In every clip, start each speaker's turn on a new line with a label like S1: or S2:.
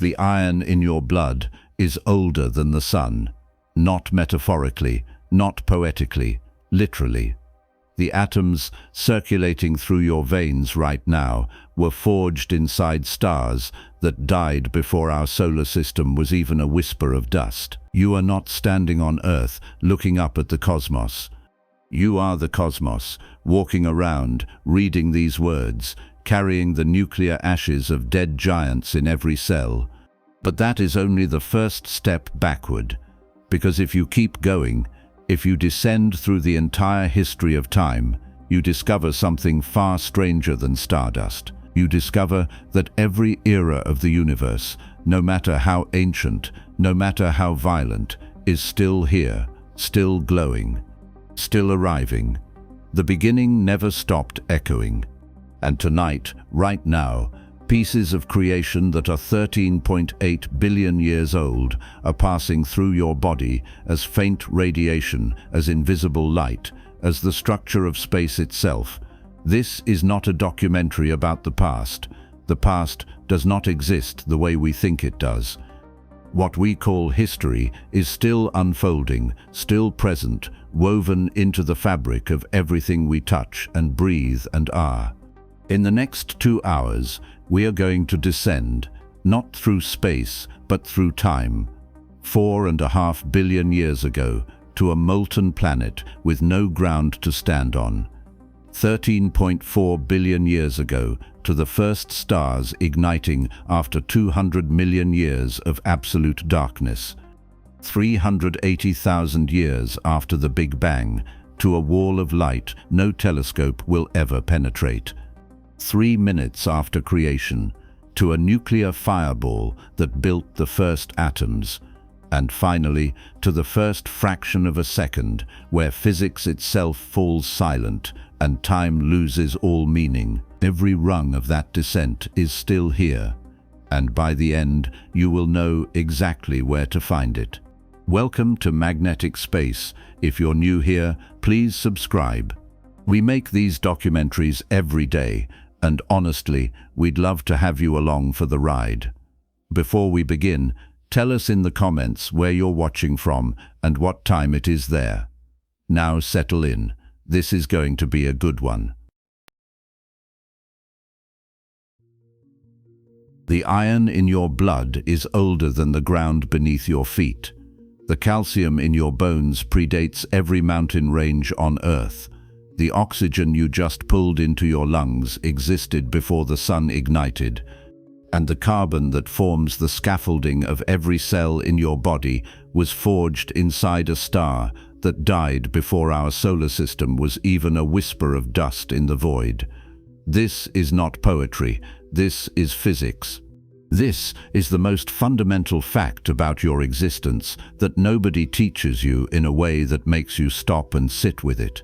S1: The iron in your blood is older than the sun, not metaphorically, not poetically, literally. The atoms circulating through your veins right now were forged inside stars that died before our solar system was even a whisper of dust. You are not standing on Earth looking up at the cosmos. You are the cosmos, walking around, reading these words, carrying the nuclear ashes of dead giants in every cell. But that is only the first step backward, because if you keep going, if you descend through the entire history of time, you discover something far stranger than stardust. You discover that every era of the universe, no matter how ancient, no matter how violent, is still here, still glowing, still arriving. The beginning never stopped echoing. And tonight, right now, pieces of creation that are 13.8 billion years old are passing through your body as faint radiation, as invisible light, as the structure of space itself. This is not a documentary about the past. The past does not exist the way we think it does. What we call history is still unfolding, still present, woven into the fabric of everything we touch and breathe and are. In the next 2 hours, we are going to descend, not through space, but through time, 4.5 billion years ago, to a molten planet with no ground to stand on. 13.4 billion years ago, to the first stars igniting after 200 million years of absolute darkness. 380,000 years after the Big Bang, to a wall of light no telescope will ever penetrate. 3 minutes after creation, to a nuclear fireball that built the first atoms, and finally to the first fraction of a second where physics itself falls silent and time loses all meaning. Every rung of that descent is still here, and by the end you will know exactly where to find it. Welcome to Magnetic Space. If you're new here, please subscribe. We make these documentaries every day, and honestly, we'd love to have you along for the ride. Before we begin, tell us in the comments where you're watching from and what time it is there. Now settle in. This is going to be a good one. The iron in your blood is older than the ground beneath your feet. The calcium in your bones predates every mountain range on Earth. The oxygen you just pulled into your lungs existed before the sun ignited, and the carbon that forms the scaffolding of every cell in your body was forged inside a star that died before our solar system was even a whisper of dust in the void. This is not poetry, this is physics. This is the most fundamental fact about your existence that nobody teaches you in a way that makes you stop and sit with it.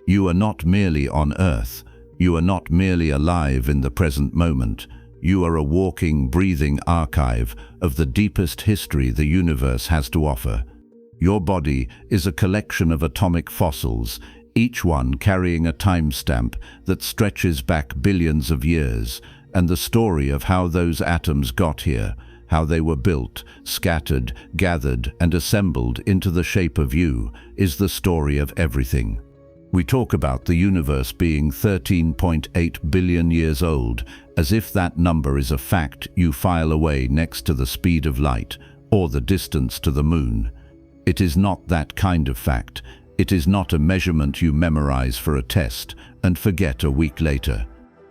S1: You are not merely on Earth. You are not merely alive in the present moment. You are a walking, breathing archive of the deepest history the universe has to offer. Your body is a collection of atomic fossils, each one carrying a timestamp that stretches back billions of years, and the story of how those atoms got here, how they were built, scattered, gathered, and assembled into the shape of you, is the story of everything. We talk about the universe being 13.8 billion years old, as if that number is a fact you file away next to the speed of light or the distance to the moon. It is not that kind of fact. It is not a measurement you memorize for a test and forget a week later.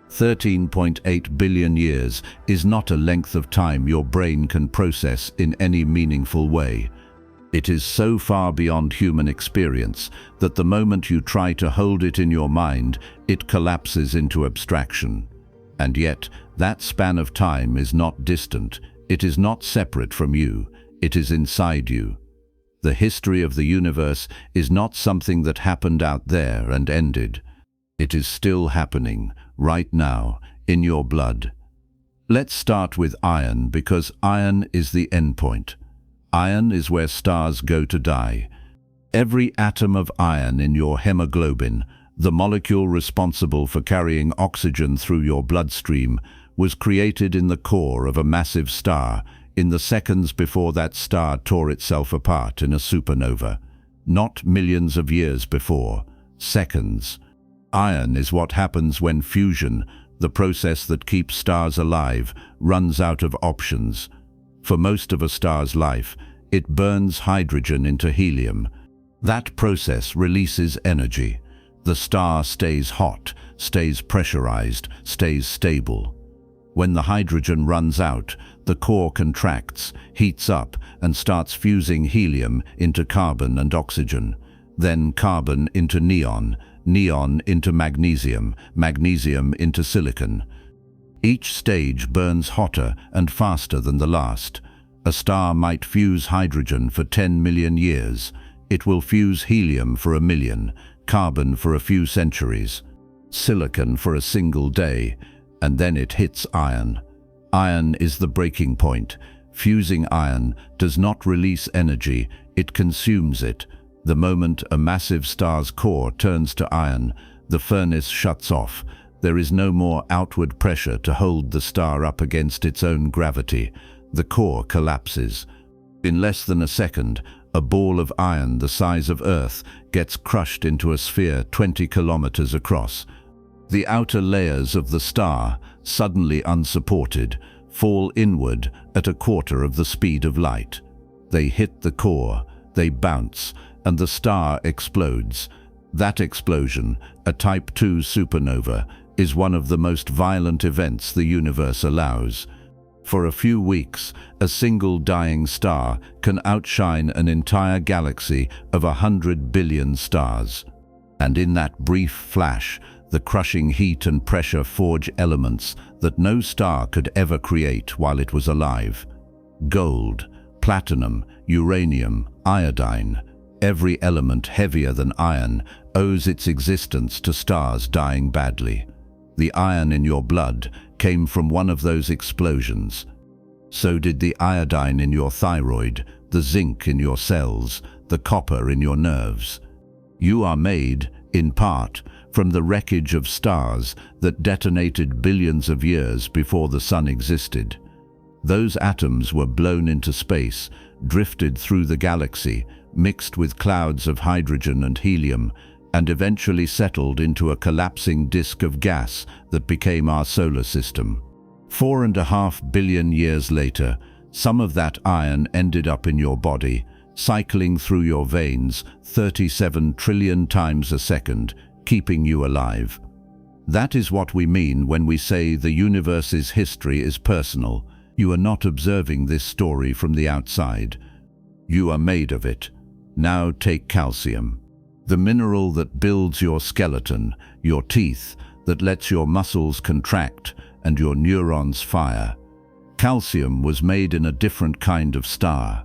S1: 13.8 billion years is not a length of time your brain can process in any meaningful way. It is so far beyond human experience that the moment you try to hold it in your mind, it collapses into abstraction. And yet, that span of time is not distant. It is not separate from you. It is inside you. The history of the universe is not something that happened out there and ended. It is still happening, right now, in your blood. Let's start with iron, because iron is the endpoint. Iron is where stars go to die. Every atom of iron in your hemoglobin, the molecule responsible for carrying oxygen through your bloodstream, was created in the core of a massive star in the seconds before that star tore itself apart in a supernova. Not millions of years before, seconds. Iron is what happens when fusion, the process that keeps stars alive, runs out of options. For most of a star's life, it burns hydrogen into helium. That process releases energy. The star stays hot, stays pressurized, stays stable. When the hydrogen runs out, the core contracts, heats up, and starts fusing helium into carbon and oxygen. Then carbon into neon, neon into magnesium, magnesium into silicon. Each stage burns hotter and faster than the last. A star might fuse hydrogen for 10 million years. It will fuse helium for 1 million, carbon for a few centuries, silicon for a single day, and then it hits iron. Iron is the breaking point. Fusing iron does not release energy, it consumes it. The moment a massive star's core turns to iron, the furnace shuts off. There is no more outward pressure to hold the star up against its own gravity. The core collapses. In less than a second, a ball of iron the size of Earth gets crushed into a sphere 20 kilometers across. The outer layers of the star, suddenly unsupported, fall inward at a quarter of the speed of light. They hit the core, they bounce, and the star explodes. That explosion, a Type II supernova, is one of the most violent events the universe allows. For a few weeks, a single dying star can outshine an entire galaxy of 100 billion stars. And in that brief flash, the crushing heat and pressure forge elements that no star could ever create while it was alive. Gold, platinum, uranium, iodine. Every element heavier than iron owes its existence to stars dying badly. The iron in your blood came from one of those explosions. So did the iodine in your thyroid, the zinc in your cells, the copper in your nerves. You are made, in part, from the wreckage of stars that detonated billions of years before the sun existed. Those atoms were blown into space, drifted through the galaxy, mixed with clouds of hydrogen and helium, and eventually settled into a collapsing disk of gas that became our solar system. 4.5 billion years later, some of that iron ended up in your body, cycling through your veins 37 trillion times a second, keeping you alive. That is what we mean when we say the universe's history is personal. You are not observing this story from the outside. You are made of it. Now take calcium. The mineral that builds your skeleton, your teeth, that lets your muscles contract and your neurons fire. Calcium was made in a different kind of star.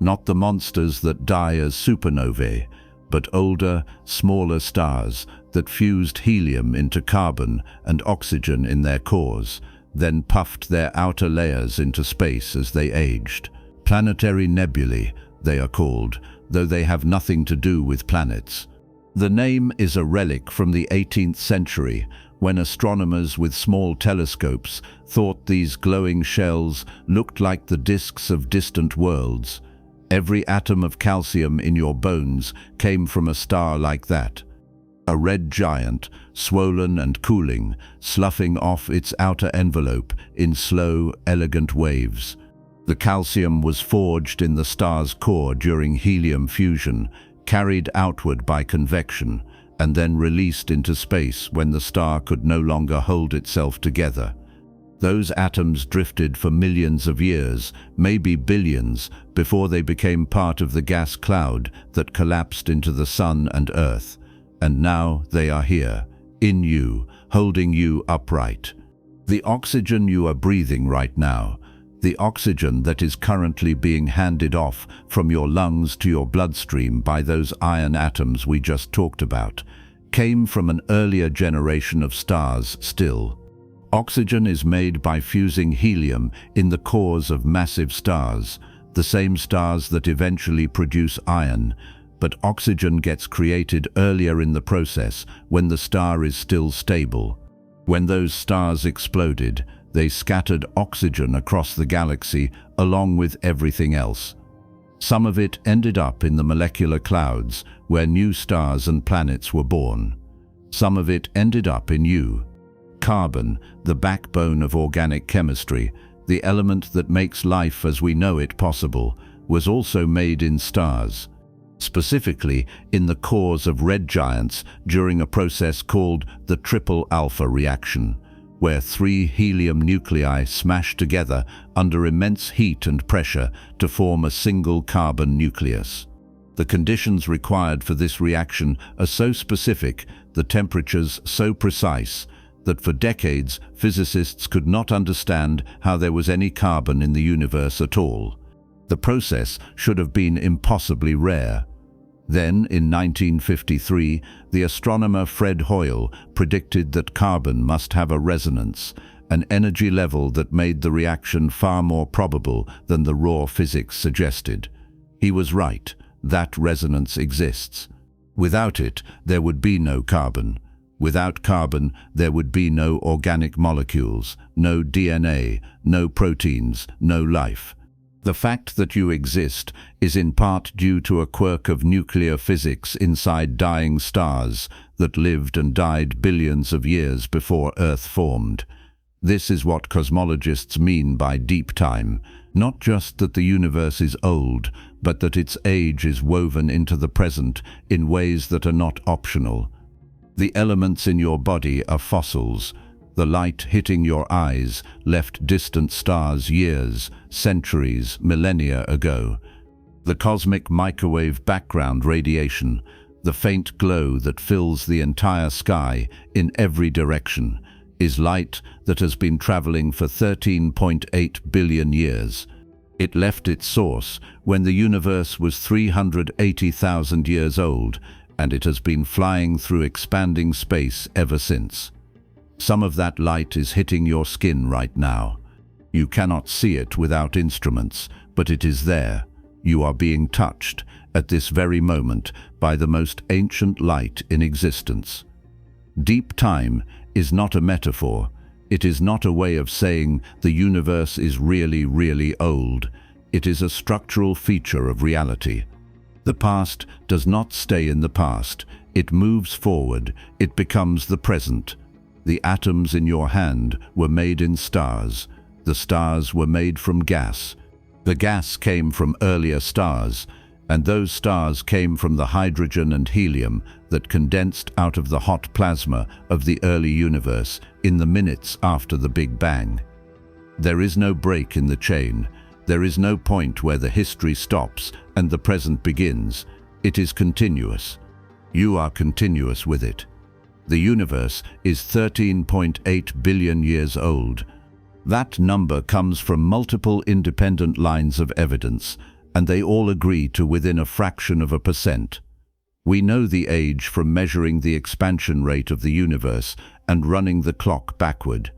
S1: Not the monsters that die as supernovae, but older, smaller stars that fused helium into carbon and oxygen in their cores, then puffed their outer layers into space as they aged. Planetary nebulae, they are called, though they have nothing to do with planets. The name is a relic from the 18th century, when astronomers with small telescopes thought these glowing shells looked like the disks of distant worlds. Every atom of calcium in your bones came from a star like that. A red giant, swollen and cooling, sloughing off its outer envelope in slow, elegant waves. The calcium was forged in the star's core during helium fusion, carried outward by convection, and then released into space when the star could no longer hold itself together. Those atoms drifted for millions of years, maybe billions, before they became part of the gas cloud that collapsed into the sun and earth. And now they are here, in you, holding you upright. The oxygen you are breathing right now, the oxygen that is currently being handed off from your lungs to your bloodstream by those iron atoms we just talked about, came from an earlier generation of stars still. Oxygen is made by fusing helium in the cores of massive stars, the same stars that eventually produce iron, but oxygen gets created earlier in the process when the star is still stable. When those stars exploded, they scattered oxygen across the galaxy along with everything else. Some of it ended up in the molecular clouds, where new stars and planets were born. Some of it ended up in you. Carbon, the backbone of organic chemistry, the element that makes life as we know it possible, was also made in stars. Specifically in the cores of red giants during a process called the triple alpha reaction, where 3 helium nuclei smash together under immense heat and pressure to form a single carbon nucleus. The conditions required for this reaction are so specific, the temperatures so precise, that for decades physicists could not understand how there was any carbon in the universe at all. The process should have been impossibly rare. Then, in 1953, the astronomer Fred Hoyle predicted that carbon must have a resonance, an energy level that made the reaction far more probable than the raw physics suggested. He was right. That resonance exists. Without it, there would be no carbon. Without carbon, there would be no organic molecules, no DNA, no proteins, no life. The fact that you exist is in part due to a quirk of nuclear physics inside dying stars that lived and died billions of years before Earth formed. This is what cosmologists mean by deep time, not just that the universe is old, but that its age is woven into the present in ways that are not optional. The elements in your body are fossils. The light hitting your eyes left distant stars years, centuries, millennia ago. The cosmic microwave background radiation, the faint glow that fills the entire sky in every direction, is light that has been traveling for 13.8 billion years. It left its source when the universe was 380,000 years old, and it has been flying through expanding space ever since. Some of that light is hitting your skin right now. You cannot see it without instruments, but it is there. You are being touched, at this very moment, by the most ancient light in existence. Deep time is not a metaphor. It is not a way of saying the universe is really, really old. It is a structural feature of reality. The past does not stay in the past. It moves forward. It becomes the present. The atoms in your hand were made in stars. The stars were made from gas. The gas came from earlier stars, and those stars came from the hydrogen and helium that condensed out of the hot plasma of the early universe in the minutes after the Big Bang. There is no break in the chain. There is no point where the history stops and the present begins. It is continuous. You are continuous with it. The universe is 13.8 billion years old. That number comes from multiple independent lines of evidence, and they all agree to within a fraction of a percent. We know the age from measuring the expansion rate of the universe and running the clock backward.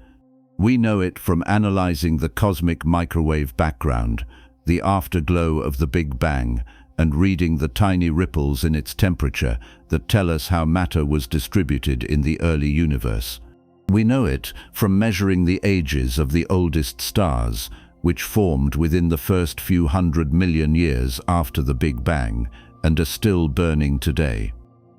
S1: We know it from analyzing the cosmic microwave background, the afterglow of the Big Bang, and reading the tiny ripples in its temperature that tell us how matter was distributed in the early universe. We know it from measuring the ages of the oldest stars, which formed within the first few 100 million years after the Big Bang and are still burning today.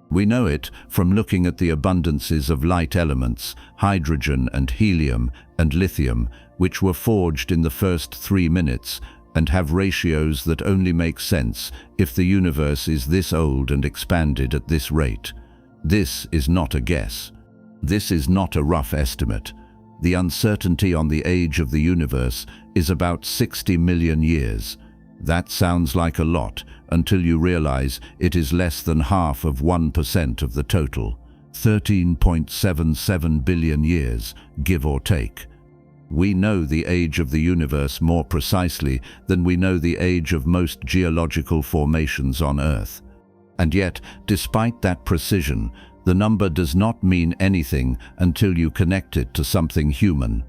S1: We know it from looking at the abundances of light elements, hydrogen and helium and lithium, which were forged in the first 3 minutes and have ratios that only make sense if the universe is this old and expanded at this rate. This is not a guess. This is not a rough estimate. The uncertainty on the age of the universe is about 60 million years. That sounds like a lot until you realize it is less than half of 1% of the total. 13.77 billion years, give or take. We know the age of the universe more precisely than we know the age of most geological formations on Earth. And yet, despite that precision, the number does not mean anything until you connect it to something human.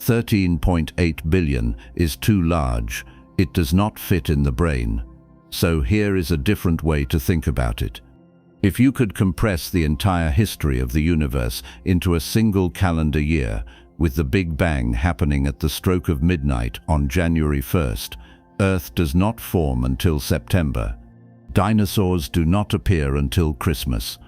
S1: 13.8 billion is too large. It does not fit in the brain. So here is a different way to think about it. If you could compress the entire history of the universe into a single calendar year, With the Big Bang happening at the stroke of midnight on January 1st, Earth does not form until September. Dinosaurs do not appear until Christmas.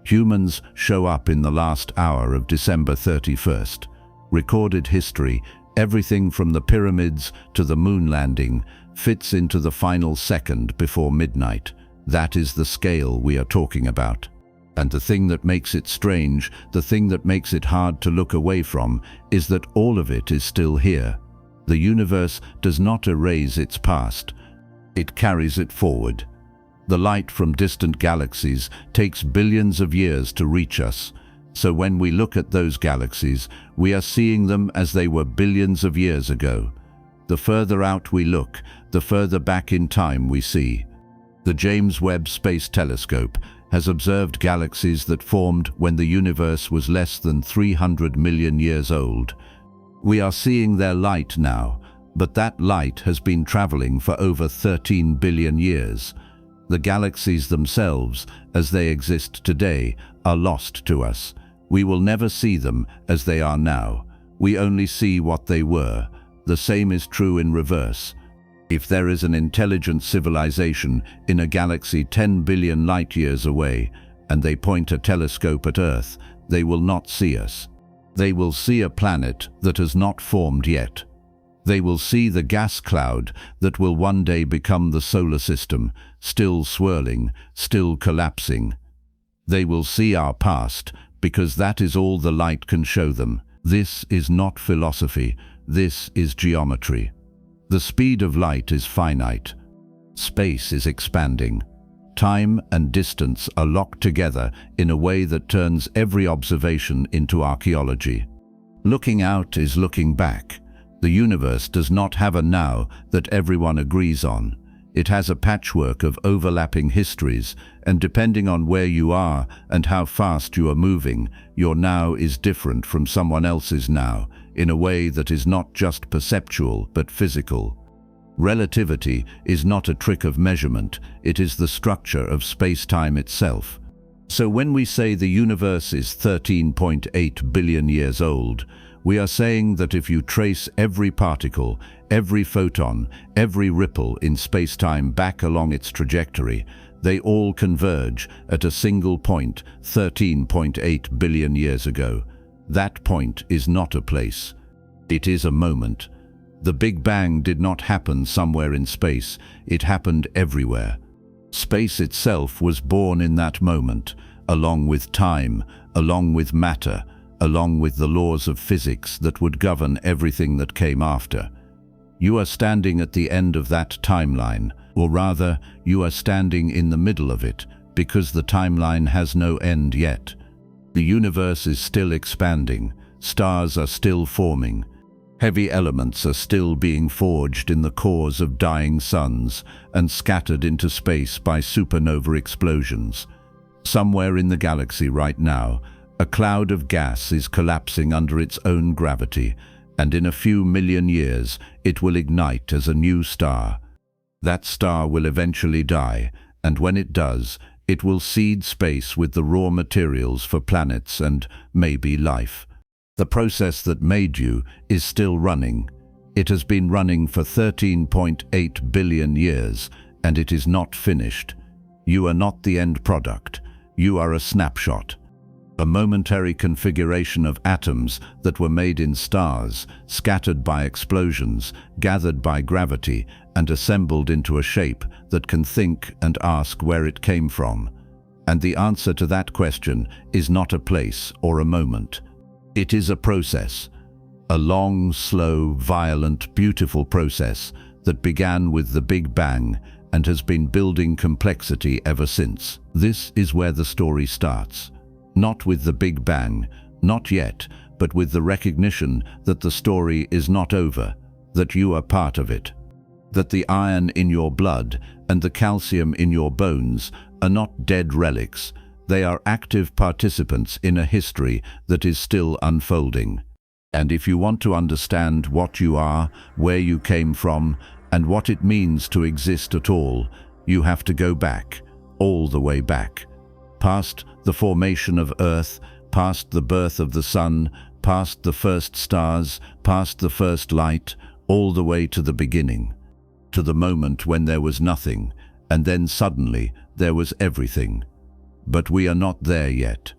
S1: Humans show up in the last hour of December 31st. Recorded history, everything from the pyramids to the moon landing, fits into the final second before midnight. That is the scale we are talking about. And the thing that makes it strange, the thing that makes it hard to look away from, is that all of it is still here. The universe does not erase its past. It carries it forward. The light from distant galaxies takes billions of years to reach us. So when we look at those galaxies, we are seeing them as they were billions of years ago. The further out we look, the further back in time we see. The James Webb Space Telescope has observed galaxies that formed when the universe was less than 300 million years old. We are seeing their light now, but that light has been traveling for over 13 billion years. The galaxies themselves, as they exist today, are lost to us. We will never see them as they are now. We only see what they were. The same is true in reverse. If there is an intelligent civilization in a galaxy 10 billion light-years away, and they point a telescope at Earth, they will not see us. They will see a planet that has not formed yet. They will see the gas cloud that will one day become the solar system, still swirling, still collapsing. They will see our past, because that is all the light can show them. This is not philosophy, this is geometry. The speed of light is finite. Space is expanding. Time and distance are locked together in a way that turns every observation into archaeology. Looking out is looking back. The universe does not have a now that everyone agrees on. It has a patchwork of overlapping histories, and depending on where you are and how fast you are moving, your now is different from someone else's now, in a way that is not just perceptual but physical. Relativity is not a trick of measurement, it is the structure of space-time itself. So when we say the universe is 13.8 billion years old, we are saying that if you trace every particle, every photon, every ripple in space-time back along its trajectory, they all converge at a single point 13.8 billion years ago. That point is not a place. It is a moment. The Big Bang did not happen somewhere in space, it happened everywhere. Space itself was born in that moment, along with time, along with matter, along with the laws of physics that would govern everything that came after. You are standing at the end of that timeline, or rather, you are standing in the middle of it, because the timeline has no end yet. The universe is still expanding, stars are still forming, heavy elements are still being forged in the cores of dying suns and scattered into space by supernova explosions. Somewhere in the galaxy right now, a cloud of gas is collapsing under its own gravity, and in a few million years it will ignite as a new star. That star will eventually die, and when it does, it will seed space with the raw materials for planets and maybe life. The process that made you is still running. It has been running for 13.8 billion years, and it is not finished. You are not the end product. You are a snapshot. A momentary configuration of atoms that were made in stars, scattered by explosions, gathered by gravity, and assembled into a shape that can think and ask where it came from. And the answer to that question is not a place or a moment. It is a process. A long, slow, violent, beautiful process that began with the Big Bang and has been building complexity ever since. This is where the story starts. Not with the Big Bang, not yet, but with the recognition that the story is not over, that you are part of it. That the iron in your blood and the calcium in your bones are not dead relics, they are active participants in a history that is still unfolding. And if you want to understand what you are, where you came from, and what it means to exist at all, you have to go back, all the way back. Past the formation of Earth, past the birth of the sun, past the first stars, past the first light, all the way to the beginning, to the moment when there was nothing, and then suddenly there was everything. But we are not there yet.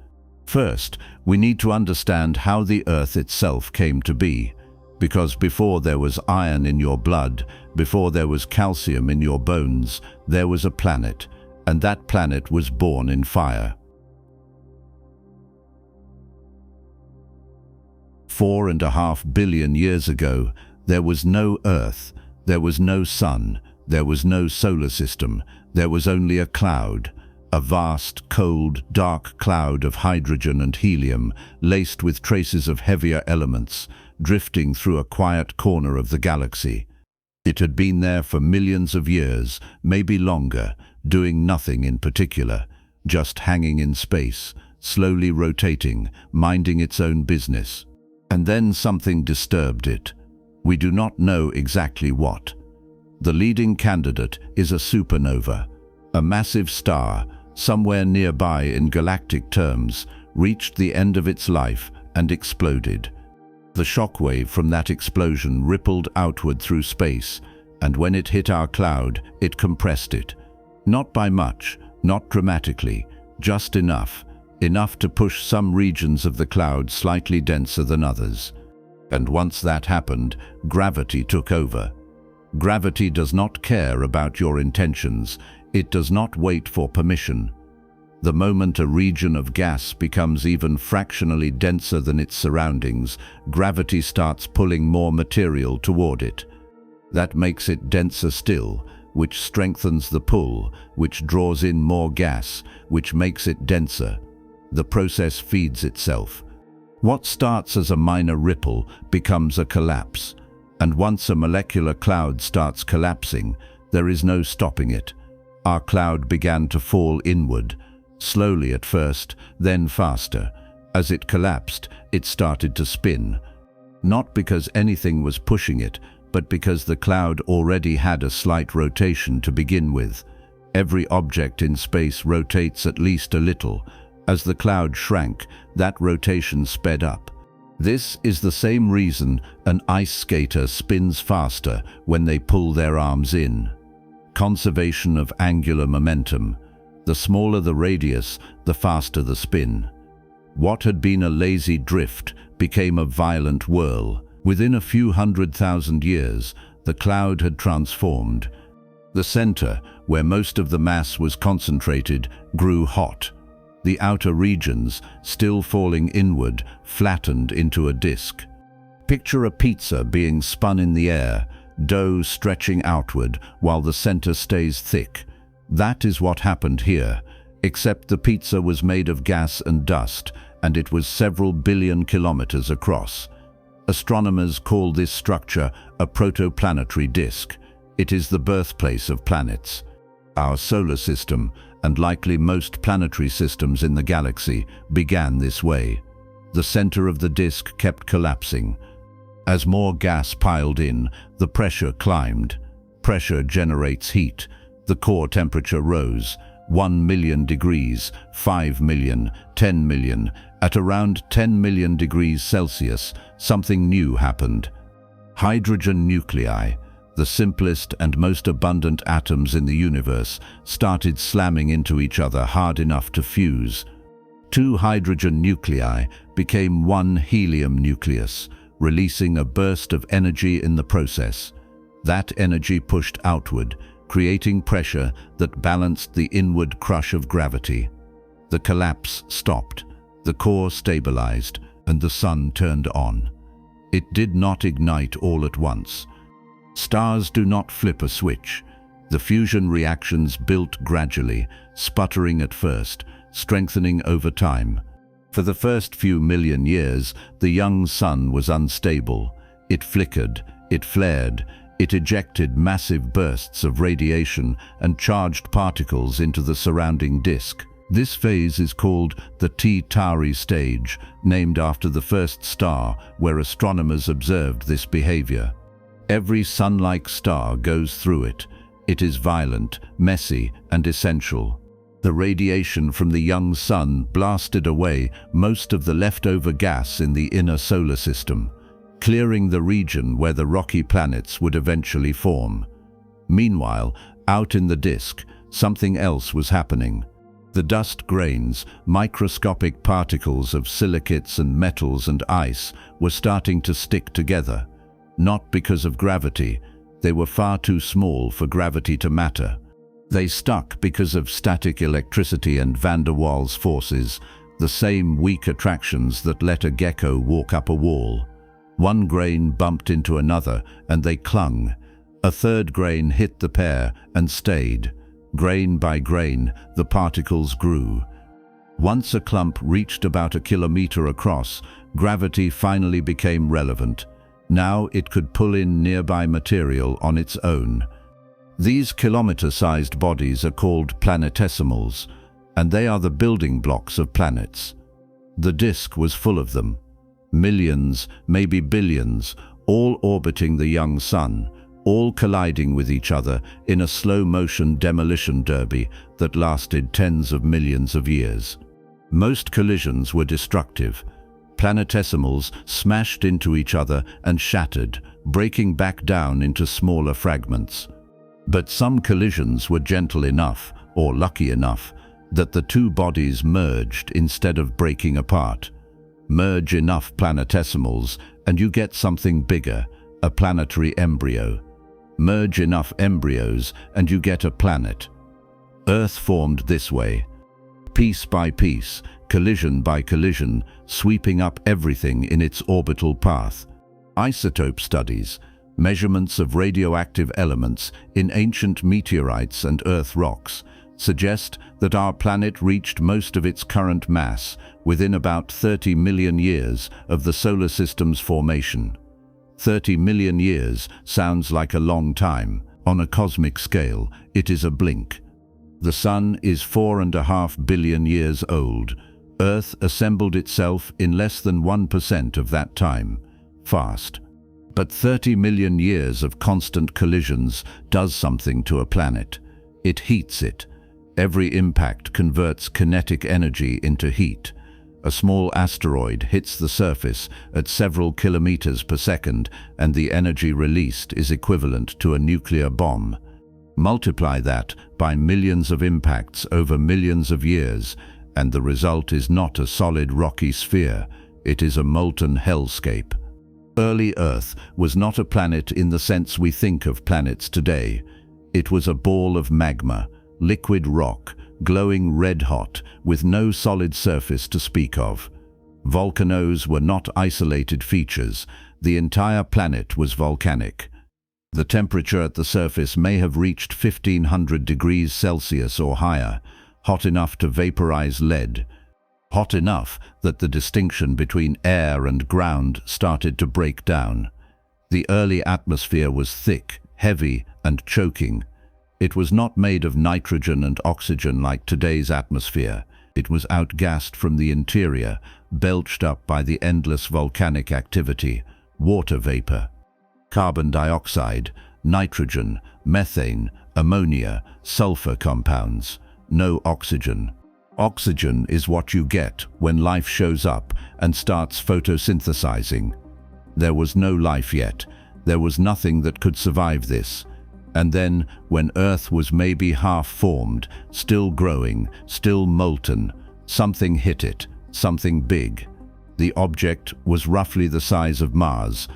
S1: First, we need to understand how the Earth itself came to be, because before there was iron in your blood, before there was calcium in your bones, there was a planet, and that planet was born in fire. 4.5 billion years ago, there was no Earth, there was no sun, there was no solar system, there was only a cloud, a vast, cold, dark cloud of hydrogen and helium, laced with traces of heavier elements, drifting through a quiet corner of the galaxy. It had been there for millions of years, maybe longer, doing nothing in particular, just hanging in space, slowly rotating, minding its own business. And then something disturbed it. We do not know exactly what. The leading candidate is a supernova. A massive star, somewhere nearby in galactic terms, reached the end of its life and exploded. The shockwave from that explosion rippled outward through space, and when it hit our cloud, it compressed it. Not by much, not dramatically, just enough to push some regions of the cloud slightly denser than others. And once that happened, gravity took over. Gravity does not care about your intentions. It does not wait for permission. The moment a region of gas becomes even fractionally denser than its surroundings, gravity starts pulling more material toward it. That makes it denser still, which strengthens the pull, which draws in more gas, which makes it denser. The process feeds itself. What starts as a minor ripple becomes a collapse, and once a molecular cloud starts collapsing, there is no stopping it. Our cloud began to fall inward, slowly at first, then faster. As it collapsed, it started to spin. Not because anything was pushing it, but because the cloud already had a slight rotation to begin with. Every object in space rotates at least a little. As the cloud shrank, that rotation sped up. This is the same reason an ice skater spins faster when they pull their arms in. Conservation of angular momentum. The smaller the radius, the faster the spin. What had been a lazy drift became a violent whirl. Within a few 100,000 years, the cloud had transformed. The center, where most of the mass was concentrated, grew hot. The outer regions, still falling inward, flattened into a disk. Picture a pizza being spun in the air, dough stretching outward while the center stays thick. That is what happened here, except the pizza was made of gas and dust, and it was several billion kilometers across. Astronomers call this structure a protoplanetary disk. It is the birthplace of planets. Our solar system, and likely most planetary systems in the galaxy, began this way. The center of the disk kept collapsing. As more gas piled in, the pressure climbed. Pressure generates heat. The core temperature rose. 1 million degrees, 5 million, 10 million. At around 10 million degrees Celsius, something new happened. Hydrogen nuclei, the simplest and most abundant atoms in the universe, started slamming into each other hard enough to fuse. 2 hydrogen nuclei became 1 helium nucleus, releasing a burst of energy in the process. That energy pushed outward, creating pressure that balanced the inward crush of gravity. The collapse stopped, the core stabilized, and the sun turned on. It did not ignite all at once. Stars do not flip a switch. The fusion reactions built gradually, sputtering at first, strengthening over time. For the first few million years, the young sun was unstable. It flickered, it flared, it ejected massive bursts of radiation and charged particles into the surrounding disk. This phase is called the T Tauri stage, named after the first star where astronomers observed this behavior. Every sun-like star goes through it. It is violent, messy, and essential. The radiation from the young sun blasted away most of the leftover gas in the inner solar system, clearing the region where the rocky planets would eventually form. Meanwhile, out in the disk, something else was happening. The dust grains, microscopic particles of silicates and metals and ice, were starting to stick together. Not because of gravity. They were far too small for gravity to matter. They stuck because of static electricity and van der Waals forces, the same weak attractions that let a gecko walk up a wall. One grain bumped into another, and they clung. A third grain hit the pair and stayed. Grain by grain, the particles grew. Once a clump reached about a kilometer across, gravity finally became relevant. Now it could pull in nearby material on its own. These kilometer-sized bodies are called planetesimals, and they are the building blocks of planets. The disk was full of them. Millions, maybe billions, all orbiting the young sun, all colliding with each other in a slow-motion demolition derby that lasted tens of millions of years. Most collisions were destructive. Planetesimals smashed into each other and shattered, breaking back down into smaller fragments. But some collisions were gentle enough, or lucky enough, that the two bodies merged instead of breaking apart. Merge enough planetesimals and you get something bigger, a planetary embryo. Merge enough embryos and you get a planet. Earth formed this way. Piece by piece, collision by collision, sweeping up everything in its orbital path. Isotope studies, measurements of radioactive elements in ancient meteorites and Earth rocks, suggest that our planet reached most of its current mass within about 30 million years of the solar system's formation. 30 million years sounds like a long time. On a cosmic scale, it is a blink. The Sun is 4.5 billion years old. Earth assembled itself in less than 1% of that time. Fast. But 30 million years of constant collisions does something to a planet. It heats it. Every impact converts kinetic energy into heat. A small asteroid hits the surface at several kilometers per second, and the energy released is equivalent to a nuclear bomb. Multiply that by millions of impacts over millions of years, and the result is not a solid rocky sphere, it is a molten hellscape. Early Earth was not a planet in the sense we think of planets today. It was a ball of magma, liquid rock, glowing red-hot, with no solid surface to speak of. Volcanoes were not isolated features. The entire planet was volcanic. The temperature at the surface may have reached 1500 degrees Celsius or higher, hot enough to vaporize lead. Hot enough that the distinction between air and ground started to break down. The early atmosphere was thick, heavy, and choking. It was not made of nitrogen and oxygen like today's atmosphere. It was outgassed from the interior, belched up by the endless volcanic activity, water vapor. Carbon dioxide, nitrogen, methane, ammonia, sulfur compounds. No oxygen. Oxygen is what you get when life shows up and starts photosynthesizing. There was no life yet. There was nothing that could survive this. And then, when Earth was maybe half-formed, still growing, still molten, something hit it, something big. The object was roughly the size of Mars.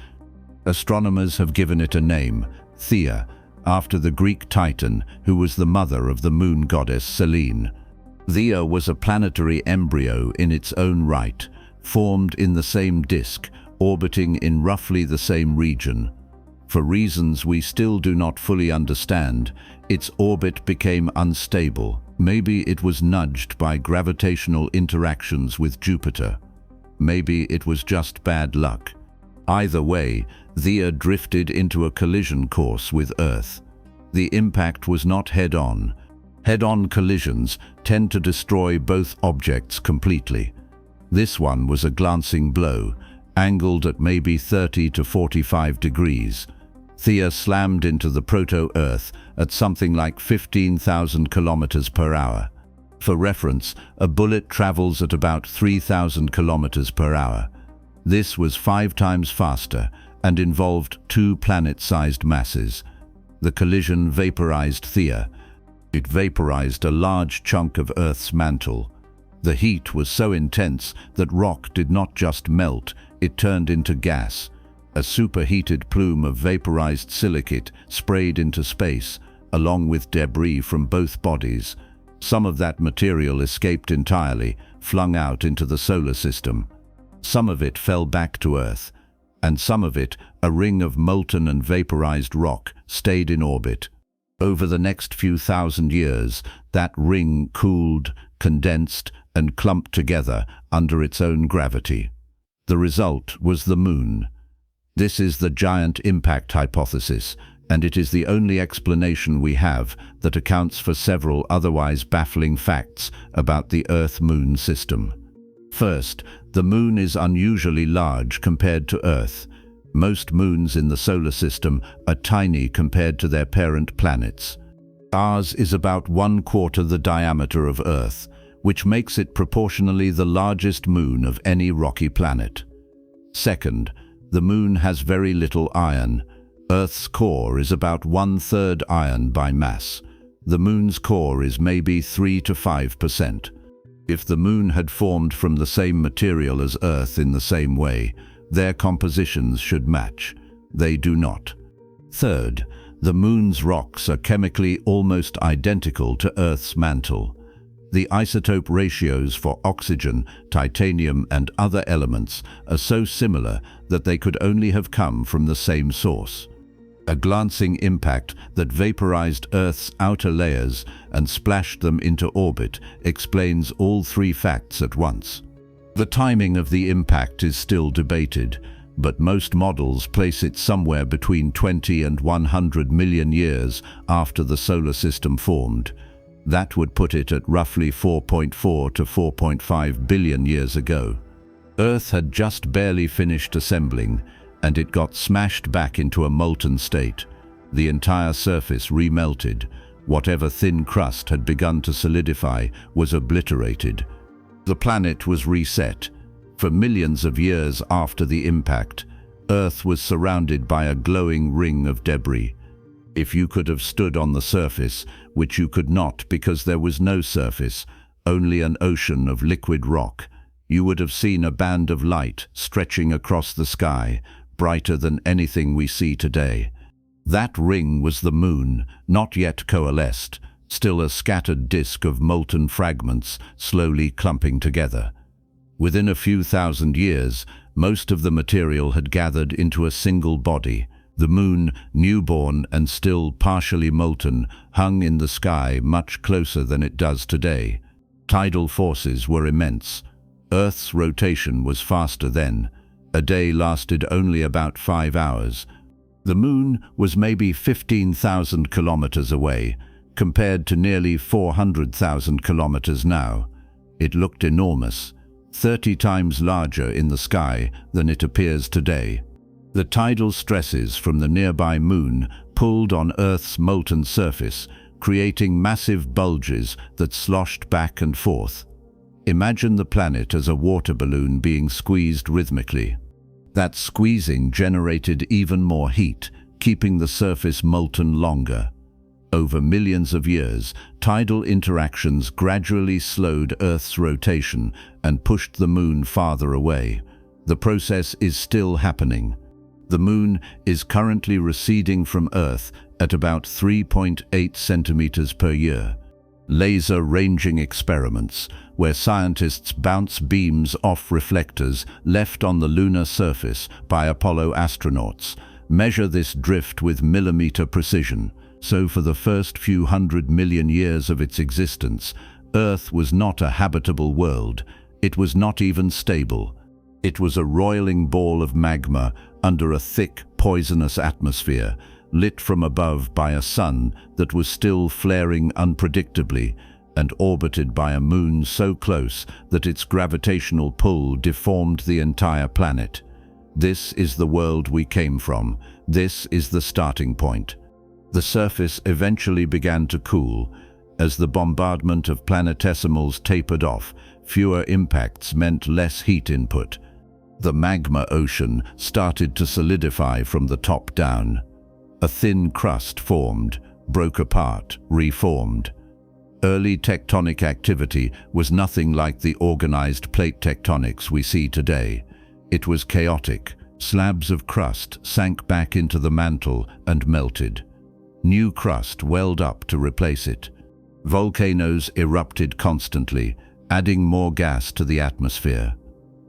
S1: Astronomers have given it a name, Theia, after the Greek Titan who was the mother of the moon goddess Selene. Theia was a planetary embryo in its own right, formed in the same disk, orbiting in roughly the same region. For reasons we still do not fully understand, its orbit became unstable. Maybe it was nudged by gravitational interactions with Jupiter. Maybe it was just bad luck. Either way, Theia drifted into a collision course with Earth. The impact was not head-on. Head-on collisions tend to destroy both objects completely. This one was a glancing blow, angled at maybe 30 to 45 degrees. Theia slammed into the proto-Earth at something like 15,000 kilometers per hour. For reference, a bullet travels at about 3,000 kilometers per hour. This was 5 times faster and involved 2 planet-sized masses. The collision vaporized Theia. It vaporized a large chunk of Earth's mantle. The heat was so intense that rock did not just melt, it turned into gas. A superheated plume of vaporized silicate sprayed into space, along with debris from both bodies. Some of that material escaped entirely, flung out into the solar system. Some of it fell back to Earth, and some of it, a ring of molten and vaporized rock, stayed in orbit. Over the next few thousand years, that ring cooled, condensed, and clumped together under its own gravity. The result was the Moon. This is the giant impact hypothesis, and it is the only explanation we have that accounts for several otherwise baffling facts about the Earth-Moon system. First, the Moon is unusually large compared to Earth. Most moons in the solar system are tiny compared to their parent planets. Ours is about 1/4 the diameter of Earth, which makes it proportionally the largest moon of any rocky planet. Second, the Moon has very little iron. Earth's core is about 1/3 iron by mass. The Moon's core is maybe 3 to 5%. If the Moon had formed from the same material as Earth in the same way, their compositions should match. They do not. Third, the Moon's rocks are chemically almost identical to Earth's mantle. The isotope ratios for oxygen, titanium, and other elements are so similar that they could only have come from the same source. A glancing impact that vaporized Earth's outer layers and splashed them into orbit explains all 3 facts at once. The timing of the impact is still debated, but most models place it somewhere between 20 and 100 million years after the solar system formed. That would put it at roughly 4.4 to 4.5 billion years ago. Earth had just barely finished assembling, and it got smashed back into a molten state. The entire surface remelted. Whatever thin crust had begun to solidify was obliterated. The planet was reset. For millions of years after the impact, Earth was surrounded by a glowing ring of debris. If you could have stood on the surface, which you could not because there was no surface, only an ocean of liquid rock, you would have seen a band of light stretching across the sky, brighter than anything we see today. That ring was the Moon, not yet coalesced, still a scattered disk of molten fragments slowly clumping together. Within a few thousand years, most of the material had gathered into a single body. The Moon, newborn and still partially molten, hung in the sky much closer than it does today. Tidal forces were immense. Earth's rotation was faster then. A day lasted only about 5 hours. The Moon was maybe 15,000 kilometers away, compared to nearly 400,000 kilometers now. It looked enormous, 30 times larger in the sky than it appears today. The tidal stresses from the nearby Moon pulled on Earth's molten surface, creating massive bulges that sloshed back and forth. Imagine the planet as a water balloon being squeezed rhythmically. That squeezing generated even more heat, keeping the surface molten longer. Over millions of years, tidal interactions gradually slowed Earth's rotation and pushed the Moon farther away. The process is still happening. The Moon is currently receding from Earth at about 3.8 centimeters per year. Laser ranging experiments, where scientists bounce beams off reflectors left on the lunar surface by Apollo astronauts, measure this drift with millimeter precision. So for the first few 100 million years of its existence, Earth was not a habitable world. It was not even stable. It was a roiling ball of magma under a thick, poisonous atmosphere, lit from above by a sun that was still flaring unpredictably, and orbited by a moon so close that its gravitational pull deformed the entire planet. This is the world we came from. This is the starting point. The surface eventually began to cool, As the bombardment of planetesimals tapered off, fewer impacts meant less heat input. The magma ocean started to solidify from the top down. A thin crust formed, broke apart, reformed. Early tectonic activity was nothing like the organized plate tectonics we see today. It was chaotic. Slabs of crust sank back into the mantle and melted. New crust welled up to replace it. Volcanoes erupted constantly, adding more gas to the atmosphere.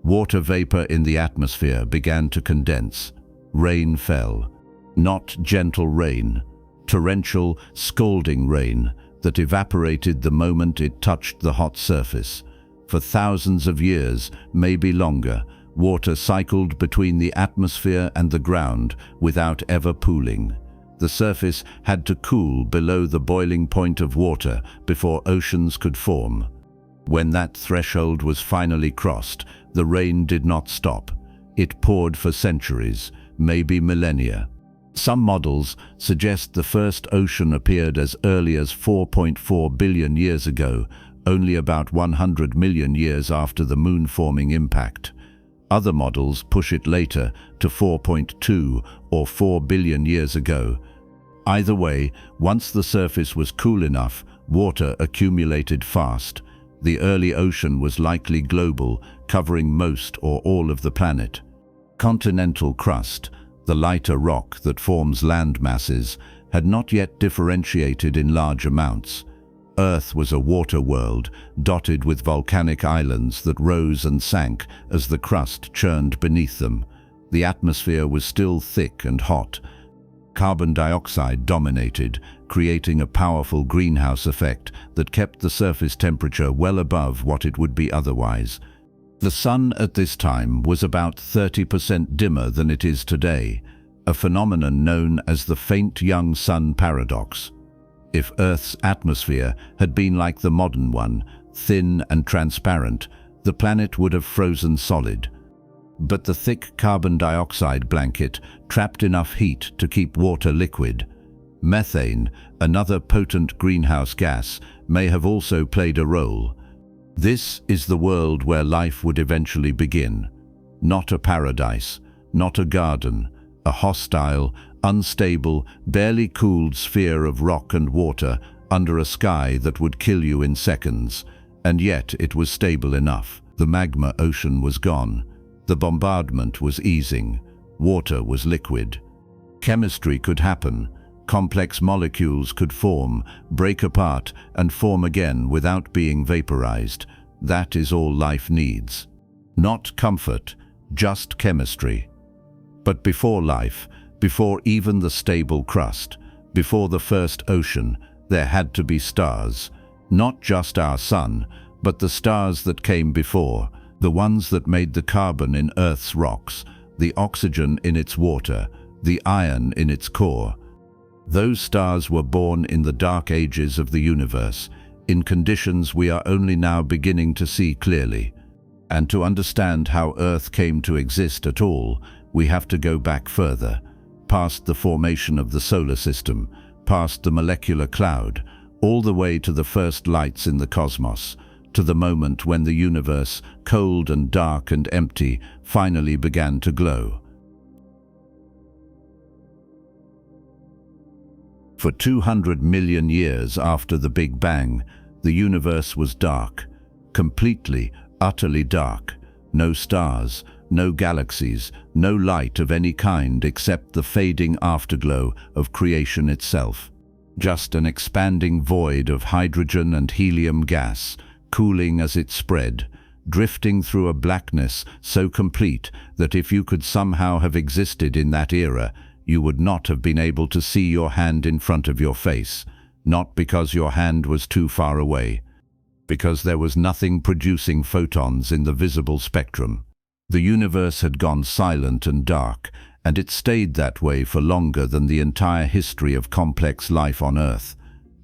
S1: Water vapor in the atmosphere began to condense. Rain fell. Not gentle rain, torrential, scalding rain that evaporated the moment it touched the hot surface. For thousands of years, maybe longer, water cycled between the atmosphere and the ground without ever pooling. The surface had to cool below the boiling point of water before oceans could form. When that threshold was finally crossed, the rain did not stop. It poured for centuries, maybe millennia. Some models suggest the first ocean appeared as early as 4.4 billion years ago, only about 100 million years after the moon-forming impact. Other models push it later to 4.2 or 4 billion years ago. Either way, once the surface was cool enough, water accumulated fast. The early ocean was likely global, covering most or all of the planet. Continental crust, the lighter rock that forms land masses, had not yet differentiated in large amounts. Earth was a water world, dotted with volcanic islands that rose and sank as the crust churned beneath them. The atmosphere was still thick and hot. Carbon dioxide dominated, creating a powerful greenhouse effect that kept the surface temperature well above what it would be otherwise. The sun at this time was about 30% dimmer than it is today, a phenomenon known as the faint young sun paradox. If Earth's atmosphere had been like the modern one, thin and transparent, the planet would have frozen solid. But the thick carbon dioxide blanket trapped enough heat to keep water liquid. Methane, another potent greenhouse gas, may have also played a role. This is the world where life would eventually begin. Not a paradise, not a garden, a hostile, unstable, barely cooled sphere of rock and water under a sky that would kill you in seconds. And yet it was stable enough. The magma ocean was gone. The bombardment was easing. Water was liquid. Chemistry could happen. Complex molecules could form, break apart, and form again without being vaporized. That is all life needs. Not comfort, just chemistry. But before life, before even the stable crust, before the first ocean, there had to be stars. Not just our sun, but the stars that came before, the ones that made the carbon in Earth's rocks, the oxygen in its water, the iron in its core. Those stars were born in the dark ages of the universe, in conditions we are only now beginning to see clearly. And to understand how Earth came to exist at all, we have to go back further, past the formation of the solar system, past the molecular cloud, all the way to the first lights in the cosmos, to the moment when the universe, cold and dark and empty, finally began to glow. For 200 million years after the Big Bang, the universe was dark, completely, utterly dark. No stars, no galaxies, no light of any kind except the fading afterglow of creation itself. Just an expanding void of hydrogen and helium gas, cooling as it spread, drifting through a blackness so complete that if you could somehow have existed in that era, you would not have been able to see your hand in front of your face, not because your hand was too far away, because there was nothing producing photons in the visible spectrum. The universe had gone silent and dark, and it stayed that way for longer than the entire history of complex life on Earth.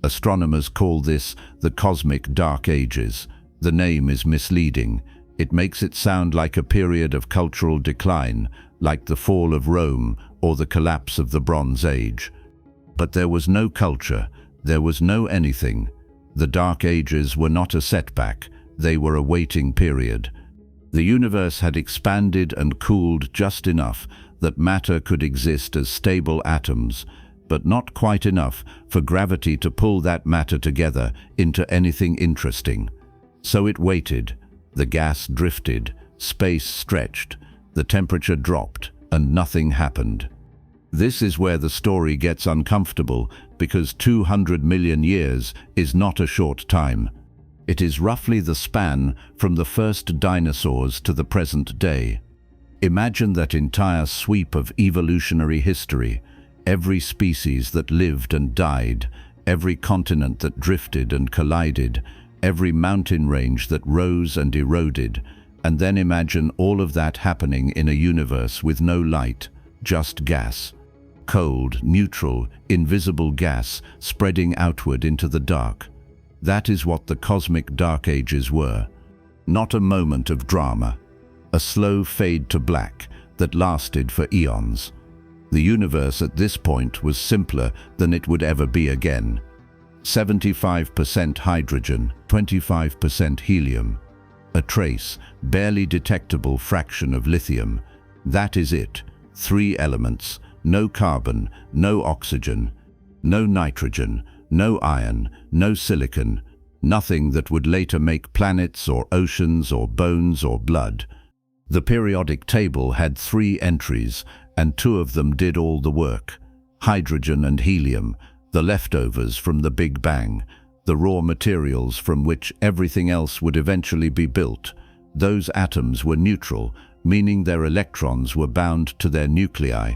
S1: Astronomers call this the cosmic dark ages. The name is misleading. It makes it sound like a period of cultural decline, like the fall of Rome or the collapse of the Bronze Age. But there was no culture, there was no anything. The Dark Ages were not a setback, they were a waiting period. The universe had expanded and cooled just enough that matter could exist as stable atoms, but not quite enough for gravity to pull that matter together into anything interesting. So it waited. The gas drifted, space stretched, the temperature dropped, and nothing happened. This is where the story gets uncomfortable, because 200 million years is not a short time. It is roughly the span from the first dinosaurs to the present day. Imagine that entire sweep of evolutionary history, every species that lived and died, every continent that drifted and collided, every mountain range that rose and eroded, and then imagine all of that happening in a universe with no light, just gas. Cold, neutral, invisible gas spreading outward into the dark. That is what the cosmic dark ages were. Not a moment of drama. A slow fade to black that lasted for eons. The universe at this point was simpler than it would ever be again. 75% hydrogen, 25% helium. A trace, barely detectable fraction of lithium. That is it. 3 elements. No carbon, no oxygen, no nitrogen, no iron, no silicon. Nothing that would later make planets or oceans or bones or blood. The periodic table had 3 entries, and 2 of them did all the work. Hydrogen and helium, the leftovers from the Big Bang, the raw materials from which everything else would eventually be built. Those atoms were neutral, meaning their electrons were bound to their nuclei.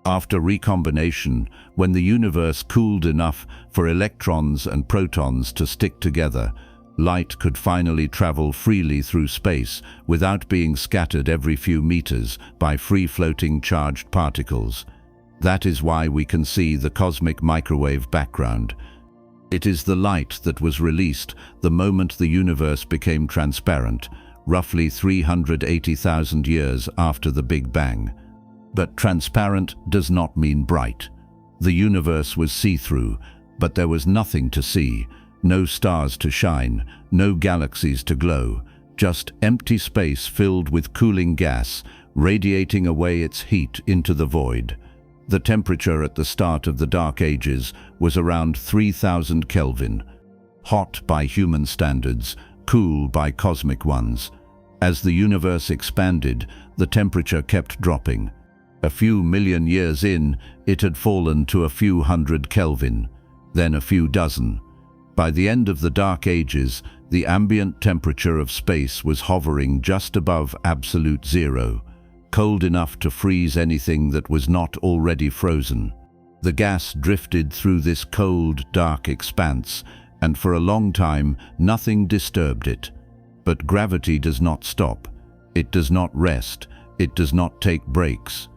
S1: After recombination, when the universe cooled enough for electrons and protons to stick together, light could finally travel freely through space without being scattered every few meters by free-floating charged particles. That is why we can see the cosmic microwave background. It is the light that was released the moment the universe became transparent, roughly 380,000 years after the Big Bang. But transparent does not mean bright. The universe was see-through, but there was nothing to see, no stars to shine, no galaxies to glow, just empty space filled with cooling gas, radiating away its heat into the void. The temperature at the start of the Dark Ages was around 3000 Kelvin, hot by human standards, cool by cosmic ones. As the universe expanded, the temperature kept dropping. A few million years in, it had fallen to a few hundred Kelvin, then a few dozen. By the end of the Dark Ages, the ambient temperature of space was hovering just above absolute zero, cold enough to freeze anything that was not already frozen. The gas drifted through this cold, dark expanse, and for a long time nothing disturbed it. But gravity does not stop. It does not rest. It does not take breaks.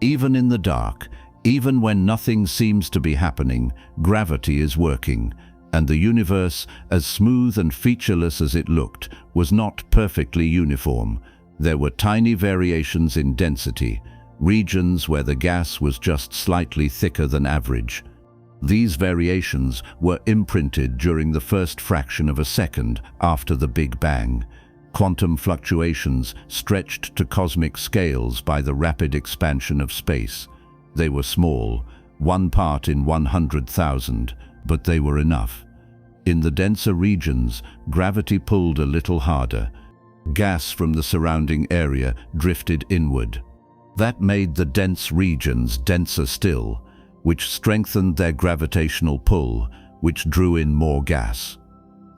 S1: Even in the dark, even when nothing seems to be happening, gravity is working, and the universe, as smooth and featureless as it looked, was not perfectly uniform. There were tiny variations in density, regions where the gas was just slightly thicker than average. These variations were imprinted during the first fraction of a second after the Big Bang. Quantum fluctuations stretched to cosmic scales by the rapid expansion of space. They were small, 1 part in 100,000, but they were enough. In the denser regions, gravity pulled a little harder. Gas from the surrounding area drifted inward. That made the dense regions denser still, which strengthened their gravitational pull, which drew in more gas.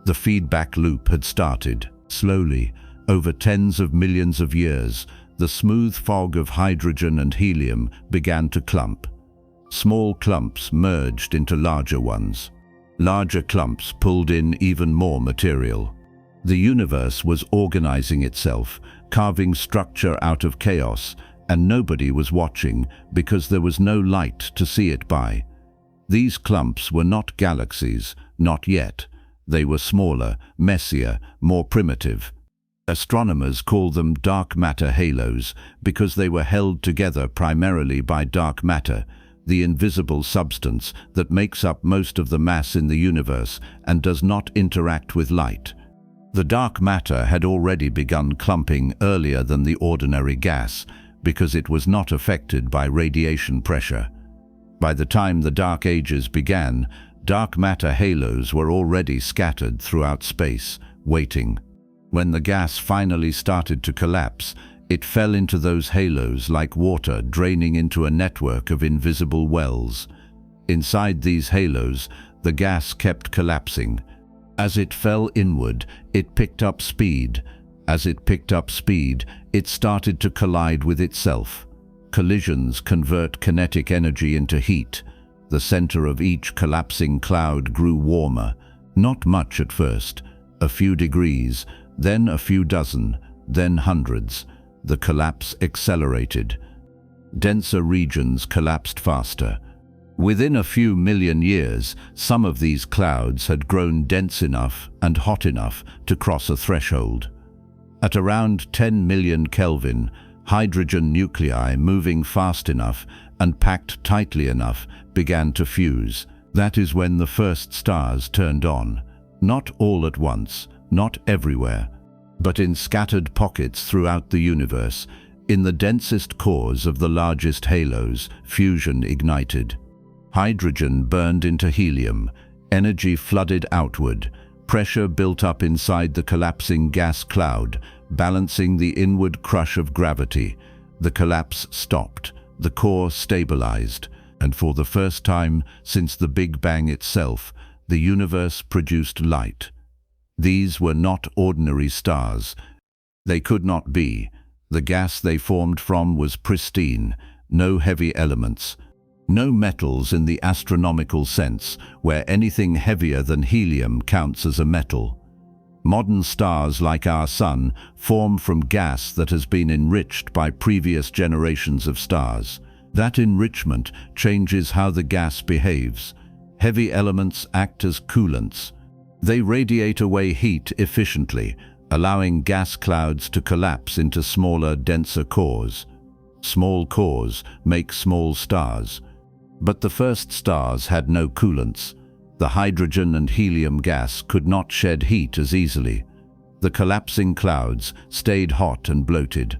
S1: The feedback loop had started. Slowly, over tens of millions of years, the smooth fog of hydrogen and helium began to clump. Small clumps merged into larger ones. Larger clumps pulled in even more material. The universe was organizing itself, carving structure out of chaos, and nobody was watching because there was no light to see it by. These clumps were not galaxies, not yet. They were smaller, messier, more primitive. Astronomers call them dark matter halos because they were held together primarily by dark matter, the invisible substance that makes up most of the mass in the universe and does not interact with light. The dark matter had already begun clumping earlier than the ordinary gas because it was not affected by radiation pressure. By the time the Dark Ages began, dark matter halos were already scattered throughout space, waiting. When the gas finally started to collapse, it fell into those halos like water draining into a network of invisible wells. Inside these halos, the gas kept collapsing. As it fell inward, it picked up speed. As it picked up speed, it started to collide with itself. Collisions convert kinetic energy into heat. The center of each collapsing cloud grew warmer, not much at first, a few degrees, then a few dozen, then hundreds. The collapse accelerated. Denser regions collapsed faster. Within a few million years, some of these clouds had grown dense enough and hot enough to cross a threshold. At around 10 million Kelvin, hydrogen nuclei moving fast enough and packed tightly enough began to fuse. That is when the first stars turned on. Not all at once, not everywhere, but in scattered pockets throughout the universe. In the densest cores of the largest halos, fusion ignited. Hydrogen burned into helium, energy flooded outward, pressure built up inside the collapsing gas cloud, balancing the inward crush of gravity. The collapse stopped, the core stabilized, and for the first time since the Big Bang itself, the universe produced light. These were not ordinary stars. They could not be. The gas they formed from was pristine, no heavy elements, no metals in the astronomical sense, where anything heavier than helium counts as a metal. Modern stars like our Sun form from gas that has been enriched by previous generations of stars. That enrichment changes how the gas behaves. Heavy elements act as coolants. They radiate away heat efficiently, allowing gas clouds to collapse into smaller, denser cores. Small cores make small stars. But the first stars had no coolants. The hydrogen and helium gas could not shed heat as easily. The collapsing clouds stayed hot and bloated.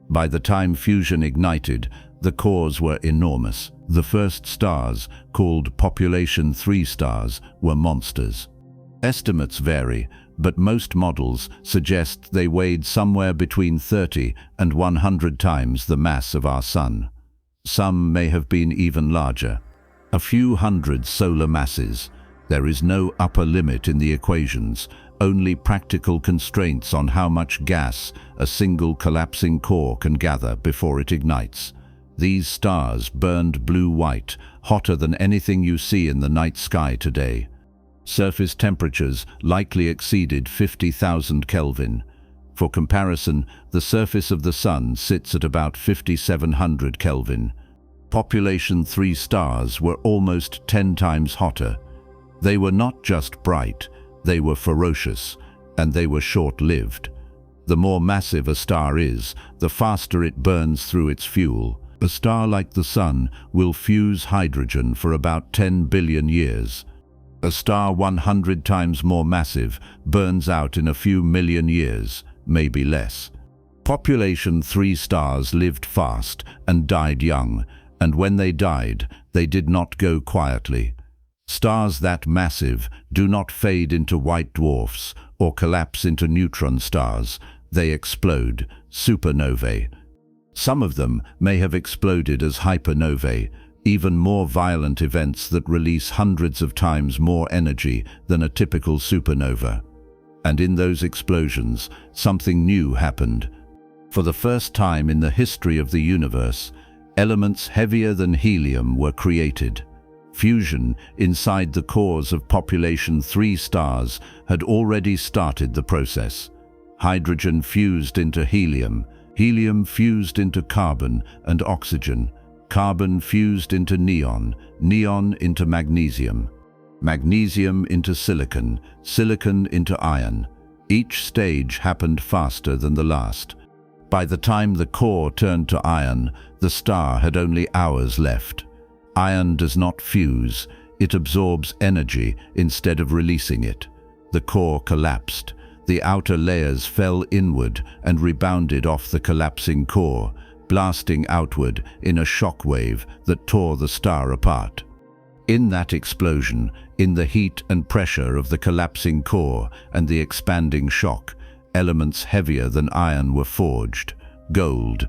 S1: By the time fusion ignited, the cores were enormous. The first stars, called population 3 stars, were monsters. Estimates vary, but most models suggest they weighed somewhere between 30 and 100 times the mass of our Sun. Some may have been even larger. A few hundred solar masses. There is no upper limit in the equations, only practical constraints on how much gas a single collapsing core can gather before it ignites. These stars burned blue-white, hotter than anything you see in the night sky today. Surface temperatures likely exceeded 50,000 Kelvin. For comparison, the surface of the Sun sits at about 5,700 Kelvin. Population 3 stars were almost 10 times hotter. They were not just bright, they were ferocious, and they were short-lived. The more massive a star is, the faster it burns through its fuel. A star like the Sun will fuse hydrogen for about 10 billion years. A star 100 times more massive burns out in a few million years, maybe less. Population 3 stars lived fast and died young, and when they died, they did not go quietly. Stars that massive do not fade into white dwarfs or collapse into neutron stars. They explode, supernovae. Some of them may have exploded as hypernovae, even more violent events that release hundreds of times more energy than a typical supernova. And in those explosions, something new happened. For the first time in the history of the universe, elements heavier than helium were created. Fusion inside the cores of population 3 stars had already started the process. Hydrogen fused into helium, helium fused into carbon and oxygen, carbon fused into neon, neon into magnesium, magnesium into silicon, silicon into iron. Each stage happened faster than the last. By the time the core turned to iron, the star had only hours left. Iron does not fuse, it absorbs energy instead of releasing it. The core collapsed. The outer layers fell inward and rebounded off the collapsing core, blasting outward in a shock wave that tore the star apart. In that explosion, in the heat and pressure of the collapsing core and the expanding shock, elements heavier than iron were forged: gold,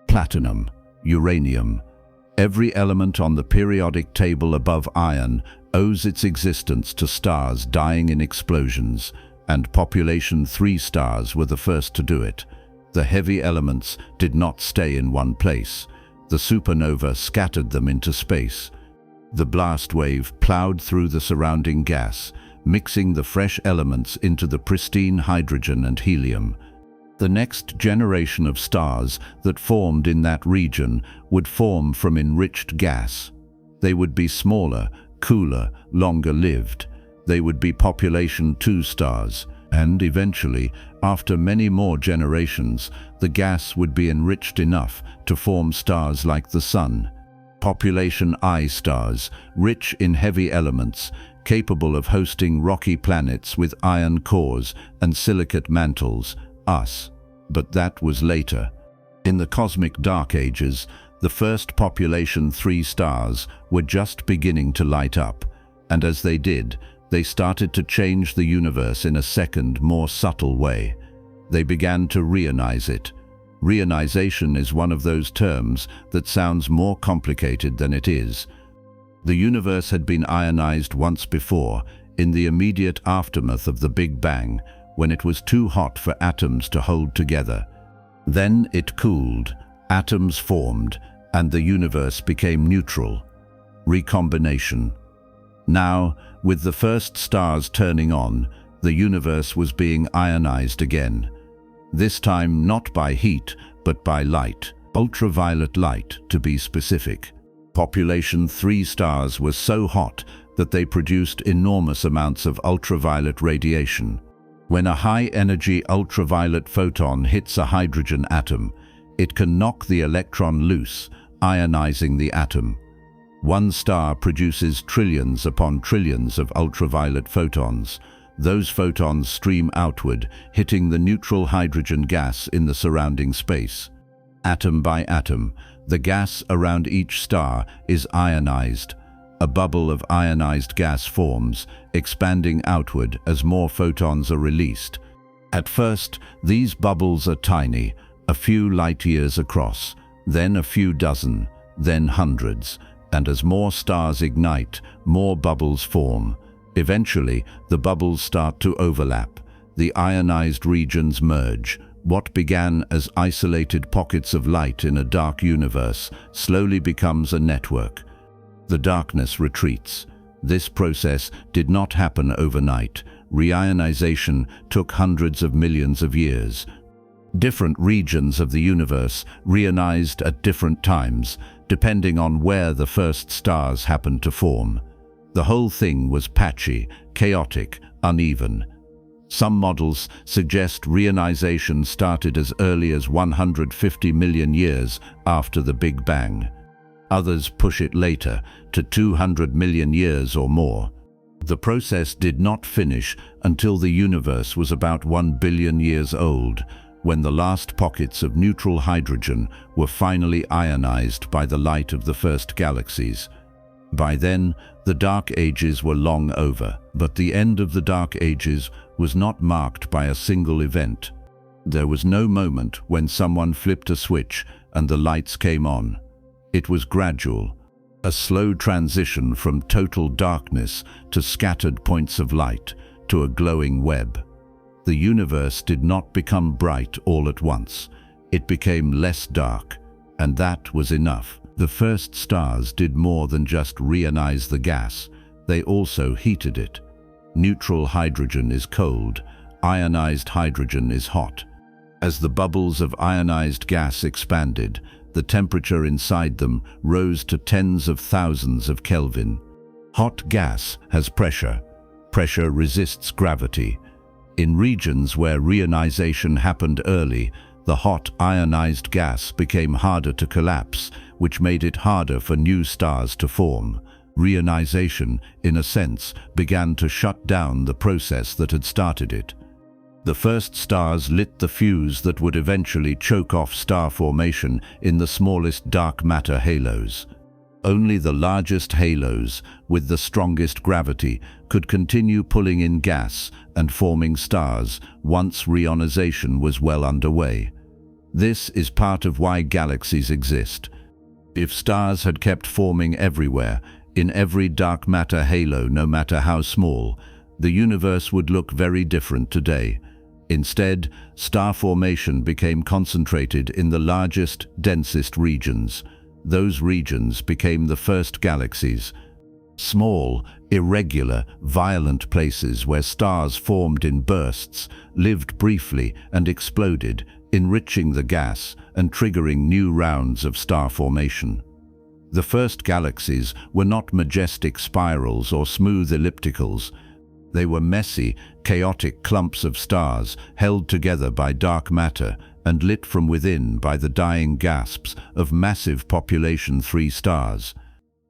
S1: platinum, uranium. Every element on the periodic table above iron owes its existence to stars dying in explosions, and population 3 stars were the first to do it. The heavy elements did not stay in one place. The supernova scattered them into space. The blast wave plowed through the surrounding gas, mixing the fresh elements into the pristine hydrogen and helium. The next generation of stars that formed in that region would form from enriched gas. They would be smaller, cooler, longer-lived. They would be population 2 stars, and eventually, after many more generations, the gas would be enriched enough to form stars like the Sun. Population I stars, rich in heavy elements, capable of hosting rocky planets with iron cores and silicate mantles, us. But that was later. In the cosmic dark ages, the first population 3 stars were just beginning to light up, and as they did, they started to change the universe in a second, more subtle way. They began to reionize it. Reionization is one of those terms that sounds more complicated than it is. The universe had been ionized once before, in the immediate aftermath of the Big Bang, when it was too hot for atoms to hold together. Then it cooled, atoms formed, and the universe became neutral. Recombination. Now, with the first stars turning on, the universe was being ionized again. This time not by heat, but by light, ultraviolet light to be specific. Population 3 stars were so hot that they produced enormous amounts of ultraviolet radiation. When a high-energy ultraviolet photon hits a hydrogen atom, it can knock the electron loose, ionizing the atom. One star produces trillions upon trillions of ultraviolet photons. Those photons stream outward, hitting the neutral hydrogen gas in the surrounding space. Atom by atom, the gas around each star is ionized. A bubble of ionized gas forms, expanding outward as more photons are released. At first, these bubbles are tiny, a few light years across, then a few dozen, then hundreds, and as more stars ignite, more bubbles form. Eventually, the bubbles start to overlap. The ionized regions merge. What began as isolated pockets of light in a dark universe slowly becomes a network. The darkness retreats. This process did not happen overnight. Reionization took hundreds of millions of years. Different regions of the universe reionized at different times, depending on where the first stars happened to form. The whole thing was patchy, chaotic, uneven. Some models suggest reionization started as early as 150 million years after the Big Bang. Others push it later, to 200 million years or more. The process did not finish until the universe was about 1 billion years old, when the last pockets of neutral hydrogen were finally ionized by the light of the first galaxies. By then, the Dark Ages were long over, but the end of the Dark Ages was not marked by a single event. There was no moment when someone flipped a switch and the lights came on. It was gradual, a slow transition from total darkness to scattered points of light, to a glowing web. The universe did not become bright all at once. It became less dark, and that was enough. The first stars did more than just reionize the gas. They also heated it. Neutral hydrogen is cold. Ionized hydrogen is hot. As the bubbles of ionized gas expanded, the temperature inside them rose to tens of thousands of Kelvin. Hot gas has pressure. Pressure resists gravity. In regions where reionization happened early, The hot ionized gas became harder to collapse, which made it harder for new stars to form. Reionization, in a sense, began to shut down the process that had started it. The first stars lit the fuse that would eventually choke off star formation in the smallest dark matter halos. Only the largest halos, with the strongest gravity, could continue pulling in gas and forming stars once reionization was well underway. This is part of why galaxies exist. If stars had kept forming everywhere, in every dark matter halo, no matter how small, the universe would look very different today. Instead, star formation became concentrated in the largest, densest regions. Those regions became the first galaxies. Small, irregular, violent places where stars formed in bursts, lived briefly and exploded, enriching the gas and triggering new rounds of star formation. The first galaxies were not majestic spirals or smooth ellipticals. They were messy, chaotic clumps of stars held together by dark matter and lit from within by the dying gasps of massive population 3 stars.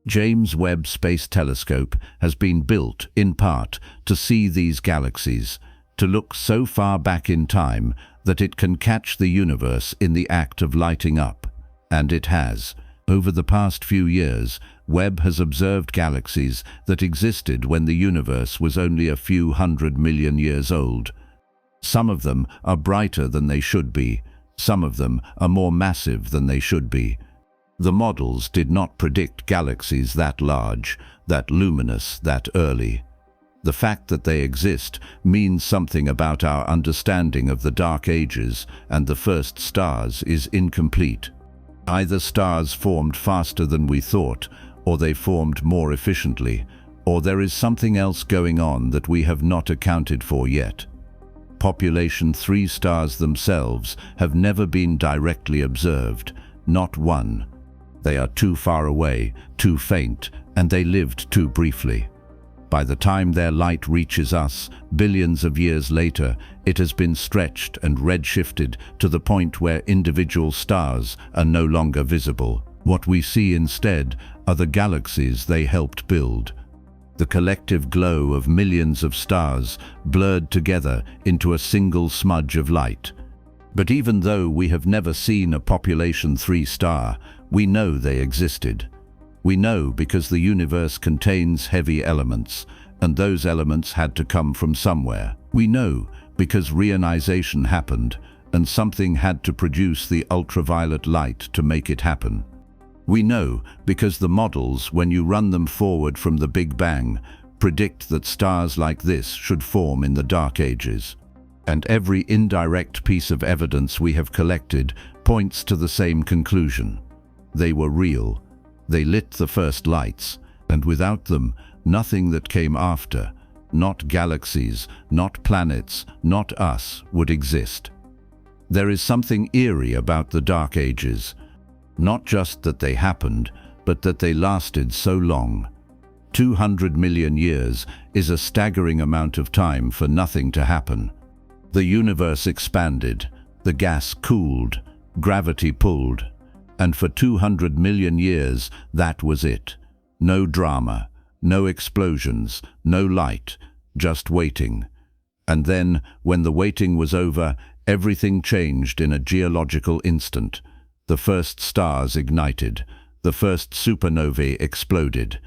S1: James Webb Space Telescope has been built, in part, to see these galaxies, to look so far back in time that it can catch the universe in the act of lighting up. And it has. Over the past few years, Webb has observed galaxies that existed when the universe was only a few 100 million years old. Some of them are brighter than they should be. Some of them are more massive than they should be. The models did not predict galaxies that large, that luminous, that early. The fact that they exist means something about our understanding of the Dark Ages and the first stars is incomplete. Either stars formed faster than we thought, or they formed more efficiently, or there is something else going on that we have not accounted for yet. Population 3 stars themselves have never been directly observed, not one. They are too far away, too faint, and they lived too briefly. By the time their light reaches us, billions of years later, it has been stretched and redshifted to the point where individual stars are no longer visible. What we see instead are the galaxies they helped build. The collective glow of millions of stars blurred together into a single smudge of light. But even though we have never seen a population 3 star, we know they existed. We know because the universe contains heavy elements, and those elements had to come from somewhere. We know because reionization happened, and something had to produce the ultraviolet light to make it happen. We know because the models, when you run them forward from the Big Bang, predict that stars like this should form in the Dark Ages. And every indirect piece of evidence we have collected points to the same conclusion. They were real. They lit the first lights, and without them, nothing that came after, not galaxies, not planets, not us, would exist. There is something eerie about the Dark Ages. Not just that they happened, but that they lasted so long. 200 million years is a staggering amount of time for nothing to happen. The universe expanded, the gas cooled, gravity pulled, and for 200 million years that was it. No drama, no explosions, no light, just waiting. And then, when the waiting was over, everything changed in a geological instant. The first stars ignited, the first supernovae exploded,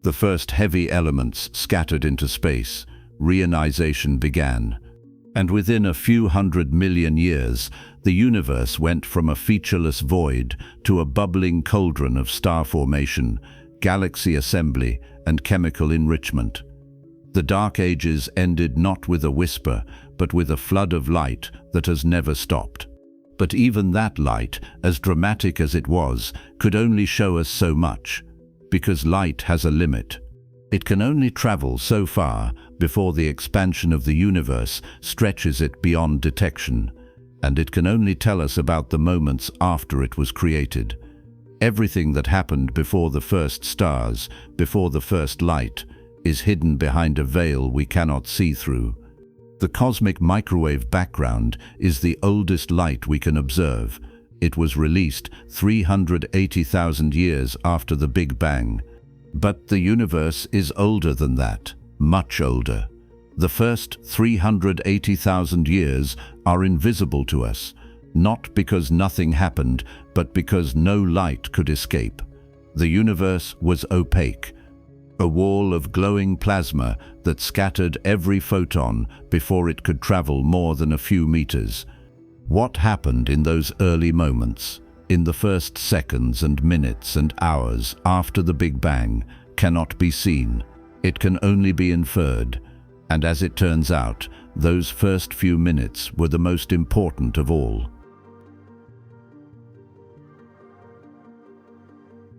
S1: the first heavy elements scattered into space. Reionization began. And within a few 100 million years, the universe went from a featureless void to a bubbling cauldron of star formation, galaxy assembly, and chemical enrichment. The Dark Ages ended not with a whisper, but with a flood of light that has never stopped. But even that light, as dramatic as it was, could only show us so much, because light has a limit. It can only travel so far before the expansion of the universe stretches it beyond detection, and it can only tell us about the moments after it was created. Everything that happened before the first stars, before the first light, is hidden behind a veil we cannot see through. The cosmic microwave background is the oldest light we can observe. It was released 380,000 years after the Big Bang. But the universe is older than that, much older. The first 380,000 years are invisible to us, not because nothing happened, but because no light could escape. The universe was opaque, a wall of glowing plasma that scattered every photon before it could travel more than a few meters. What happened in those early moments, in the first seconds and minutes and hours after the Big Bang, cannot be seen. It can only be inferred. And as it turns out, those first few minutes were the most important of all.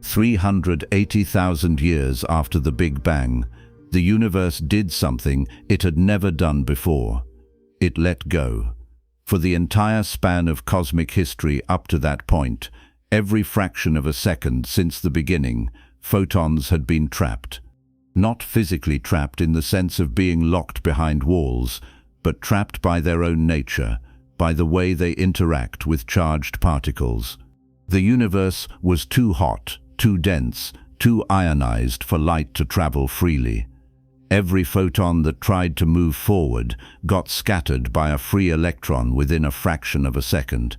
S1: 380,000 years after the Big Bang, the universe did something it had never done before. It let go. For the entire span of cosmic history up to that point, every fraction of a second since the beginning, photons had been trapped. Not physically trapped in the sense of being locked behind walls, but trapped by their own nature, by the way they interact with charged particles. The universe was too hot, too dense, too ionized for light to travel freely. Every photon that tried to move forward got scattered by a free electron within a fraction of a second.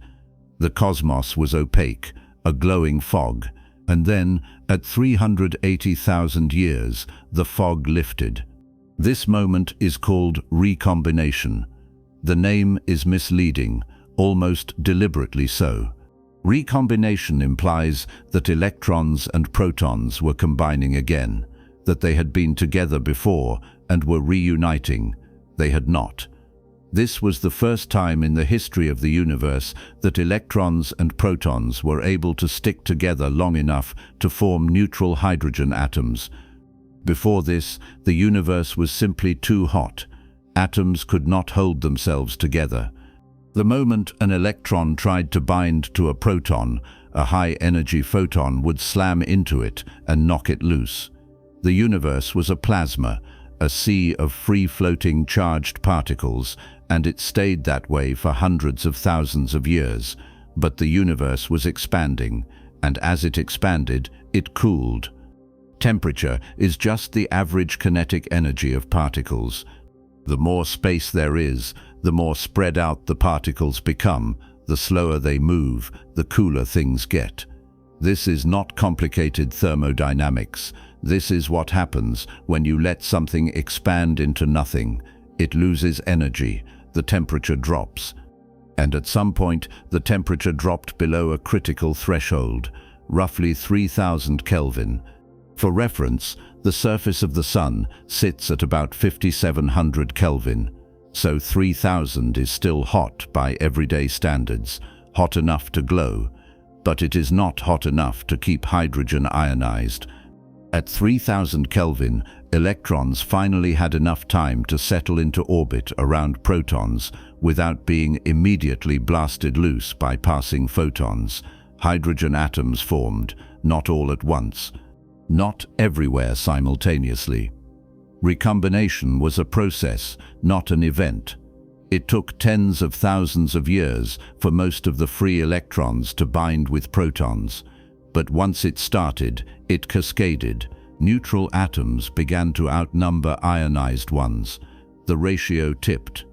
S1: The cosmos was opaque, a glowing fog, and then, at 380,000 years, the fog lifted. This moment is called recombination. The name is misleading, almost deliberately so. Recombination implies that electrons and protons were combining again, that they had been together before and were reuniting. They had not. This was the first time in the history of the universe that electrons and protons were able to stick together long enough to form neutral hydrogen atoms. Before this, the universe was simply too hot. Atoms could not hold themselves together. The moment an electron tried to bind to a proton, a high-energy photon would slam into it and knock it loose. The universe was a plasma, a sea of free-floating charged particles, and it stayed that way for hundreds of thousands of years. But the universe was expanding, and as it expanded, it cooled. Temperature is just the average kinetic energy of particles. The more space there is, the more spread out the particles become, the slower they move, the cooler things get. This is not complicated thermodynamics. This is what happens when you let something expand into nothing. It loses energy, the temperature drops. And at some point, the temperature dropped below a critical threshold, roughly 3000 Kelvin. For reference, the surface of the Sun sits at about 5700 Kelvin, so 3000 is still hot by everyday standards, hot enough to glow, but it is not hot enough to keep hydrogen ionized. At 3000 Kelvin, electrons finally had enough time to settle into orbit around protons without being immediately blasted loose by passing photons. Hydrogen atoms formed, not all at once, not everywhere simultaneously. Recombination was a process, not an event. It took tens of thousands of years for most of the free electrons to bind with protons. But once it started, it cascaded. Neutral atoms began to outnumber ionized ones. The ratio tipped.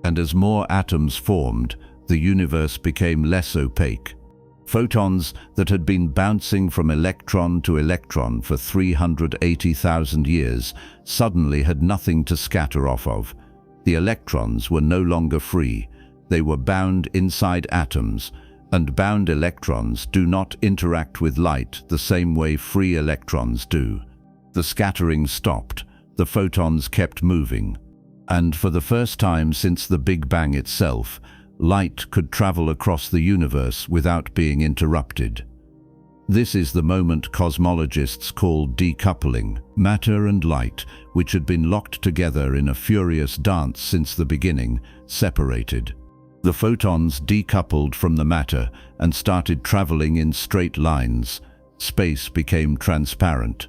S1: And as more atoms formed, the universe became less opaque. Photons that had been bouncing from electron to electron for 380,000 years suddenly had nothing to scatter off of. The electrons were no longer free. They were bound inside atoms, and bound electrons do not interact with light the same way free electrons do. The scattering stopped. The photons kept moving. And for the first time since the Big Bang itself, light could travel across the universe without being interrupted. This is the moment cosmologists call decoupling. Matter and light, which had been locked together in a furious dance since the beginning, separated. The photons decoupled from the matter and started traveling in straight lines. Space became transparent.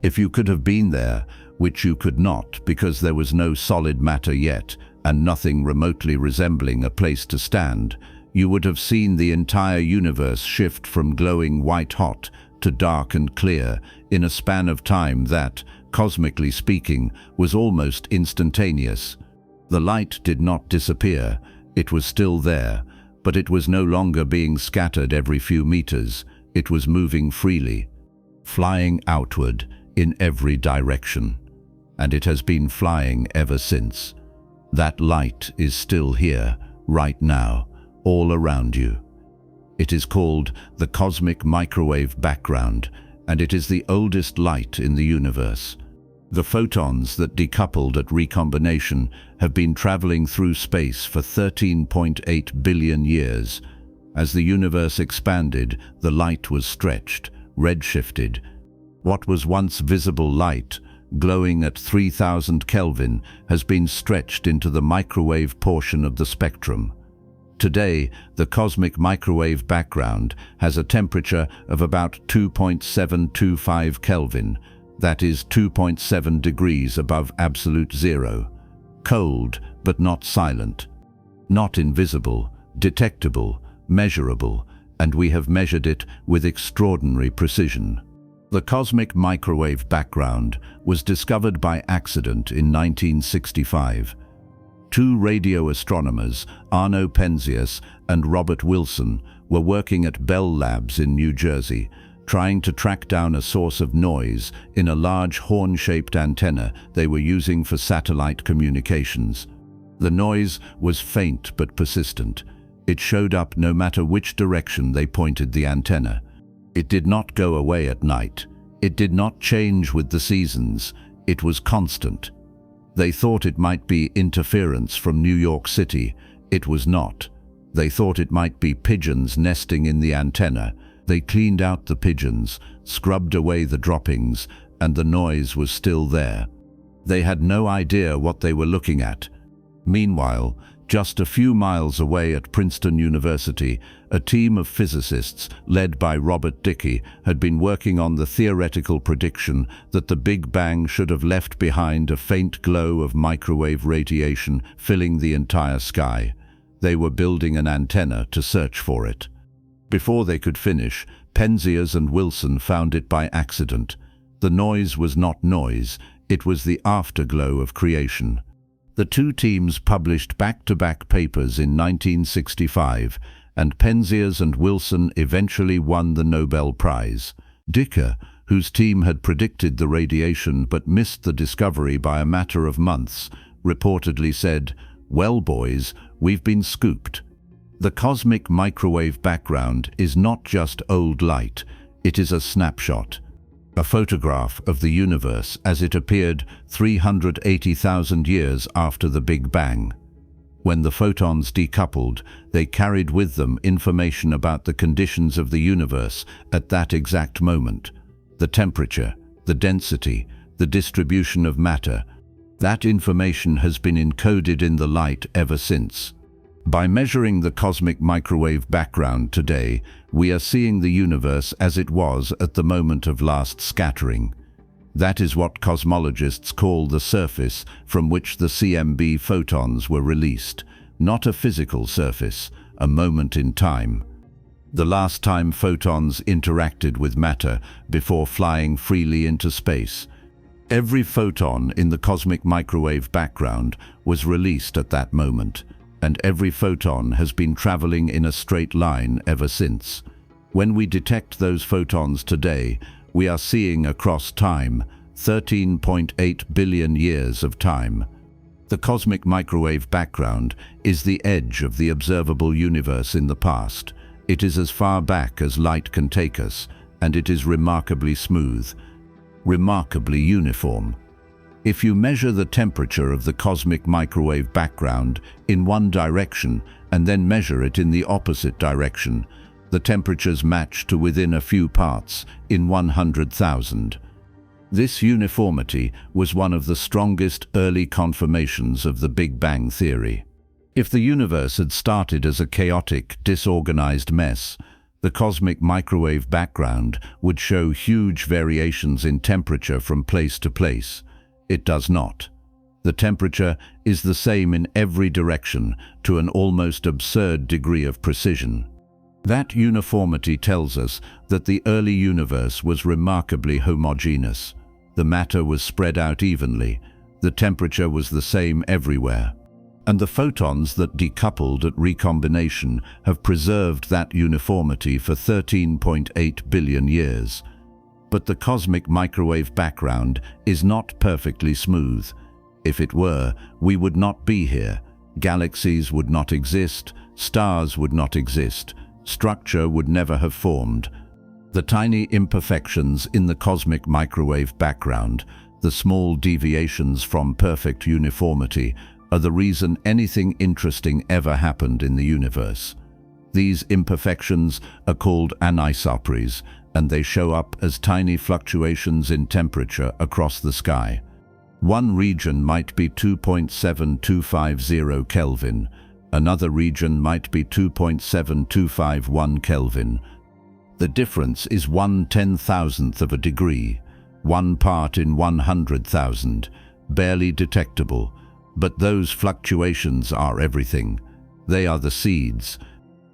S1: If you could have been there, which you could not because there was no solid matter yet, and nothing remotely resembling a place to stand, you would have seen the entire universe shift from glowing white-hot to dark and clear in a span of time that, cosmically speaking, was almost instantaneous. The light did not disappear. It was still there, but it was no longer being scattered every few meters. It was moving freely, flying outward in every direction. And it has been flying ever since. That light is still here, right now, all around you. It is called the cosmic microwave background, and it is the oldest light in the universe. The photons that decoupled at recombination have been traveling through space for 13.8 billion years. As the universe expanded, the light was stretched, redshifted. What was once visible light, glowing at 3000 Kelvin, has been stretched into the microwave portion of the spectrum. Today, the cosmic microwave background has a temperature of about 2.725 Kelvin, that is 2.7 degrees above absolute zero. Cold, but not silent. Not invisible, detectable, measurable, and we have measured it with extraordinary precision. The cosmic microwave background was discovered by accident in 1965. Two radio astronomers, Arno Penzias and Robert Wilson, were working at Bell Labs in New Jersey, trying to track down a source of noise in a large horn-shaped antenna they were using for satellite communications. The noise was faint but persistent. It showed up no matter which direction they pointed the antenna. It did not go away at night. It did not change with the seasons. It was constant. They thought it might be interference from New York City. It was not. They thought it might be pigeons nesting in the antenna. They cleaned out the pigeons, scrubbed away the droppings, and the noise was still there. They had no idea what they were looking at. Meanwhile, just a few miles away at Princeton University, a team of physicists led by Robert Dicke had been working on the theoretical prediction that the Big Bang should have left behind a faint glow of microwave radiation filling the entire sky. They were building an antenna to search for it. Before they could finish, Penzias and Wilson found it by accident. The noise was not noise, it was the afterglow of creation. The two teams published back-to-back papers in 1965, and Penzias and Wilson eventually won the Nobel Prize. Dicke, whose team had predicted the radiation but missed the discovery by a matter of months, reportedly said, "Well, boys, we've been scooped." The cosmic microwave background is not just old light, it is a snapshot. A photograph of the universe as it appeared 380,000 years after the Big Bang. When the photons decoupled, they carried with them information about the conditions of the universe at that exact moment. The temperature, the density, the distribution of matter. That information has been encoded in the light ever since. By measuring the cosmic microwave background today, we are seeing the universe as it was at the moment of last scattering. That is what cosmologists call the surface from which the CMB photons were released, not a physical surface, a moment in time. The last time photons interacted with matter before flying freely into space. Every photon in the cosmic microwave background was released at that moment, and every photon has been traveling in a straight line ever since. When we detect those photons today, we are seeing across time 13.8 billion years of time. The cosmic microwave background is the edge of the observable universe in the past. It is as far back as light can take us, and it is remarkably smooth, remarkably uniform. If you measure the temperature of the cosmic microwave background in one direction and then measure it in the opposite direction, the temperatures match to within a few parts in 100,000. This uniformity was one of the strongest early confirmations of the Big Bang theory. If the universe had started as a chaotic, disorganized mess, the cosmic microwave background would show huge variations in temperature from place to place. It does not. The temperature is the same in every direction to an almost absurd degree of precision. That uniformity tells us that the early universe was remarkably homogeneous. The matter was spread out evenly. The temperature was the same everywhere. And the photons that decoupled at recombination have preserved that uniformity for 13.8 billion years. But the cosmic microwave background is not perfectly smooth. If it were, we would not be here. Galaxies would not exist, stars would not exist, structure would never have formed. The tiny imperfections in the cosmic microwave background, the small deviations from perfect uniformity, are the reason anything interesting ever happened in the universe. These imperfections are called anisotropies, and they show up as tiny fluctuations in temperature across the sky. One region might be 2.7250 Kelvin, another region might be 2.7251 Kelvin. The difference is 1/10,000th of a degree, 1 part in 100,000, barely detectable. But those fluctuations are everything. They are the seeds,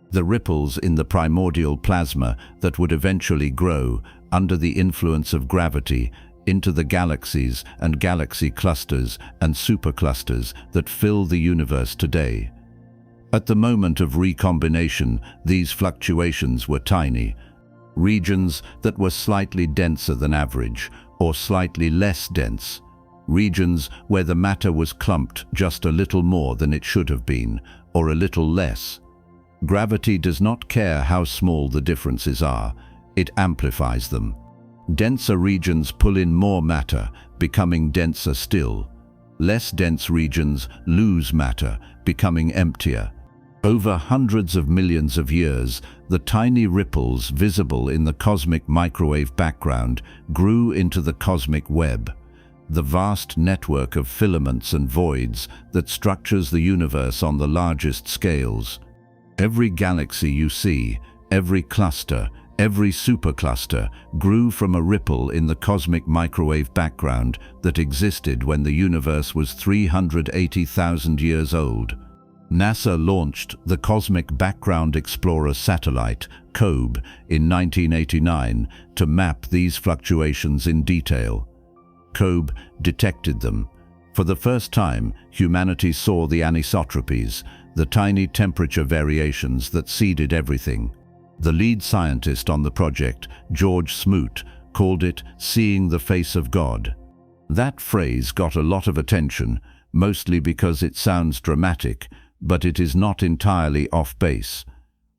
S1: the ripples in the primordial plasma that would eventually grow, under the influence of gravity, into the galaxies and galaxy clusters and superclusters that fill the universe today. At the moment of recombination, these fluctuations were tiny. Regions that were slightly denser than average, or slightly less dense. Regions where the matter was clumped just a little more than it should have been, or a little less. Gravity does not care how small the differences are, it amplifies them. Denser regions pull in more matter, becoming denser still. Less dense regions lose matter, becoming emptier. Over hundreds of millions of years, the tiny ripples visible in the cosmic microwave background grew into the cosmic web, the vast network of filaments and voids that structures the universe on the largest scales. Every galaxy you see, every cluster, every supercluster grew from a ripple in the cosmic microwave background that existed when the universe was 380,000 years old. NASA launched the Cosmic Background Explorer satellite, COBE, in 1989 to map these fluctuations in detail. COBE detected them. For the first time, humanity saw the anisotropies, the tiny temperature variations that seeded everything. The lead scientist on the project, George Smoot, called it "seeing the face of God." That phrase got a lot of attention, mostly because it sounds dramatic, but it is not entirely off base.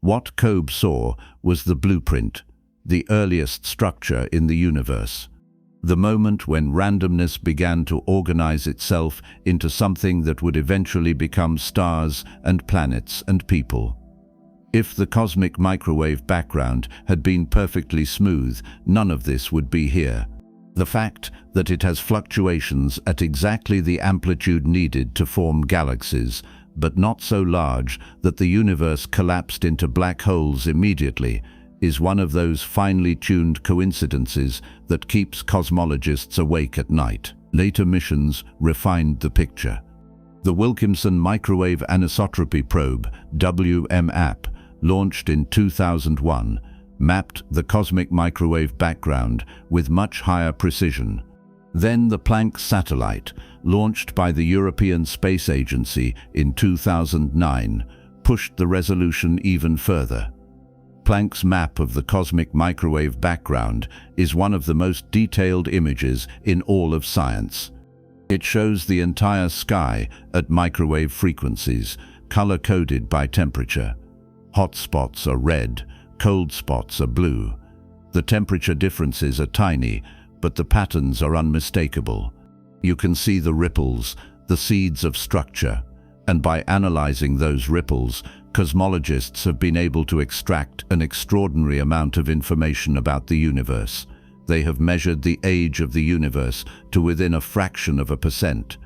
S1: What COBE saw was the blueprint, the earliest structure in the universe. The moment when randomness began to organize itself into something that would eventually become stars and planets and people. If the cosmic microwave background had been perfectly smooth, none of this would be here. The fact that it has fluctuations at exactly the amplitude needed to form galaxies, but not so large that the universe collapsed into black holes immediately, is one of those finely tuned coincidences that keeps cosmologists awake at night. Later missions refined the picture. The Wilkinson Microwave Anisotropy Probe, WMAP, launched in 2001, mapped the cosmic microwave background with much higher precision. Then the Planck satellite, launched by the European Space Agency in 2009, pushed the resolution even further. Planck's map of the cosmic microwave background is one of the most detailed images in all of science. It shows the entire sky at microwave frequencies, color-coded by temperature. Hot spots are red, cold spots are blue. The temperature differences are tiny, but the patterns are unmistakable. You can see the ripples, the seeds of structure, and by analyzing those ripples, cosmologists have been able to extract an extraordinary amount of information about the universe. They have measured the age of the universe to within a fraction of a percent.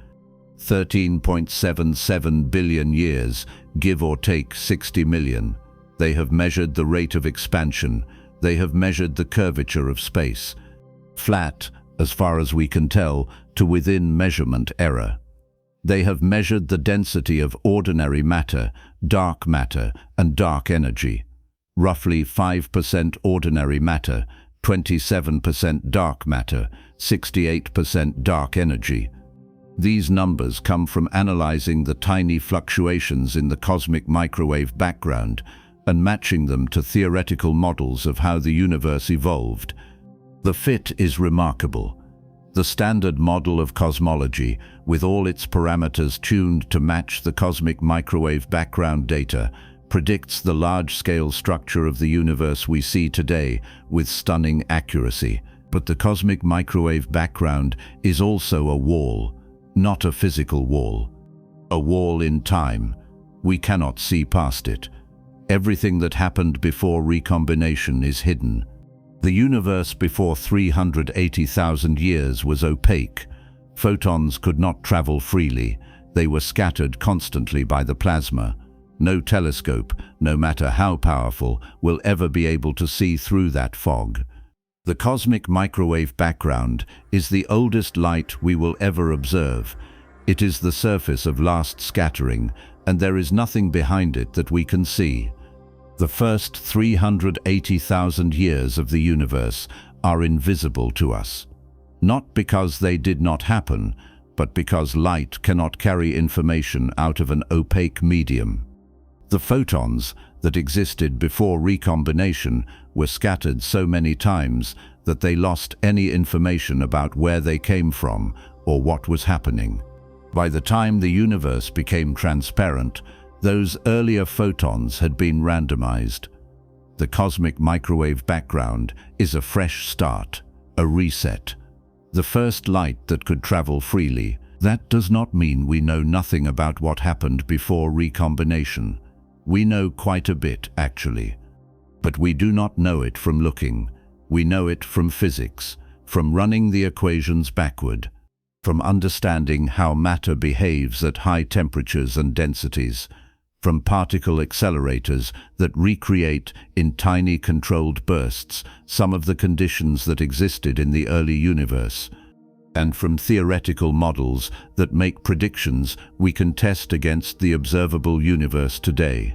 S1: 13.77 billion years, give or take 60 million. They have measured the rate of expansion. They have measured the curvature of space. Flat, as far as we can tell, to within measurement error. They have measured the density of ordinary matter, and dark energy. Roughly 5% ordinary matter, 27% dark matter, 68% dark energy. These numbers come from analyzing the tiny fluctuations in the cosmic microwave background and matching them to theoretical models of how the universe evolved. The fit is remarkable. The standard model of cosmology, with all its parameters tuned to match the cosmic microwave background data, predicts the large-scale structure of the universe we see today with stunning accuracy. But the cosmic microwave background is also a wall, not a physical wall. A wall in time. We cannot see past it. Everything that happened before recombination is hidden. The universe before 380,000 years was opaque. Photons could not travel freely. They were scattered constantly by the plasma. No telescope, no matter how powerful, will ever be able to see through that fog. The cosmic microwave background is the oldest light we will ever observe. It is the surface of last scattering, and there is nothing behind it that we can see. The first 380,000 years of the universe are invisible to us. Not because they did not happen, but because light cannot carry information out of an opaque medium. The photons that existed before recombination were scattered so many times that they lost any information about where they came from or what was happening. By the time the universe became transparent, those earlier photons had been randomized. The cosmic microwave background is a fresh start, a reset. The first light that could travel freely. That does not mean we know nothing about what happened before recombination. We know quite a bit, actually. But we do not know it from looking. We know it from physics, from running the equations backward, from understanding how matter behaves at high temperatures and densities, from particle accelerators that recreate in tiny controlled bursts some of the conditions that existed in the early universe, and from theoretical models that make predictions we can test against the observable universe today.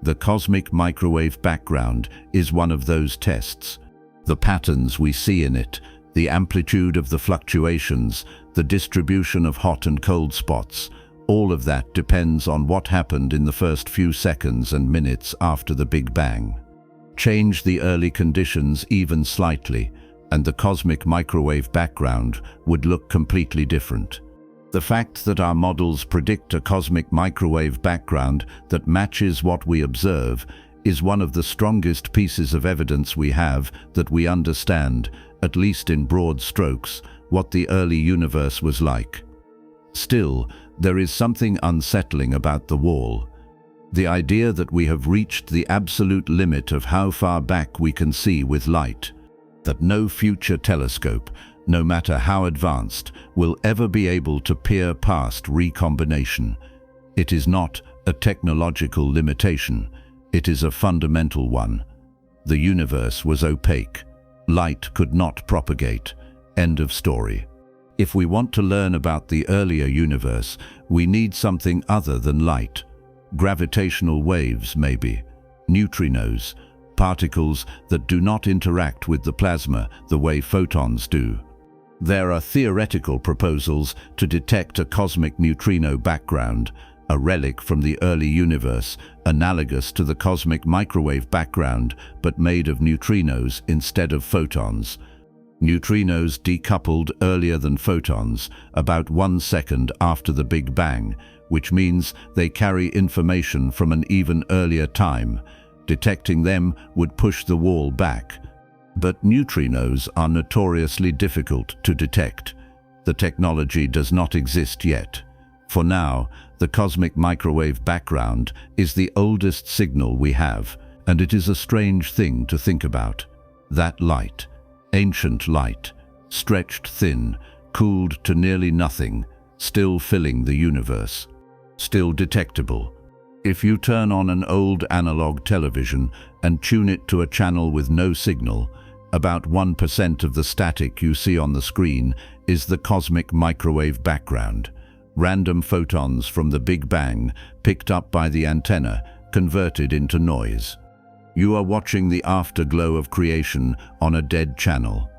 S1: The cosmic microwave background is one of those tests. The patterns we see in it, the amplitude of the fluctuations, the distribution of hot and cold spots, all of that depends on what happened in the first few seconds and minutes after the Big Bang. Change the early conditions even slightly, and the cosmic microwave background would look completely different. The fact that our models predict a cosmic microwave background that matches what we observe is one of the strongest pieces of evidence we have that we understand, at least in broad strokes, what the early universe was like. Still, there is something unsettling about the wall. The idea that we have reached the absolute limit of how far back we can see with light. That no future telescope, no matter how advanced, will ever be able to peer past recombination. It is not a technological limitation. It is a fundamental one. The universe was opaque. Light could not propagate. End of story. If we want to learn about the earlier universe, we need something other than light. Gravitational waves, maybe. Neutrinos. Particles that do not interact with the plasma the way photons do. There are theoretical proposals to detect a cosmic neutrino background, a relic from the early universe, analogous to the cosmic microwave background, but made of neutrinos instead of photons. Neutrinos decoupled earlier than photons, about 1 second after the Big Bang, which means they carry information from an even earlier time. Detecting them would push the wall back. But neutrinos are notoriously difficult to detect. The technology does not exist yet. For now, the cosmic microwave background is the oldest signal we have, and it is a strange thing to think about. That light, ancient light, stretched thin, cooled to nearly nothing, still filling the universe, still detectable. If you turn on an old analog television and tune it to a channel with no signal, about 1% of the static you see on the screen is the cosmic microwave background. Random photons from the Big Bang, picked up by the antenna, converted into noise. You are watching the afterglow of creation on a dead channel.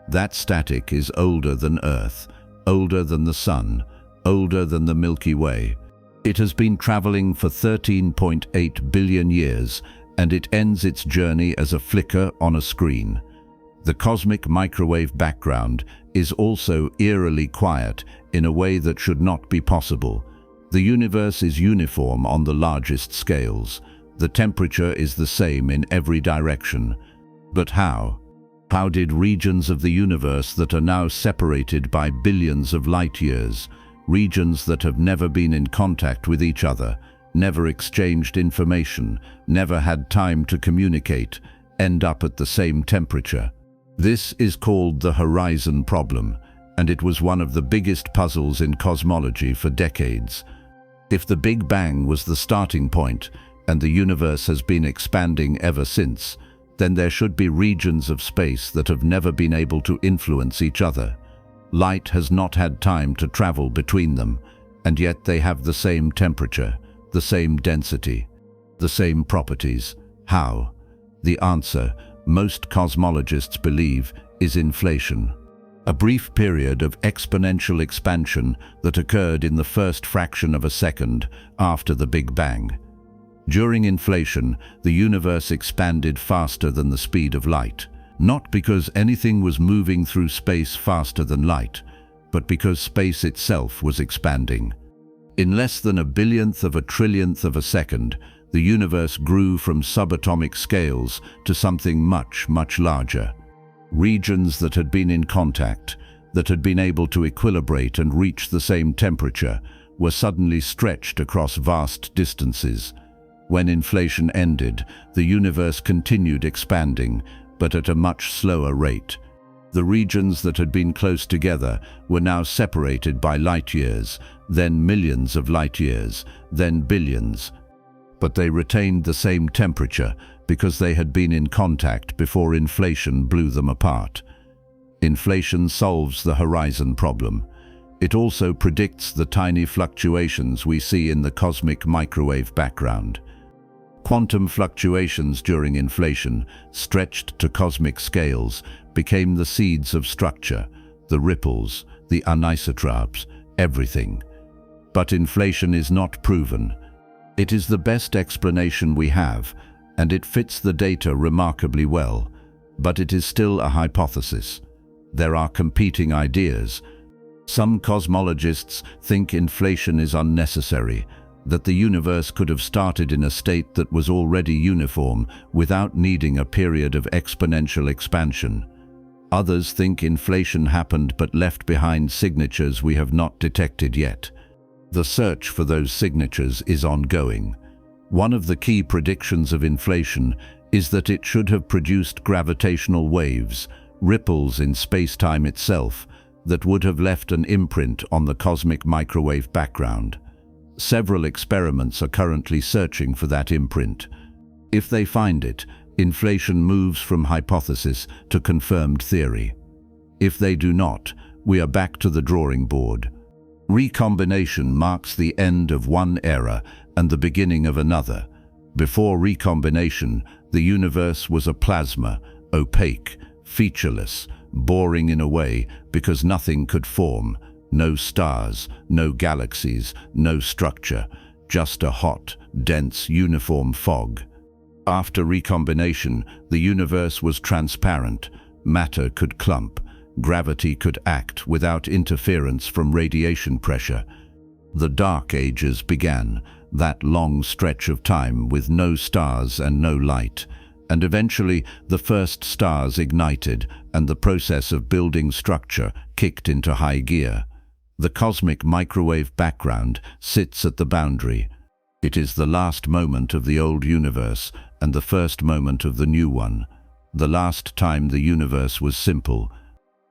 S1: That static is older than Earth, older than the Sun, older than the Milky Way. It has been traveling for 13.8 billion years, and it ends its journey as a flicker on a screen. The cosmic microwave background is also eerily quiet in a way that should not be possible. The universe is uniform on the largest scales. The temperature is the same in every direction. But how? How did regions of the universe that are now separated by billions of light years, regions that have never been in contact with each other, never exchanged information, never had time to communicate, end up at the same temperature? This is called the horizon problem, and it was one of the biggest puzzles in cosmology for decades. If the Big Bang was the starting point, and the universe has been expanding ever since, then there should be regions of space that have never been able to influence each other. Light has not had time to travel between them, and yet they have the same temperature, the same density, the same properties. How? The answer, most cosmologists believe, is inflation. A brief period of exponential expansion that occurred in the first fraction of a second after the Big Bang. During inflation, the universe expanded faster than the speed of light, not because anything was moving through space faster than light, but because space itself was expanding. In less than a billionth of a trillionth of a second, the universe grew from subatomic scales to something much, much larger. Regions that had been in contact, that had been able to equilibrate and reach the same temperature, were suddenly stretched across vast distances. When inflation ended, the universe continued expanding, but at a much slower rate. The regions that had been close together were now separated by light years, then millions of light years, then billions. But they retained the same temperature because they had been in contact before inflation blew them apart. Inflation solves the horizon problem. It also predicts the tiny fluctuations we see in the cosmic microwave background. Quantum fluctuations during inflation, stretched to cosmic scales, became the seeds of structure, the ripples, the anisotropes, everything. But inflation is not proven. It is the best explanation we have, and it fits the data remarkably well, but it is still a hypothesis. There are competing ideas. Some cosmologists think inflation is unnecessary, that the universe could have started in a state that was already uniform without needing a period of exponential expansion. Others think inflation happened but left behind signatures we have not detected yet. The search for those signatures is ongoing. One of the key predictions of inflation is that it should have produced gravitational waves, ripples in space-time itself, that would have left an imprint on the cosmic microwave background. Several experiments are currently searching for that imprint. If they find it, inflation moves from hypothesis to confirmed theory. If they do not, we are back to the drawing board. Recombination marks the end of one era and the beginning of another. Before recombination, the universe was a plasma, opaque, featureless, boring in a way because nothing could form. No stars, no galaxies, no structure, just a hot, dense, uniform fog. After recombination, the universe was transparent. Matter could clump. Gravity could act without interference from radiation pressure. The Dark Ages began, that long stretch of time with no stars and no light. And eventually, the first stars ignited, and the process of building structure kicked into high gear. The cosmic microwave background sits at the boundary. It is the last moment of the old universe and the first moment of the new one. The last time the universe was simple.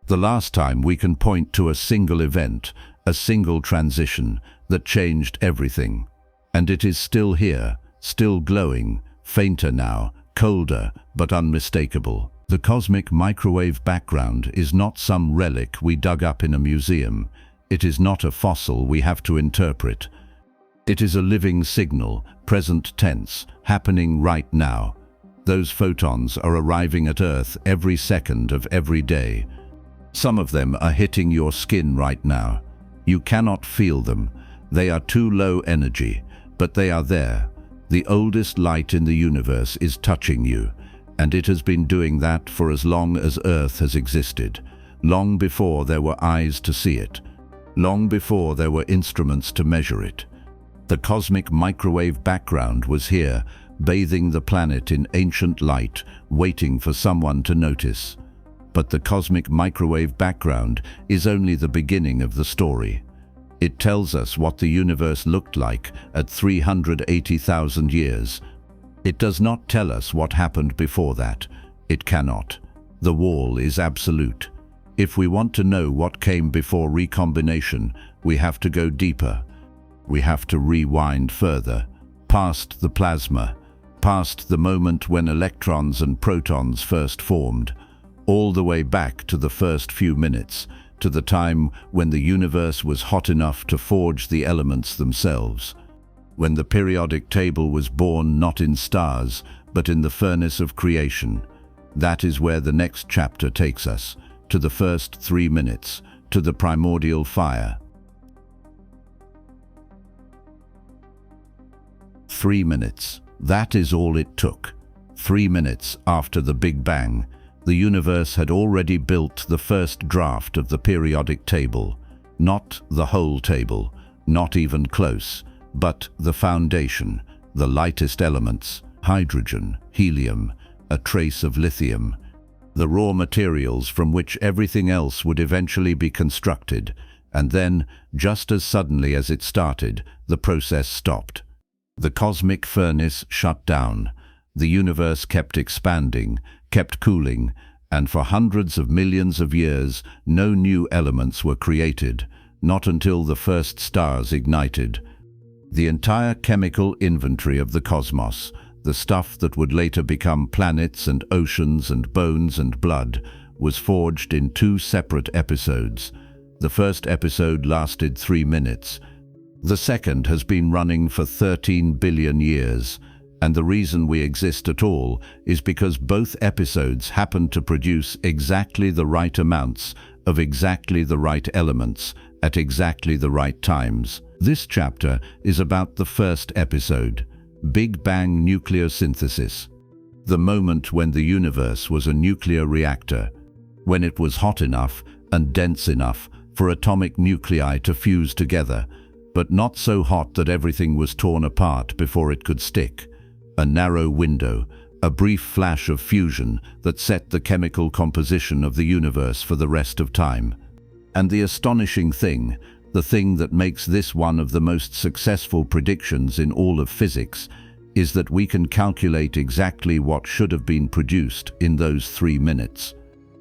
S1: The last time we can point to a single event, a single transition that changed everything. And it is still here, still glowing, fainter now, colder but unmistakable. The cosmic microwave background is not some relic we dug up in a museum. It is not a fossil we have to interpret. It is a living signal, present tense, happening right now. Those photons are arriving at Earth every second of every day. Some of them are hitting your skin right now. You cannot feel them. They are too low energy, but they are there. The oldest light in the universe is touching you, and it has been doing that for as long as Earth has existed, long before there were eyes to see it, long before there were instruments to measure it. The cosmic microwave background was here, bathing the planet in ancient light, waiting for someone to notice. But the cosmic microwave background is only the beginning of the story. It tells us what the universe looked like at 380,000 years. It does not tell us what happened before that. It cannot. The wall is absolute. If we want to know what came before recombination, we have to go deeper. We have to rewind further, past the plasma, past the moment when electrons and protons first formed, all the way back to the first few minutes, to the time when the universe was hot enough to forge the elements themselves. When the periodic table was born not in stars, but in the furnace of creation. That is where the next chapter takes us, to the first 3 minutes, to the primordial fire. 3 minutes. That is all it took. 3 minutes after the Big Bang, the universe had already built the first draft of the periodic table. Not the whole table, not even close, but the foundation, the lightest elements, hydrogen, helium, a trace of lithium, the raw materials from which everything else would eventually be constructed, and then, just as suddenly as it started, the process stopped. The cosmic furnace shut down. The universe kept expanding, kept cooling, and for hundreds of millions of years, no new elements were created, not until the first stars ignited. The entire chemical inventory of the cosmos, the stuff that would later become planets and oceans and bones and blood, was forged in 2 separate episodes. The first episode lasted 3 minutes. The second has been running for 13 billion years, and the reason we exist at all is because both episodes happen to produce exactly the right amounts of exactly the right elements at exactly the right times. This chapter is about the first episode, Big Bang nucleosynthesis, the moment when the universe was a nuclear reactor, when it was hot enough and dense enough for atomic nuclei to fuse together, but not so hot that everything was torn apart before it could stick. A narrow window, a brief flash of fusion that set the chemical composition of the universe for the rest of time. And the astonishing thing, the thing that makes this one of the most successful predictions in all of physics, is that we can calculate exactly what should have been produced in those 3 minutes.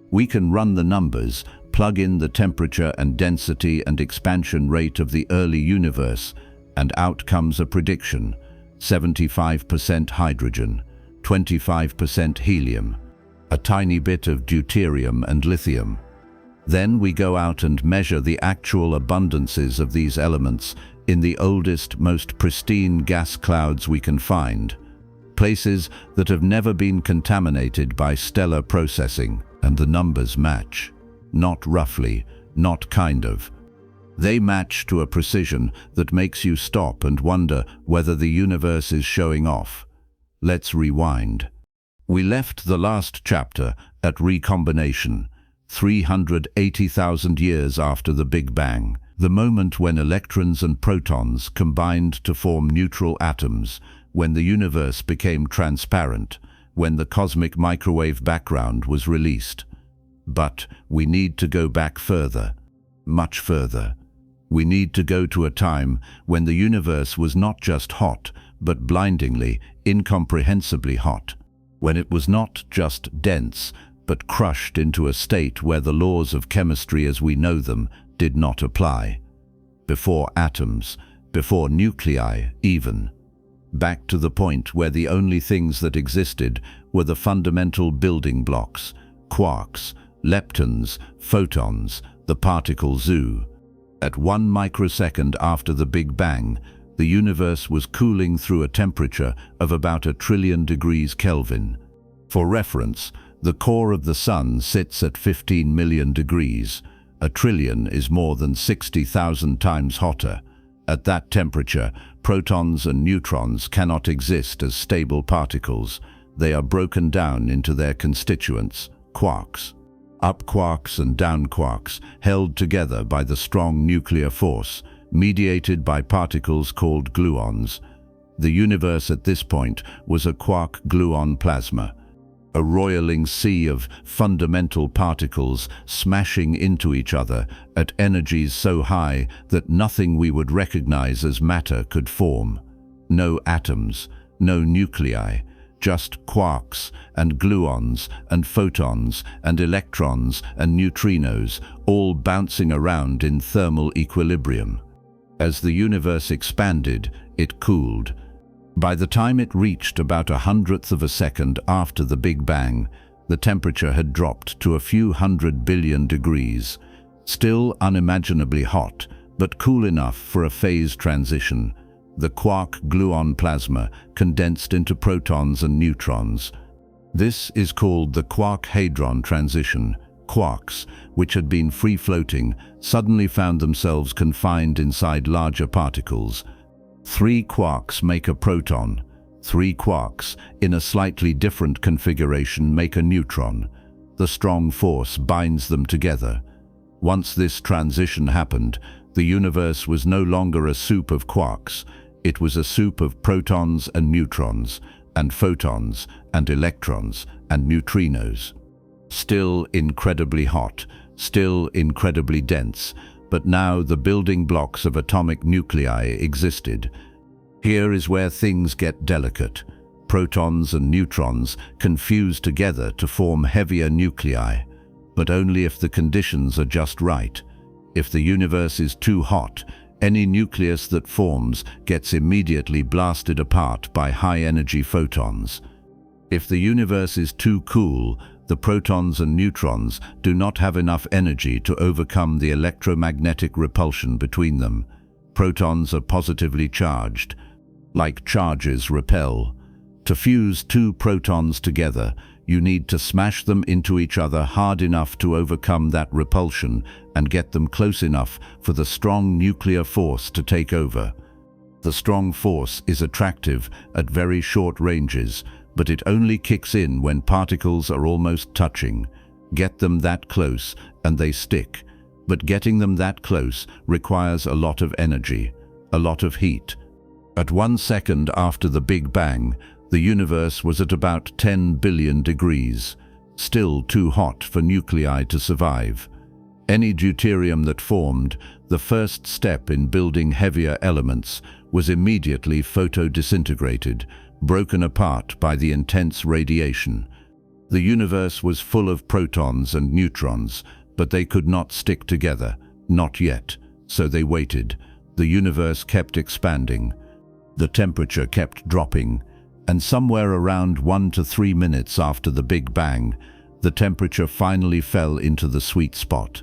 S1: We can run the numbers, plug in the temperature and density and expansion rate of the early universe, and out comes a prediction: 75% hydrogen, 25% helium, a tiny bit of deuterium and lithium. Then we go out and measure the actual abundances of these elements in the oldest, most pristine gas clouds we can find, places that have never been contaminated by stellar processing, and the numbers match. Not roughly, not kind of. They match to a precision that makes you stop and wonder whether the universe is showing off. Let's rewind. We left the last chapter at recombination, 380,000 years after the Big Bang, the moment when electrons and protons combined to form neutral atoms, when the universe became transparent, when the cosmic microwave background was released. But we need to go back further, much further. We need to go to a time when the universe was not just hot, but blindingly, incomprehensibly hot. When it was not just dense, but crushed into a state where the laws of chemistry as we know them did not apply. Before atoms, before nuclei even. Back to the point where the only things that existed were the fundamental building blocks, quarks, leptons, photons, the particle zoo. At 1 microsecond after the Big Bang, the universe was cooling through a temperature of about 1,000,000,000 degrees Kelvin. For reference, the core of the Sun sits at 15 million degrees. 1,000,000,000,000 is more than 60,000 times hotter. At that temperature, protons and neutrons cannot exist as stable particles. They are broken down into their constituents, quarks. Up quarks and down quarks, held together by the strong nuclear force, mediated by particles called gluons. The universe at this point was a quark-gluon plasma, a roiling sea of fundamental particles smashing into each other at energies so high that nothing we would recognize as matter could form. No atoms, no nuclei, just quarks and gluons and photons and electrons and neutrinos, all bouncing around in thermal equilibrium. As the universe expanded, it cooled. By the time it reached about 1/100th of a second after the Big Bang, the temperature had dropped to a few 100 billion degrees. Still unimaginably hot, but cool enough for a phase transition. The quark-gluon plasma condensed into protons and neutrons. This is called the quark-hadron transition. Quarks, which had been free-floating, suddenly found themselves confined inside larger particles. 3 quarks make a proton. 3 quarks, in a slightly different configuration, make a neutron. The strong force binds them together. Once this transition happened, the universe was no longer a soup of quarks. It was a soup of protons and neutrons, and photons and electrons and neutrinos. Still incredibly hot, still incredibly dense, but now the building blocks of atomic nuclei existed. Here is where things get delicate. Protons and neutrons confuse together to form heavier nuclei, but only if the conditions are just right. If the universe is too hot, any nucleus that forms gets immediately blasted apart by high-energy photons. If the universe is too cool, the protons and neutrons do not have enough energy to overcome the electromagnetic repulsion between them. Protons are positively charged. Like charges repel. To fuse 2 protons together, you need to smash them into each other hard enough to overcome that repulsion and get them close enough for the strong nuclear force to take over. The strong force is attractive at very short ranges, but it only kicks in when particles are almost touching. Get them that close and they stick. But getting them that close requires a lot of energy, a lot of heat. At 1 second after the Big Bang, the universe was at about 10 billion degrees, still too hot for nuclei to survive. Any deuterium that formed, the first step in building heavier elements, was immediately photodisintegrated, broken apart by the intense radiation. The universe was full of protons and neutrons, but they could not stick together, not yet, so they waited. The universe kept expanding. The temperature kept dropping, and somewhere around 1 to 3 minutes after the Big Bang, the temperature finally fell into the sweet spot,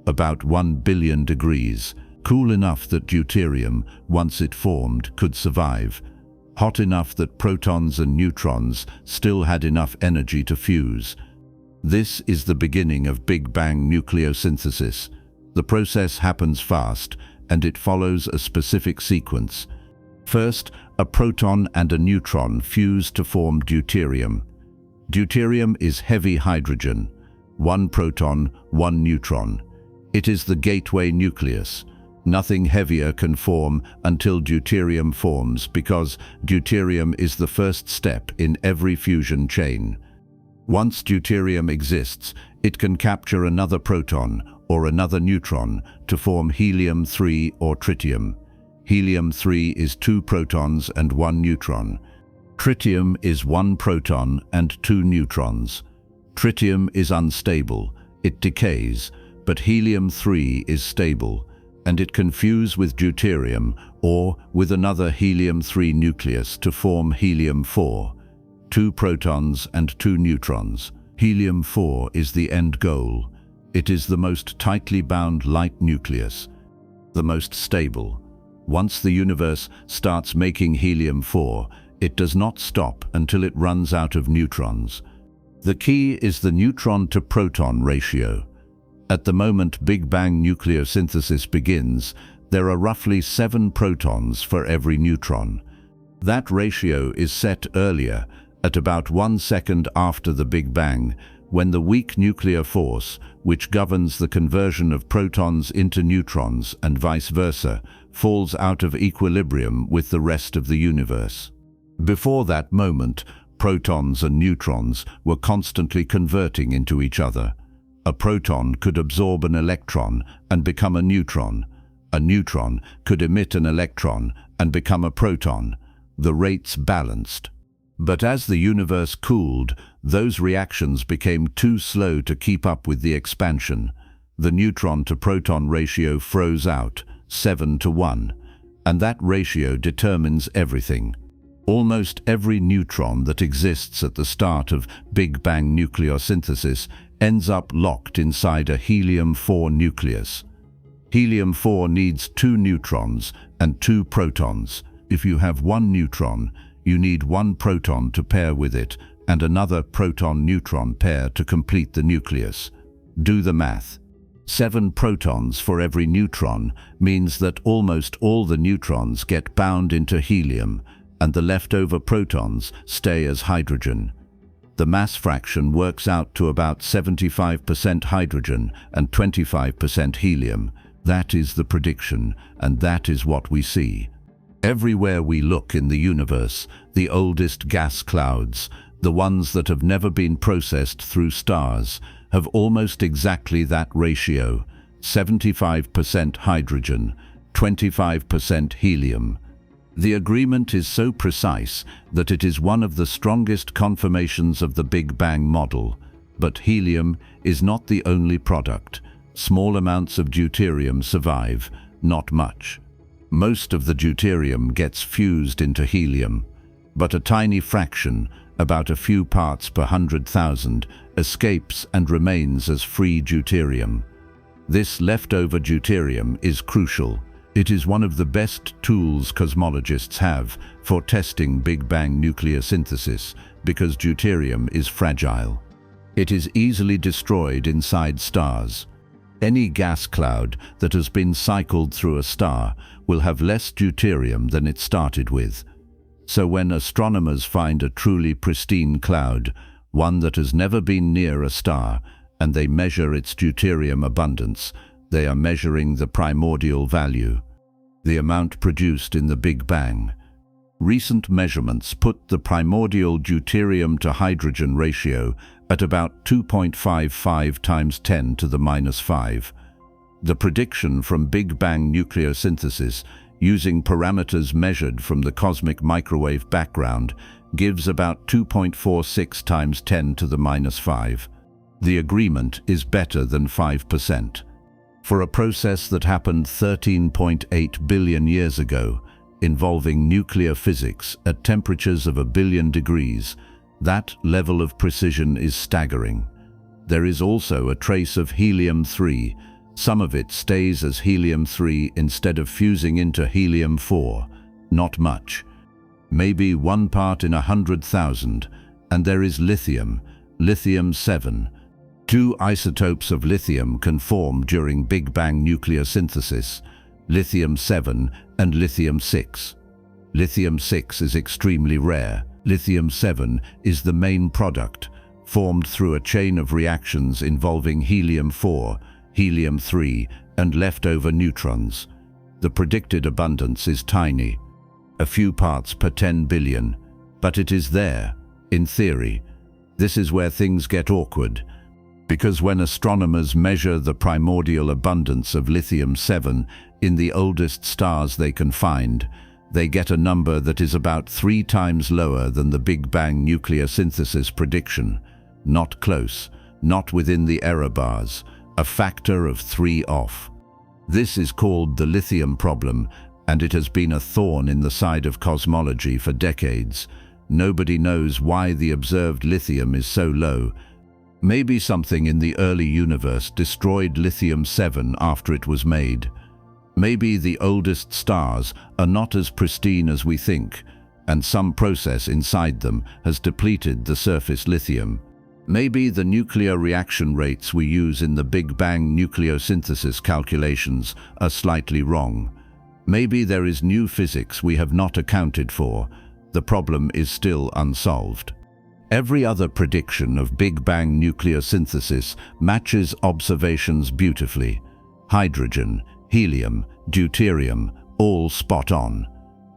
S1: about 1 billion degrees, cool enough that deuterium, once it formed, could survive, hot enough that protons and neutrons still had enough energy to fuse. This is the beginning of Big Bang nucleosynthesis. The process happens fast, and it follows a specific sequence. First, a proton and a neutron fuse to form deuterium. Deuterium is heavy hydrogen, 1 proton, 1 neutron. It is the gateway nucleus. Nothing heavier can form until deuterium forms because deuterium is the first step in every fusion chain. Once deuterium exists, it can capture another proton or another neutron to form helium-3 or tritium. Helium-3 is 2 protons and 1 neutron. Tritium is 1 proton and 2 neutrons. Tritium is unstable, it decays, but helium-3 is stable, and it can fuse with deuterium or with another helium-3 nucleus to form helium-4, 2 protons and 2 neutrons. Helium-4 is the end goal. It is the most tightly bound light nucleus. the most stable. Once the universe starts making helium-4, it does not stop until it runs out of neutrons. The key is the neutron-to-proton ratio. At the moment Big Bang nucleosynthesis begins, there are roughly 7 protons for every neutron. That ratio is set earlier, at about 1 second after the Big Bang, when the weak nuclear force, which governs the conversion of protons into neutrons and vice versa, falls out of equilibrium with the rest of the universe. Before that moment, protons and neutrons were constantly converting into each other. A proton could absorb an electron and become a neutron. A neutron could emit an electron and become a proton. The rates balanced. But as the universe cooled, those reactions became too slow to keep up with the expansion. The neutron-to-proton ratio froze out, 7:1, and that ratio determines everything. Almost every neutron that exists at the start of Big Bang nucleosynthesis ends up locked inside a helium-4 nucleus. Helium-4 needs 2 neutrons and 2 protons. If you have 1 neutron, you need 1 proton to pair with it and another proton-neutron pair to complete the nucleus. Do the math. 7 protons for every neutron means that almost all the neutrons get bound into helium, and the leftover protons stay as hydrogen. The mass fraction works out to about 75% hydrogen and 25% helium. That is the prediction, and that is what we see. Everywhere we look in the universe, the oldest gas clouds, the ones that have never been processed through stars, have almost exactly that ratio, 75% hydrogen, 25% helium. The agreement is so precise that it is one of the strongest confirmations of the Big Bang model. But helium is not the only product. Small amounts of deuterium survive, not much. Most of the deuterium gets fused into helium, but a tiny fraction, about a few parts per 100,000, escapes and remains as free deuterium. This leftover deuterium is crucial. It is one of the best tools cosmologists have for testing Big Bang nucleosynthesis because deuterium is fragile. It is easily destroyed inside stars. Any gas cloud that has been cycled through a star will have less deuterium than it started with. So when astronomers find a truly pristine cloud, one that has never been near a star, and they measure its deuterium abundance, they are measuring the primordial value, the amount produced in the Big Bang. Recent measurements put the primordial deuterium to hydrogen ratio at about 2.55 times 10 to the minus 5. The prediction from Big Bang nucleosynthesis, using parameters measured from the cosmic microwave background, gives about 2.46 times 10 to the minus 5. The agreement is better than 5%. For a process that happened 13.8 billion years ago, involving nuclear physics at temperatures of 1 billion degrees, that level of precision is staggering. There is also a trace of helium-3. Some of it stays as helium-3 instead of fusing into helium-4. Not much. Maybe 1 part in 100,000. And there is lithium, lithium-7. 2 isotopes of lithium can form during Big Bang nucleosynthesis, lithium-7 and lithium-6. Lithium-6 is extremely rare. Lithium-7 is the main product, formed through a chain of reactions involving helium-4, helium-3, and leftover neutrons. The predicted abundance is tiny, a few parts per 10 billion, but it is there, in theory. This is where things get awkward, because when astronomers measure the primordial abundance of lithium-7 in the oldest stars they can find, they get a number that is about 3 times lower than the Big Bang nucleosynthesis prediction. Not close, not within the error bars, a factor of 3 off. This is called the lithium problem, and it has been a thorn in the side of cosmology for decades. Nobody knows why the observed lithium is so low. Maybe something in the early universe destroyed lithium-7 after it was made. Maybe the oldest stars are not as pristine as we think, and some process inside them has depleted the surface lithium. Maybe the nuclear reaction rates we use in the Big Bang nucleosynthesis calculations are slightly wrong. Maybe there is new physics we have not accounted for. The problem is still unsolved. Every other prediction of Big Bang nucleosynthesis matches observations beautifully. Hydrogen, helium, deuterium, all spot on.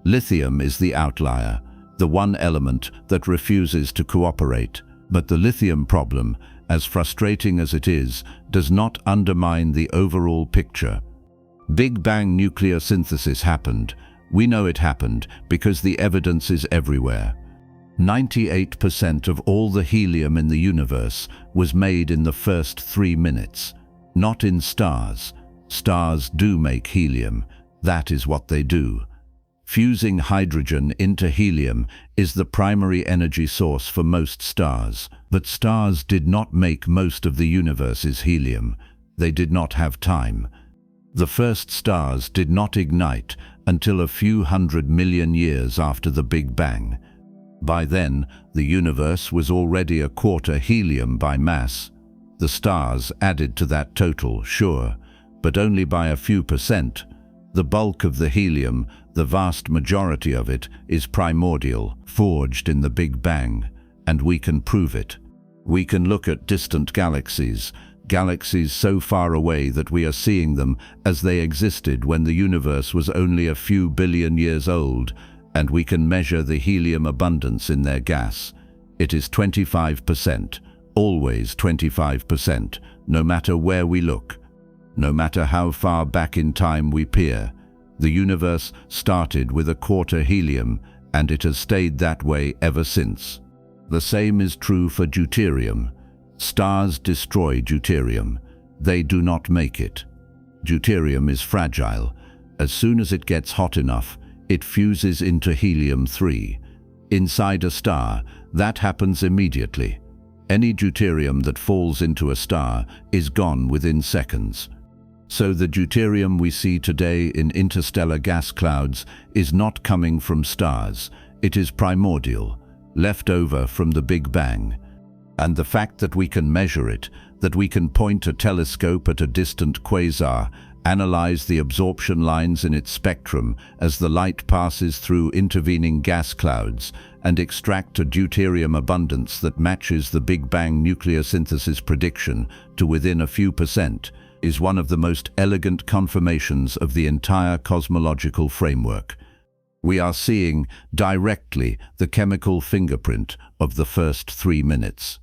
S1: Lithium is the outlier, the one element that refuses to cooperate. But the lithium problem, as frustrating as it is, does not undermine the overall picture. Big Bang nucleosynthesis happened. We know it happened because the evidence is everywhere. 98% of all the helium in the universe was made in the first 3 minutes, not in stars. Stars do make helium. That is what they do. Fusing hydrogen into helium is the primary energy source for most stars. But stars did not make most of the universe's helium. They did not have time. The first stars did not ignite until a few 100 million years after the Big Bang. By then, the universe was already a quarter helium by mass. The stars added to that total, sure, but only by a few percent. The bulk of the helium, the vast majority of it, is primordial, forged in the Big Bang, and we can prove it. We can look at distant galaxies so far away that we are seeing them as they existed when the universe was only a few billion years old, and we can measure the helium abundance in their gas. It is 25%, always 25%, no matter where we look. No matter how far back in time we peer, the universe started with a quarter helium, and it has stayed that way ever since. The same is true for deuterium. Stars destroy deuterium. They do not make it. Deuterium is fragile. As soon as it gets hot enough, it fuses into helium-3. Inside a star, that happens immediately. Any deuterium that falls into a star is gone within seconds. So the deuterium we see today in interstellar gas clouds is not coming from stars. It is primordial, left over from the Big Bang. And the fact that we can measure it, that we can point a telescope at a distant quasar, analyze the absorption lines in its spectrum as the light passes through intervening gas clouds, and extract a deuterium abundance that matches the Big Bang nucleosynthesis prediction to within a few percent, is one of the most elegant confirmations of the entire cosmological framework. We are seeing directly the chemical fingerprint of the first 3 minutes.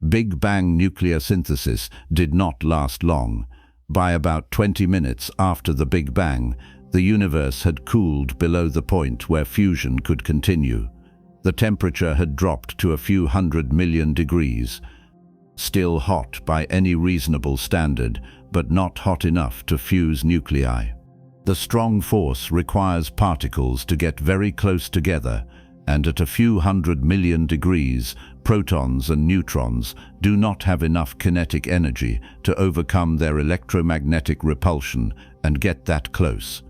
S1: Big Bang nucleosynthesis did not last long. By about 20 minutes after the Big Bang, the universe had cooled below the point where fusion could continue. The temperature had dropped to a few 100 million degrees. Still hot by any reasonable standard, but not hot enough to fuse nuclei. The strong force requires particles to get very close together, and at a few 100 million degrees, protons and neutrons do not have enough kinetic energy to overcome their electromagnetic repulsion and get that close.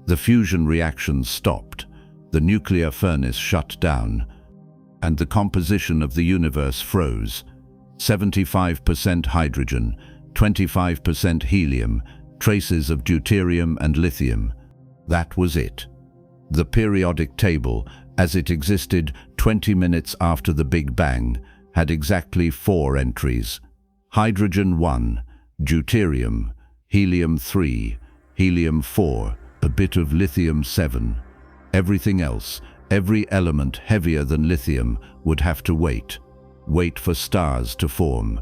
S1: The fusion reactions stopped, the nuclear furnace shut down, and the composition of the universe froze. 75% hydrogen, 25% helium, traces of deuterium and lithium. That was it. The periodic table, as it existed 20 minutes after the Big Bang, had exactly 4 entries. Hydrogen 1, deuterium, helium 3, helium 4, a bit of lithium 7. Everything else, every element heavier than lithium, would have to wait. Wait for stars to form.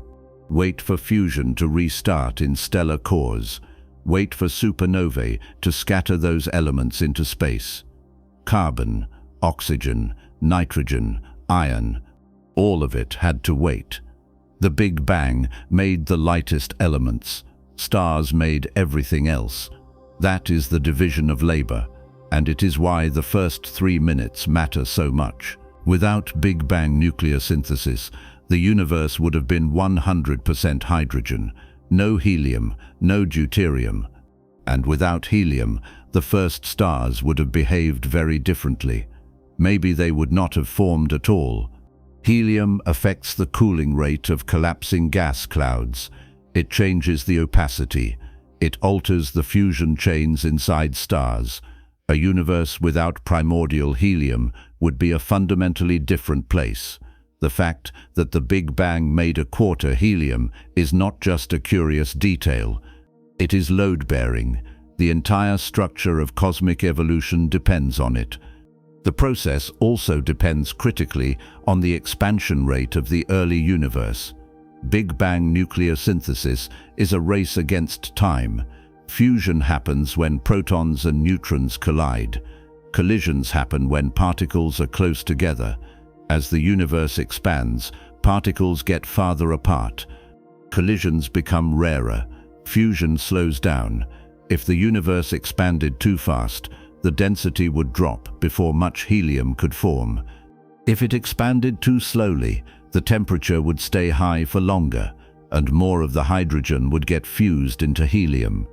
S1: Wait for fusion to restart in stellar cores. Wait for supernovae to scatter those elements into space. Carbon, oxygen, nitrogen, iron, all of it had to wait. The Big Bang made the lightest elements. Stars made everything else. That is the division of labor, and it is why the first 3 minutes matter so much. Without Big Bang nucleosynthesis, the universe would have been 100% hydrogen, no helium, no deuterium. And without helium, the first stars would have behaved very differently. Maybe they would not have formed at all. Helium affects the cooling rate of collapsing gas clouds. It changes the opacity. It alters the fusion chains inside stars. A universe without primordial helium would be a fundamentally different place. The fact that the Big Bang made a quarter helium is not just a curious detail. It is load-bearing. The entire structure of cosmic evolution depends on it. The process also depends critically on the expansion rate of the early universe. Big Bang nucleosynthesis is a race against time. Fusion happens when protons and neutrons collide. Collisions happen when particles are close together. As the universe expands, particles get farther apart. Collisions become rarer. Fusion slows down. If the universe expanded too fast, the density would drop before much helium could form. If it expanded too slowly, the temperature would stay high for longer, and more of the hydrogen would get fused into helium.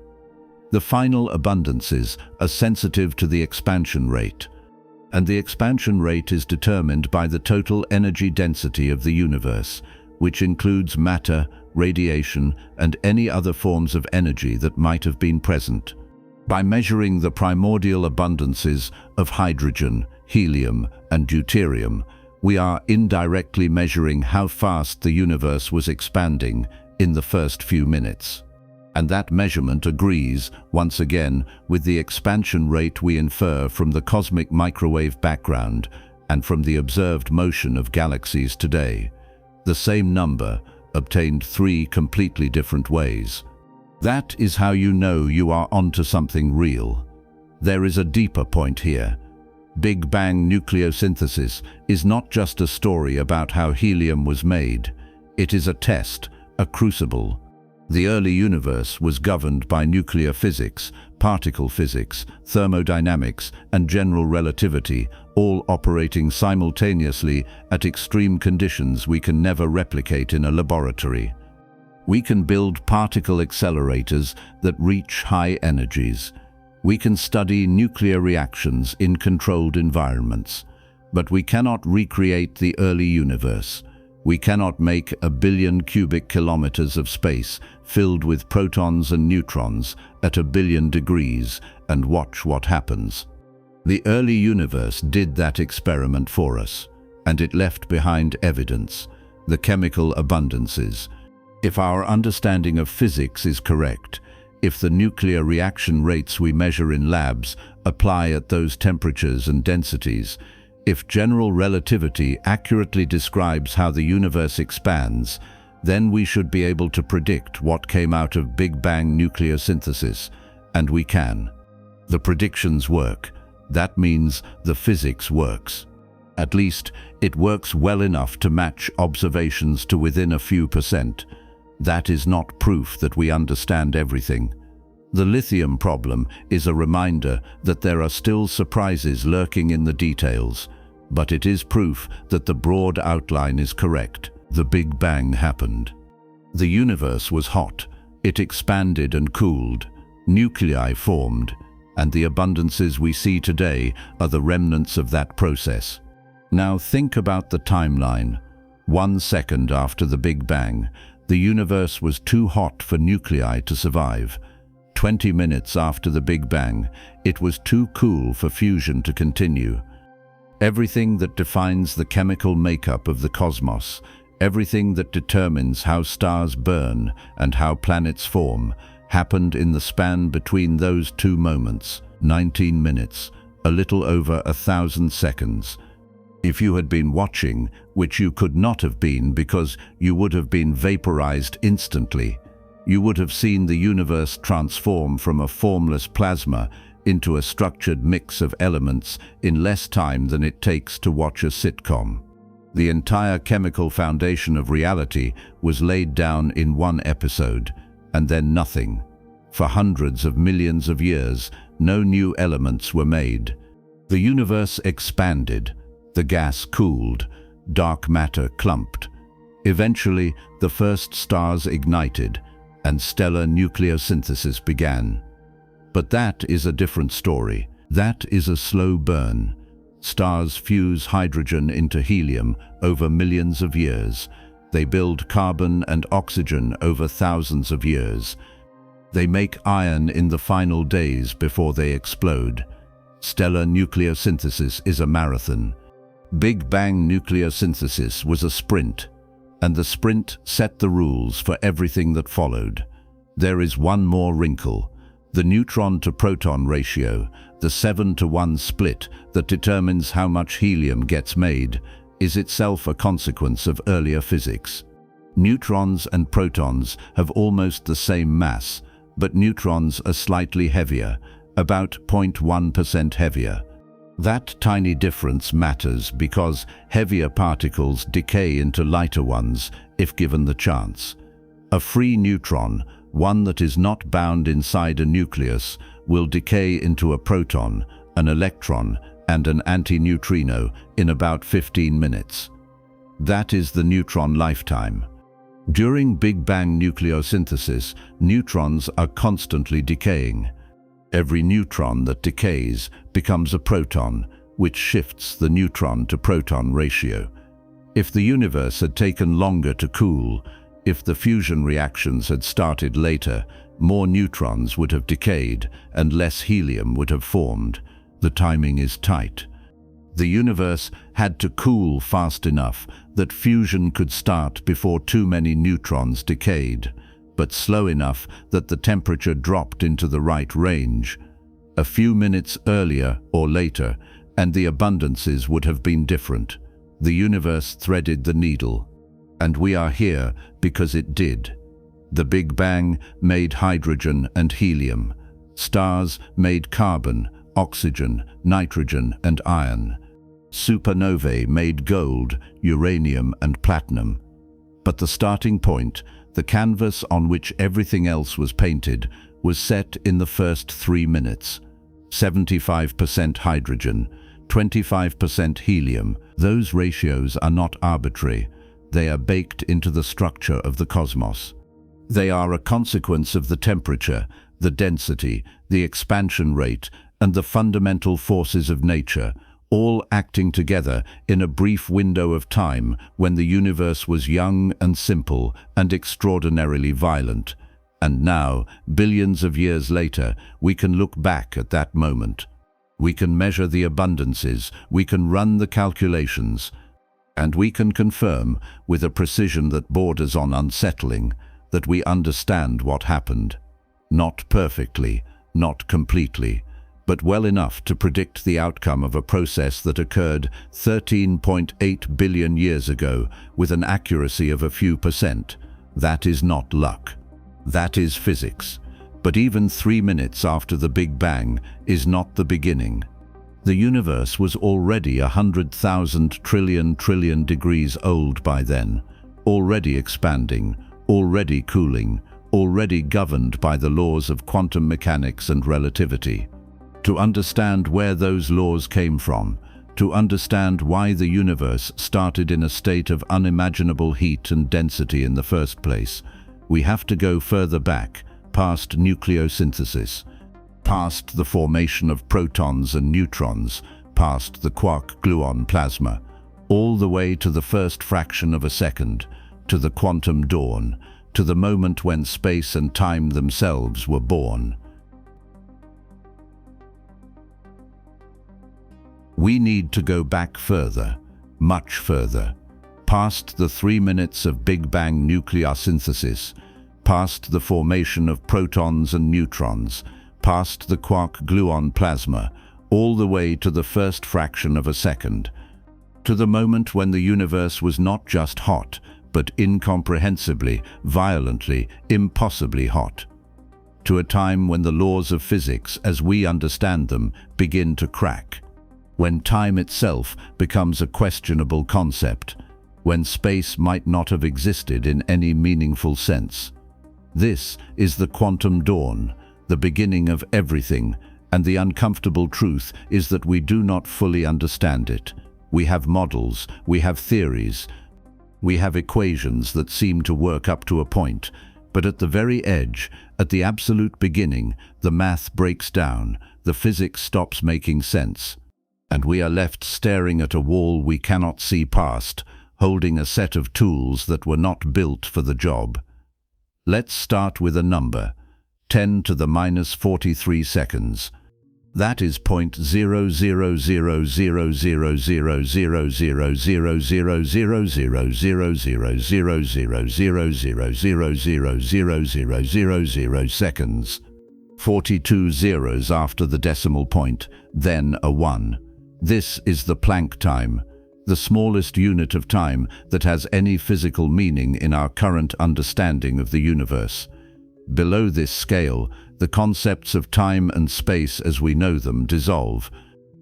S1: The final abundances are sensitive to the expansion rate, and the expansion rate is determined by the total energy density of the universe, which includes matter, radiation, and any other forms of energy that might have been present. By measuring the primordial abundances of hydrogen, helium, and deuterium, we are indirectly measuring how fast the universe was expanding in the first few minutes. And that measurement agrees, once again, with the expansion rate we infer from the cosmic microwave background and from the observed motion of galaxies today. The same number, obtained 3 completely different ways. That is how you know you are onto something real. There is a deeper point here. Big Bang nucleosynthesis is not just a story about how helium was made. It is a test, a crucible. The early universe was governed by nuclear physics, particle physics, thermodynamics, and general relativity, all operating simultaneously at extreme conditions we can never replicate in a laboratory. We can build particle accelerators that reach high energies. We can study nuclear reactions in controlled environments. But we cannot recreate the early universe. We cannot make 1 billion cubic kilometers of space filled with protons and neutrons at 1 billion degrees and watch what happens. The early universe did that experiment for us, and it left behind evidence, the chemical abundances. If our understanding of physics is correct, if the nuclear reaction rates we measure in labs apply at those temperatures and densities, if general relativity accurately describes how the universe expands, then we should be able to predict what came out of Big Bang nucleosynthesis, and we can. The predictions work. That means the physics works. At least, it works well enough to match observations to within a few percent. That is not proof that we understand everything. The lithium problem is a reminder that there are still surprises lurking in the details, but it is proof that the broad outline is correct. The Big Bang happened. The universe was hot. It expanded and cooled. Nuclei formed, and the abundances we see today are the remnants of that process. Now think about the timeline. 1 second after the Big Bang, the universe was too hot for nuclei to survive. 20 minutes after the Big Bang, it was too cool for fusion to continue. Everything that defines the chemical makeup of the cosmos, everything that determines how stars burn and how planets form, happened in the span between those 2 moments, 19 minutes, a little over 1,000 seconds. If you had been watching, which you could not have been because you would have been vaporized instantly, you would have seen the universe transform from a formless plasma into a structured mix of elements in less time than it takes to watch a sitcom. The entire chemical foundation of reality was laid down in 1 episode, and then nothing. For hundreds of millions of years, no new elements were made. The universe expanded. The gas cooled, dark matter clumped. Eventually, the first stars ignited, and stellar nucleosynthesis began. But that is a different story. That is a slow burn. Stars fuse hydrogen into helium over millions of years. They build carbon and oxygen over thousands of years. They make iron in the final days before they explode. Stellar nucleosynthesis is a marathon. Big Bang nucleosynthesis was a sprint, and the sprint set the rules for everything that followed. There is one more wrinkle. The neutron-to-proton ratio, the 7-to-1 split that determines how much helium gets made, is itself a consequence of earlier physics. Neutrons and protons have almost the same mass, but neutrons are slightly heavier, about 0.1% heavier. That tiny difference matters because heavier particles decay into lighter ones if given the chance. A free neutron, one that is not bound inside a nucleus, will decay into a proton, an electron, and an antineutrino in about 15 minutes. That is the neutron lifetime. During Big Bang nucleosynthesis, neutrons are constantly decaying. Every neutron that decays becomes a proton, which shifts the neutron-to-proton ratio. If the universe had taken longer to cool, if the fusion reactions had started later, more neutrons would have decayed and less helium would have formed. The timing is tight. The universe had to cool fast enough that fusion could start before too many neutrons decayed, but slow enough that the temperature dropped into the right range. A few minutes earlier or later, and the abundances would have been different. The universe threaded the needle, and we are here because it did. The Big Bang made hydrogen and helium. Stars made carbon, oxygen, nitrogen, and iron. Supernovae made gold, uranium, and platinum. But the starting point, the canvas on which everything else was painted, was set in the first 3 minutes. 75% hydrogen, 25% helium. Those ratios are not arbitrary. They are baked into the structure of the cosmos. They are a consequence of the temperature, the density, the expansion rate, and the fundamental forces of nature, all acting together in a brief window of time when the universe was young and simple and extraordinarily violent. And now, billions of years later, we can look back at that moment. We can measure the abundances, we can run the calculations, and we can confirm, with a precision that borders on unsettling, that we understand what happened. Not perfectly, not completely, but well enough to predict the outcome of a process that occurred 13.8 billion years ago with an accuracy of a few percent. That is not luck. That is physics. But even 3 minutes after the Big Bang is not the beginning. The universe was already 100,000 trillion degrees old by then, already expanding, already cooling, already governed by the laws of quantum mechanics and relativity. To understand where those laws came from, to understand why the universe started in a state of unimaginable heat and density in the first place, we have to go further back, past nucleosynthesis, past the formation of protons and neutrons, past the quark-gluon plasma, all the way to the first fraction of a second, to the quantum dawn, to the moment when space and time themselves were born. We need to go back further, much further, past the 3 minutes of Big Bang nucleosynthesis, past the formation of protons and neutrons, past the quark-gluon plasma, all the way to the first fraction of a second, to the moment when the universe was not just hot, but incomprehensibly, violently, impossibly hot, to a time when the laws of physics, as we understand them, begin to crack, when time itself becomes a questionable concept, when space might not have existed in any meaningful sense. This is the quantum dawn, the beginning of everything, and the uncomfortable truth is that we do not fully understand it. We have models, we have theories, we have equations that seem to work up to a point, But at the very edge, at the absolute beginning, the math breaks down, the physics stops making sense, and we are left staring at a wall we cannot see past, holding a set of tools that were not built for the job. Let's start with a number, 10 to the minus 43 seconds. That is 0.00000000000000000000000000 seconds. 42 zeros after the decimal point, then a 1. This is the Planck time, the smallest unit of time that has any physical meaning in our current understanding of the universe. Below this scale, the concepts of time and space as we know them dissolve.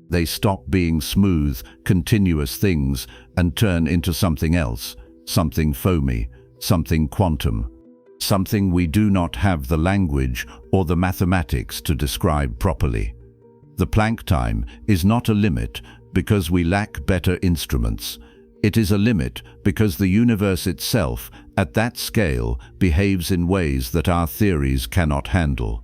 S1: They stop being smooth, continuous things and turn into something else, something foamy, something quantum, something we do not have the language or the mathematics to describe properly. The Planck time is not a limit because we lack better instruments. It is a limit because the universe itself, at that scale, behaves in ways that our theories cannot handle.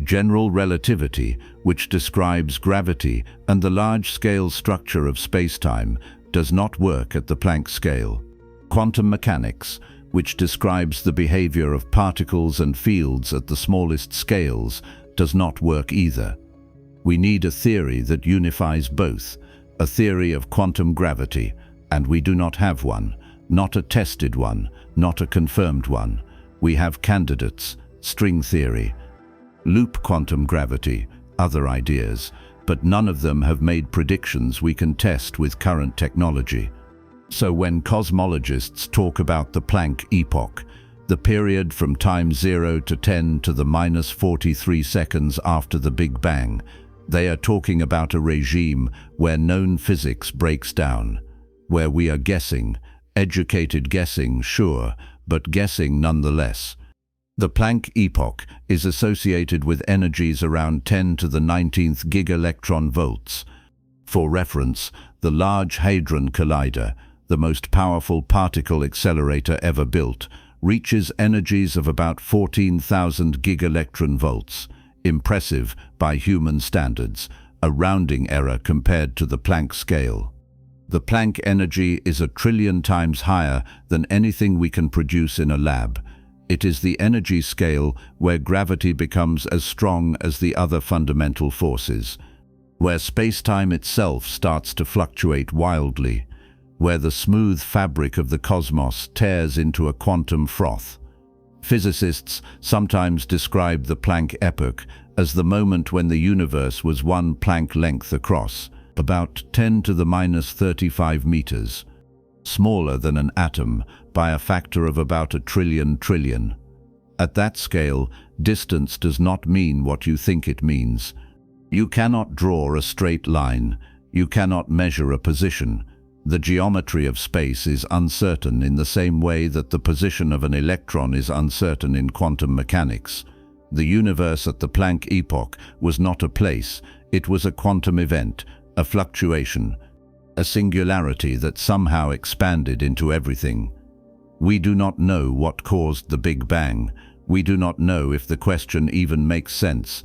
S1: General relativity, which describes gravity and the large-scale structure of space-time, does not work at the Planck scale. Quantum mechanics, which describes the behavior of particles and fields at the smallest scales, does not work either. We need a theory that unifies both, a theory of quantum gravity, and we do not have one, not a tested one, not a confirmed one. We have candidates, string theory, loop quantum gravity, other ideas, but none of them have made predictions we can test with current technology. So when cosmologists talk about the Planck epoch, the period from time 0 to 10 to the minus 43 seconds after the Big Bang, they are talking about a regime where known physics breaks down, where we are guessing, educated guessing, sure, but guessing nonetheless. The Planck epoch is associated with energies around 10 to the 19th gigaelectron volts. For reference, the Large Hadron Collider, the most powerful particle accelerator ever built, reaches energies of about 14,000 gigaelectron volts. Impressive by human standards, a rounding error compared to the Planck scale. The Planck energy is 1 trillion times higher than anything we can produce in a lab. It is the energy scale where gravity becomes as strong as the other fundamental forces, where space-time itself starts to fluctuate wildly, where the smooth fabric of the cosmos tears into a quantum froth. Physicists sometimes describe the Planck epoch as the moment when the universe was 1 Planck length across, about 10 to the minus 35 meters, smaller than an atom by a factor of about 1 trillion. At that scale, distance does not mean what you think it means. You cannot draw a straight line. You cannot measure a position. The geometry of space is uncertain in the same way that the position of an electron is uncertain in quantum mechanics. The universe at the Planck epoch was not a place, it was a quantum event, a fluctuation, a singularity that somehow expanded into everything. We do not know what caused the Big Bang. We do not know if the question even makes sense.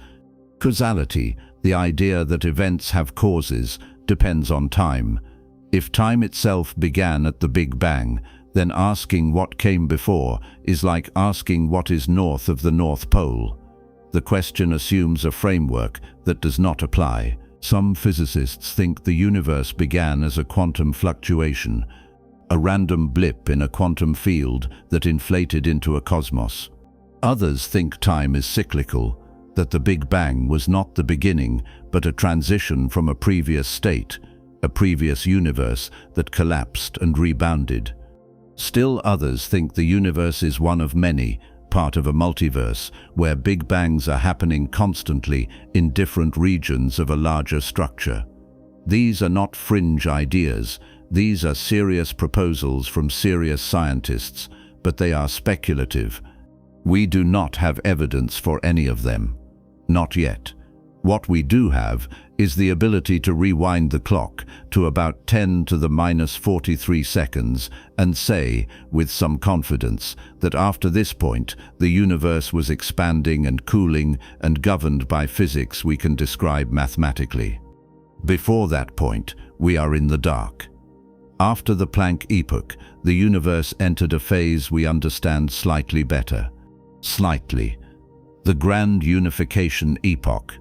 S1: Causality, the idea that events have causes, depends on time. If time itself began at the Big Bang, then asking what came before is like asking what is north of the North Pole. The question assumes a framework that does not apply. Some physicists think the universe began as a quantum fluctuation, a random blip in a quantum field that inflated into a cosmos. Others think time is cyclical, that the Big Bang was not the beginning, but a transition from a previous state, a previous universe that collapsed and rebounded. Still others think the universe is one of many, part of a multiverse, where Big Bangs are happening constantly in different regions of a larger structure. These are not fringe ideas. These are serious proposals from serious scientists, but they are speculative. We do not have evidence for any of them. Not yet. What we do have is the ability to rewind the clock to about 10 to the minus 43 seconds and say, with some confidence, that after this point, the universe was expanding and cooling and governed by physics we can describe mathematically. Before that point, we are in the dark. After the Planck epoch, the universe entered a phase we understand slightly better. Slightly. The Grand Unification Epoch.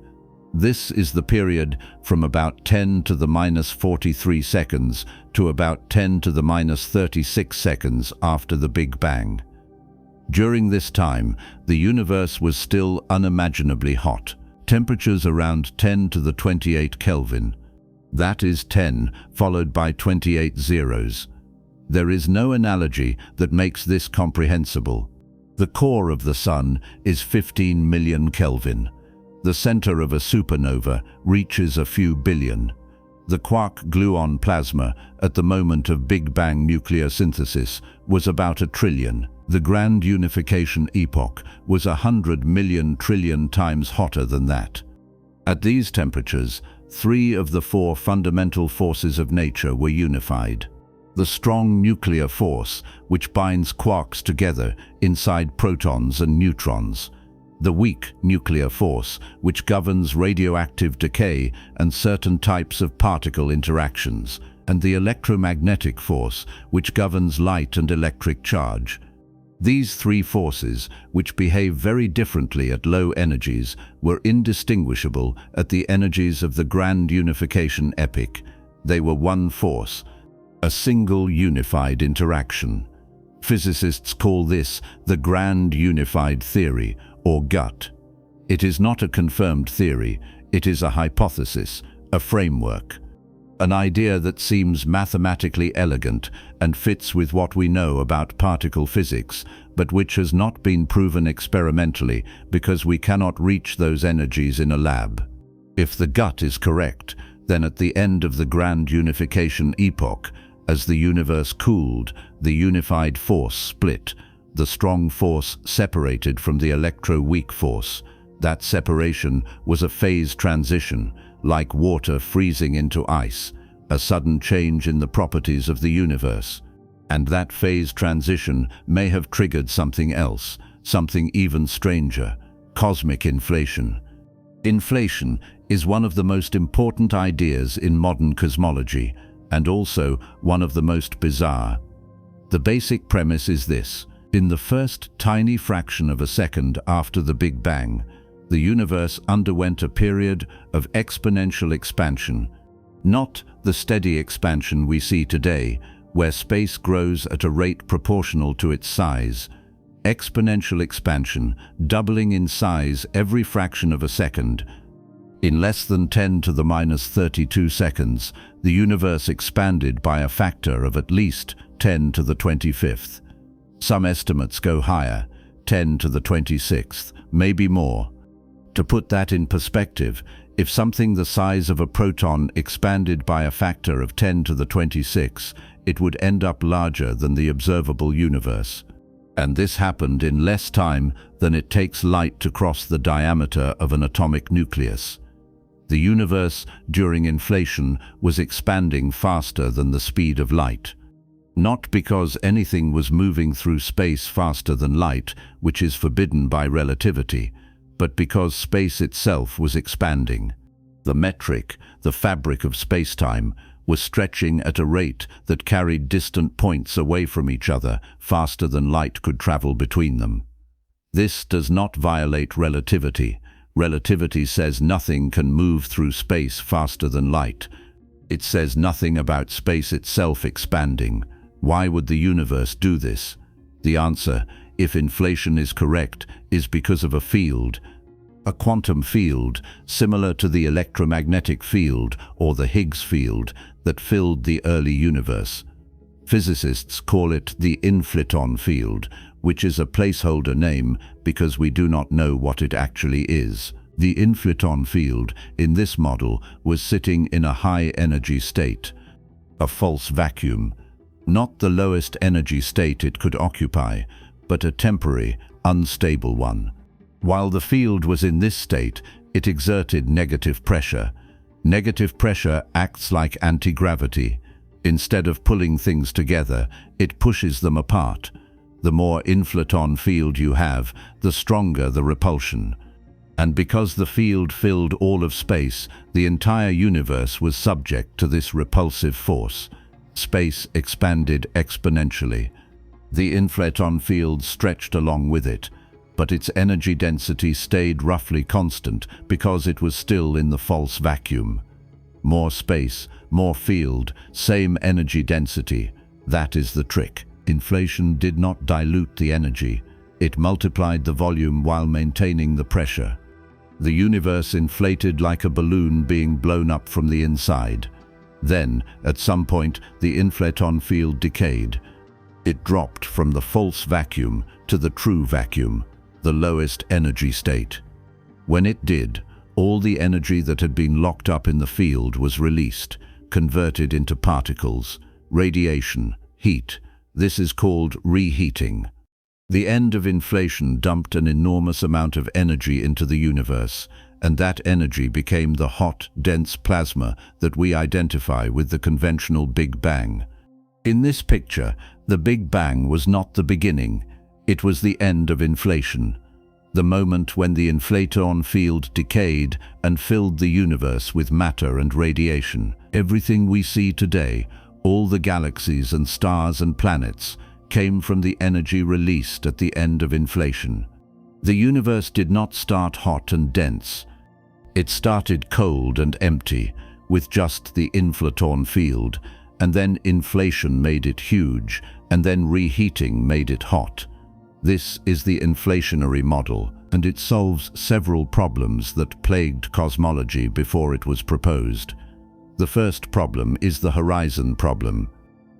S1: This is the period from about 10 to the minus 43 seconds to about 10 to the minus 36 seconds after the Big Bang. During this time, the universe was still unimaginably hot, temperatures around 10 to the 28 Kelvin. That is 10 followed by 28 zeros. There is no analogy that makes this comprehensible. The core of the Sun is 15 million Kelvin. The center of a supernova reaches a few billion. The quark-gluon plasma at the moment of Big Bang nuclear synthesis was about 1 trillion. The Grand Unification Epoch was 100 million trillion times hotter than that. At these temperatures, 3 of the 4 fundamental forces of nature were unified. The strong nuclear force, which binds quarks together inside protons and neutrons. The weak nuclear force, which governs radioactive decay and certain types of particle interactions, and the electromagnetic force, which governs light and electric charge. These 3 forces, which behave very differently at low energies, were indistinguishable at the energies of the Grand Unification Epoch. They were one force, a single unified interaction. Physicists call this the Grand Unified Theory, or GUT. It is not a confirmed theory, it is a hypothesis, a framework. An idea that seems mathematically elegant and fits with what we know about particle physics, but which has not been proven experimentally because we cannot reach those energies in a lab. If the GUT is correct, then at the end of the Grand Unification Epoch, as the universe cooled, the unified force split. The strong force separated from the electro-weak force. That separation was a phase transition, like water freezing into ice, a sudden change in the properties of the universe. And that phase transition may have triggered something else, something even stranger, cosmic inflation. Inflation is one of the most important ideas in modern cosmology, and also one of the most bizarre. The basic premise is this. In the first tiny fraction of a second after the Big Bang, the universe underwent a period of exponential expansion, not the steady expansion we see today, where space grows at a rate proportional to its size. Exponential expansion, doubling in size every fraction of a second. In less than 10 to the minus 32 seconds, the universe expanded by a factor of at least 10 to the 25th. Some estimates go higher, 10 to the 26th, maybe more. To put that in perspective, if something the size of a proton expanded by a factor of 10 to the 26, it would end up larger than the observable universe. And this happened in less time than it takes light to cross the diameter of an atomic nucleus. The universe, during inflation, was expanding faster than the speed of light. Not because anything was moving through space faster than light, which is forbidden by relativity, but because space itself was expanding. The metric, the fabric of spacetime, was stretching at a rate that carried distant points away from each other faster than light could travel between them. This does not violate relativity. Relativity says nothing can move through space faster than light. It says nothing about space itself expanding. Why would the universe do this? The answer, if inflation is correct, is because of a field, a quantum field similar to the electromagnetic field or the Higgs field that filled the early universe. Physicists call it the inflaton field, which is a placeholder name because we do not know what it actually is. The inflaton field in this model was sitting in a high-energy state, a false vacuum, not the lowest energy state it could occupy, but a temporary, unstable one. While the field was in this state, it exerted negative pressure. Negative pressure acts like anti-gravity. Instead of pulling things together, it pushes them apart. The more inflaton field you have, the stronger the repulsion. And because the field filled all of space, the entire universe was subject to this repulsive force. Space expanded exponentially. The inflaton field stretched along with it, but its energy density stayed roughly constant because it was still in the false vacuum. More space, more field, same energy density. That is the trick. Inflation did not dilute the energy. It multiplied the volume while maintaining the pressure. The universe inflated like a balloon being blown up from the inside. Then, at some point, the inflaton field decayed. It dropped from the false vacuum to the true vacuum, the lowest energy state. When it did, all the energy that had been locked up in the field was released, converted into particles, radiation, heat. This is called reheating. The end of inflation dumped an enormous amount of energy into the universe, and that energy became the hot, dense plasma that we identify with the conventional Big Bang. In this picture, the Big Bang was not the beginning, it was the end of inflation. The moment when the inflaton field decayed and filled the universe with matter and radiation. Everything we see today, all the galaxies and stars and planets, came from the energy released at the end of inflation. The universe did not start hot and dense. It started cold and empty, with just the inflaton field, and then inflation made it huge, and then reheating made it hot. This is the inflationary model, and it solves several problems that plagued cosmology before it was proposed. The first problem is the horizon problem.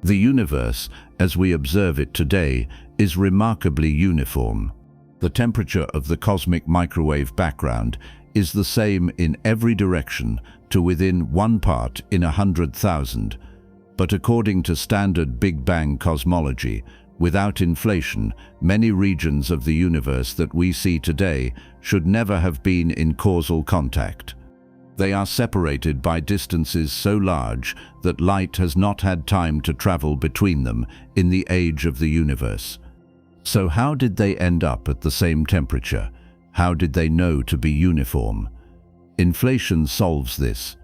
S1: The universe, as we observe it today, is remarkably uniform. The temperature of the cosmic microwave background is the same in every direction to within 1 part in 100,000. But according to standard Big Bang cosmology, without inflation, many regions of the universe that we see today should never have been in causal contact. They are separated by distances so large that light has not had time to travel between them in the age of the universe. So how did they end up at the same temperature? How did they know to be uniform? Inflation solves this.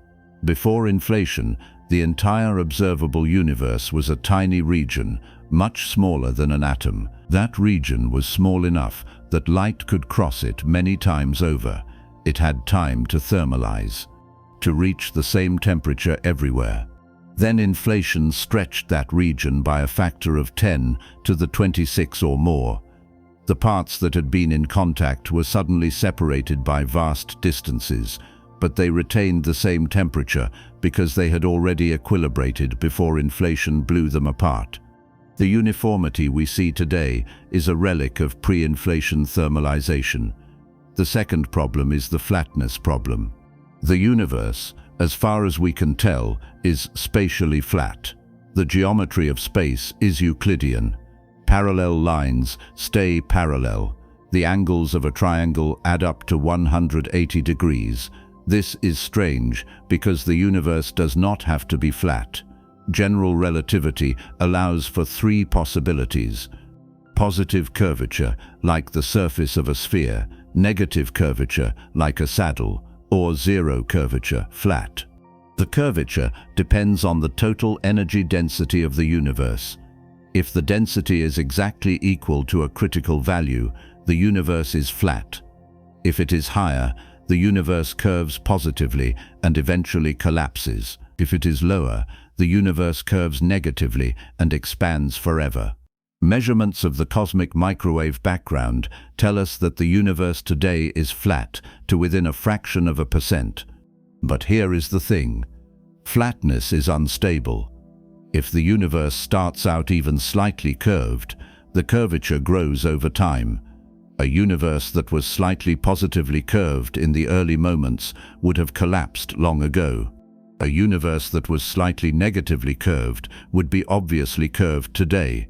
S1: Before inflation, the entire observable universe was a tiny region, much smaller than an atom. That region was small enough that light could cross it many times over. It had time to thermalize, to reach the same temperature everywhere. Then inflation stretched that region by a factor of 10 to the 26 or more. The parts that had been in contact were suddenly separated by vast distances, but they retained the same temperature because they had already equilibrated before inflation blew them apart. The uniformity we see today is a relic of pre-inflation thermalization. The second problem is the flatness problem. The universe, as far as we can tell, is spatially flat. The geometry of space is Euclidean. Parallel lines stay parallel. The angles of a triangle add up to 180 degrees. This is strange because the universe does not have to be flat. General relativity allows for 3 possibilities: positive curvature, like the surface of a sphere, negative curvature, like a saddle, or zero curvature, flat. The curvature depends on the total energy density of the universe. If the density is exactly equal to a critical value, the universe is flat. If it is higher, the universe curves positively and eventually collapses. If it is lower, the universe curves negatively and expands forever. Measurements of the cosmic microwave background tell us that the universe today is flat to within a fraction of a percent. But here is the thing. Flatness is unstable. If the universe starts out even slightly curved, the curvature grows over time. A universe that was slightly positively curved in the early moments would have collapsed long ago. A universe that was slightly negatively curved would be obviously curved today.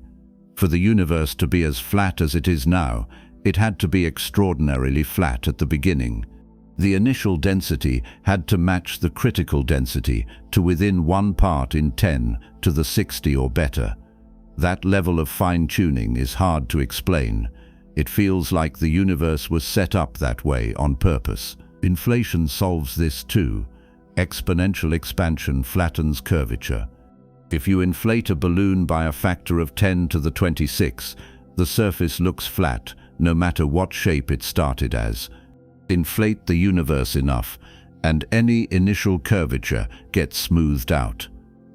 S1: For the universe to be as flat as it is now, it had to be extraordinarily flat at the beginning. The initial density had to match the critical density to within 1 part in 10 to the 60 or better. That level of fine-tuning is hard to explain. It feels like the universe was set up that way on purpose. Inflation solves this too. Exponential expansion flattens curvature. If you inflate a balloon by a factor of 10 to the 26, the surface looks flat, no matter what shape it started as. Inflate the universe enough, and any initial curvature gets smoothed out.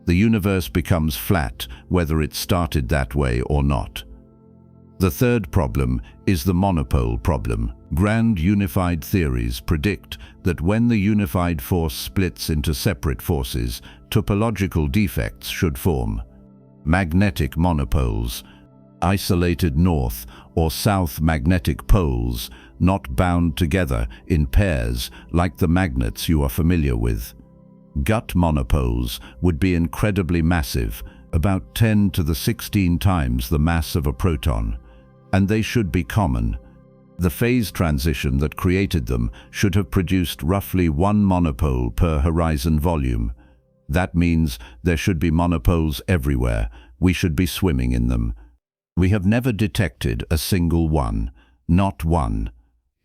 S1: The universe becomes flat, whether it started that way or not. The third problem is the monopole problem. Grand unified theories predict that when the unified force splits into separate forces, topological defects should form. Magnetic monopoles, isolated north or south magnetic poles, not bound together in pairs like the magnets you are familiar with. Gut monopoles would be incredibly massive, about 10 to the 16 times the mass of a proton, and they should be common. The phase transition that created them should have produced roughly 1 monopole per horizon volume. That means there should be monopoles everywhere. We should be swimming in them. We have never detected a single one, not one.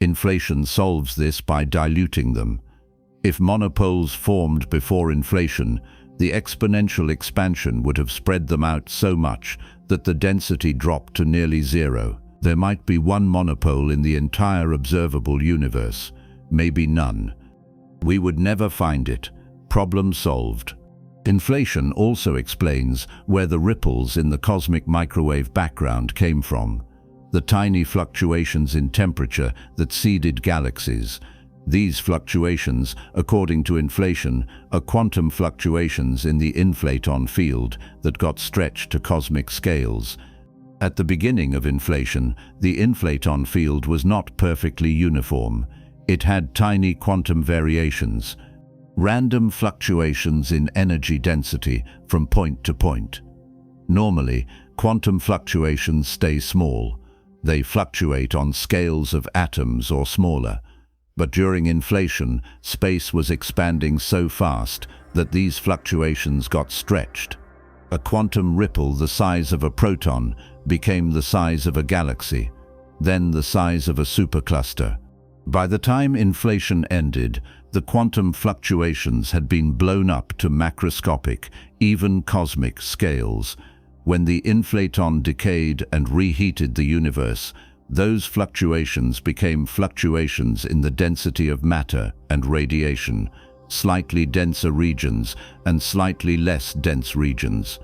S1: Inflation solves this by diluting them. If monopoles formed before inflation, the exponential expansion would have spread them out so much that the density dropped to nearly zero. There might be 1 monopole in the entire observable universe, maybe none. We would never find it. Problem solved. Inflation also explains where the ripples in the cosmic microwave background came from, the tiny fluctuations in temperature that seeded galaxies. These fluctuations, according to inflation, are quantum fluctuations in the inflaton field that got stretched to cosmic scales. At the beginning of inflation, the inflaton field was not perfectly uniform. It had tiny quantum variations, random fluctuations in energy density from point to point. Normally, quantum fluctuations stay small. They fluctuate on scales of atoms or smaller. But during inflation, space was expanding so fast that these fluctuations got stretched. A quantum ripple the size of a proton became the size of a galaxy, then the size of a supercluster. By the time inflation ended, the quantum fluctuations had been blown up to macroscopic, even cosmic scales. When the inflaton decayed and reheated the universe, those fluctuations became fluctuations in the density of matter and radiation, slightly denser regions and slightly less dense regions.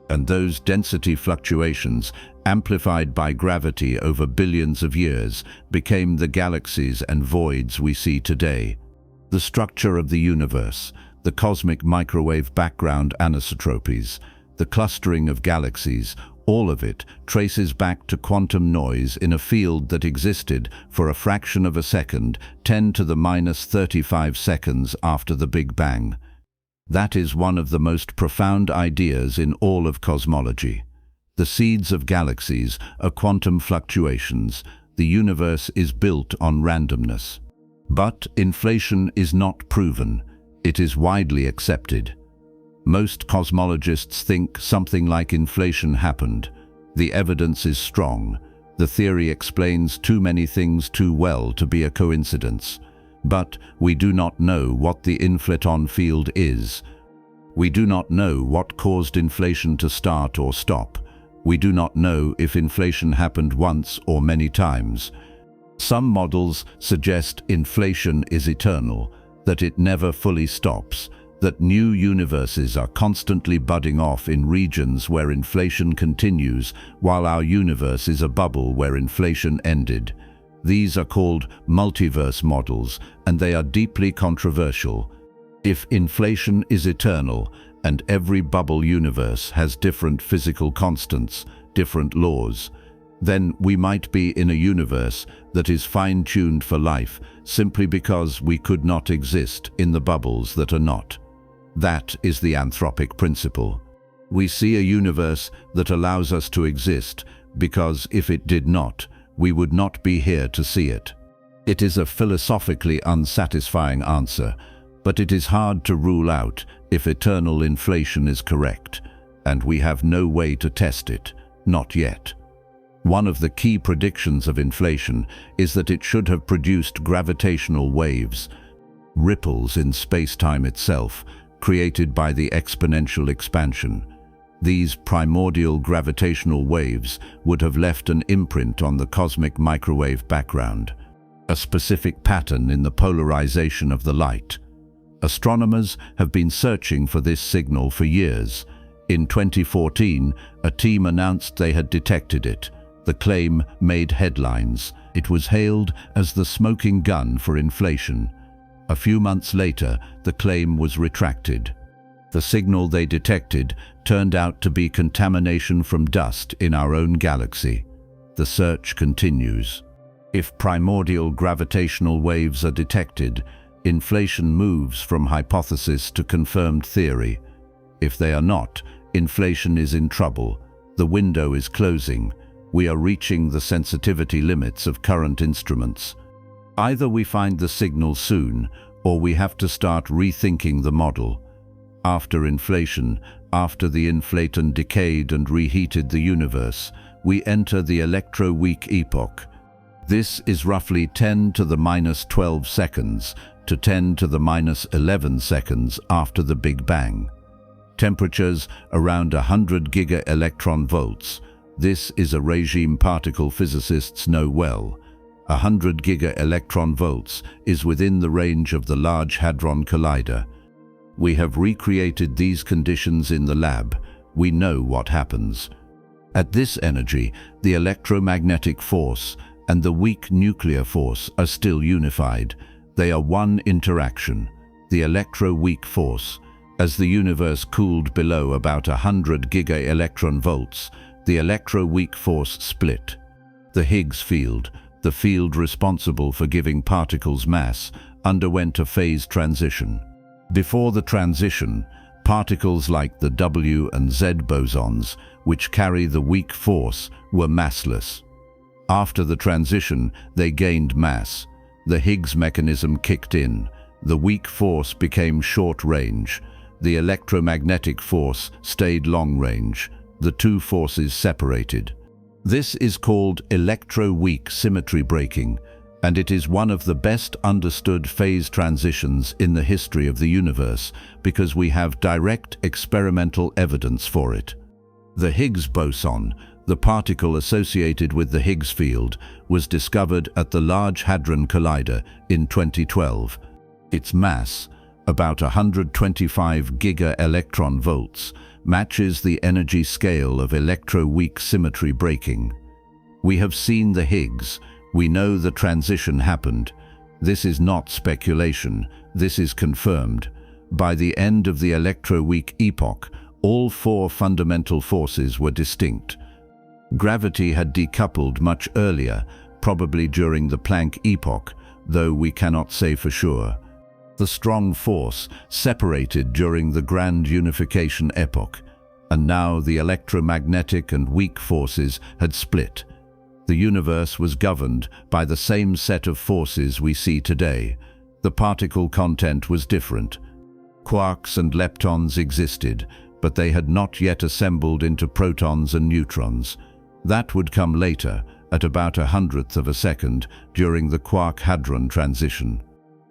S1: And those density fluctuations, amplified by gravity over billions of years, became the galaxies and voids we see today. The structure of the universe, the cosmic microwave background anisotropies, the clustering of galaxies, all of it traces back to quantum noise in a field that existed for a fraction of a second, 10 to the minus 35 seconds after the Big Bang. That is one of the most profound ideas in all of cosmology. The seeds of galaxies are quantum fluctuations. The universe is built on randomness. But inflation is not proven. It is widely accepted. Most cosmologists think something like inflation happened. The evidence is strong. The theory explains too many things too well to be a coincidence. But we do not know what the inflaton field is. We do not know what caused inflation to start or stop. We do not know if inflation happened once or many times. Some models suggest inflation is eternal, that it never fully stops, that new universes are constantly budding off in regions where inflation continues, while our universe is a bubble where inflation ended. These are called multiverse models, and they are deeply controversial. If inflation is eternal, and every bubble universe has different physical constants, different laws, then we might be in a universe that is fine-tuned for life simply because we could not exist in the bubbles that are not. That is the anthropic principle. We see a universe that allows us to exist because if it did not, we would not be here to see it. It is a philosophically unsatisfying answer, but it is hard to rule out if eternal inflation is correct, and we have no way to test it, not yet. One of the key predictions of inflation is that it should have produced gravitational waves, ripples in space-time itself, created by the exponential expansion. These primordial gravitational waves would have left an imprint on the cosmic microwave background, a specific pattern in the polarization of the light. Astronomers have been searching for this signal for years. In 2014, a team announced they had detected it. The claim made headlines. It was hailed as the smoking gun for inflation. A few months later, the claim was retracted. The signal they detected turned out to be contamination from dust in our own galaxy. The search continues. If primordial gravitational waves are detected, inflation moves from hypothesis to confirmed theory. If they are not, inflation is in trouble. The window is closing. We are reaching the sensitivity limits of current instruments. Either we find the signal soon, or we have to start rethinking the model. After inflation, after the inflaton decayed and reheated the universe, we enter the electroweak epoch. This is roughly 10 to the minus 12 seconds to 10 to the minus 11 seconds after the Big Bang. Temperatures around 100 giga-electron volts. This is a regime particle physicists know well. 100 giga-electron volts is within the range of the Large Hadron Collider. We have recreated these conditions in the lab. We know what happens. At this energy, the electromagnetic force and the weak nuclear force are still unified. They are one interaction, the electroweak force. As the universe cooled below about 100 giga-electron volts, the electroweak force split. The Higgs field, the field responsible for giving particles mass, underwent a phase transition. Before the transition, particles like the W and Z bosons, which carry the weak force, were massless. After the transition, they gained mass. The Higgs mechanism kicked in. The weak force became short range. The electromagnetic force stayed long range. The two forces separated. This is called electroweak symmetry breaking, and it is one of the best understood phase transitions in the history of the universe because we have direct experimental evidence for it. The Higgs boson, the particle associated with the Higgs field, was discovered at the Large Hadron Collider in 2012. Its mass, about 125 giga-electron volts, matches the energy scale of electroweak symmetry breaking. We have seen the Higgs. We know the transition happened. This is not speculation. This is confirmed. By the end of the electroweak epoch, all four fundamental forces were distinct. Gravity had decoupled much earlier, probably during the Planck epoch, though we cannot say for sure. The strong force separated during the grand unification epoch, and now the electromagnetic and weak forces had split. The universe was governed by the same set of forces we see today. The particle content was different. Quarks and leptons existed, but they had not yet assembled into protons and neutrons. That would come later, at about 1/100th of a second, during the quark-hadron transition.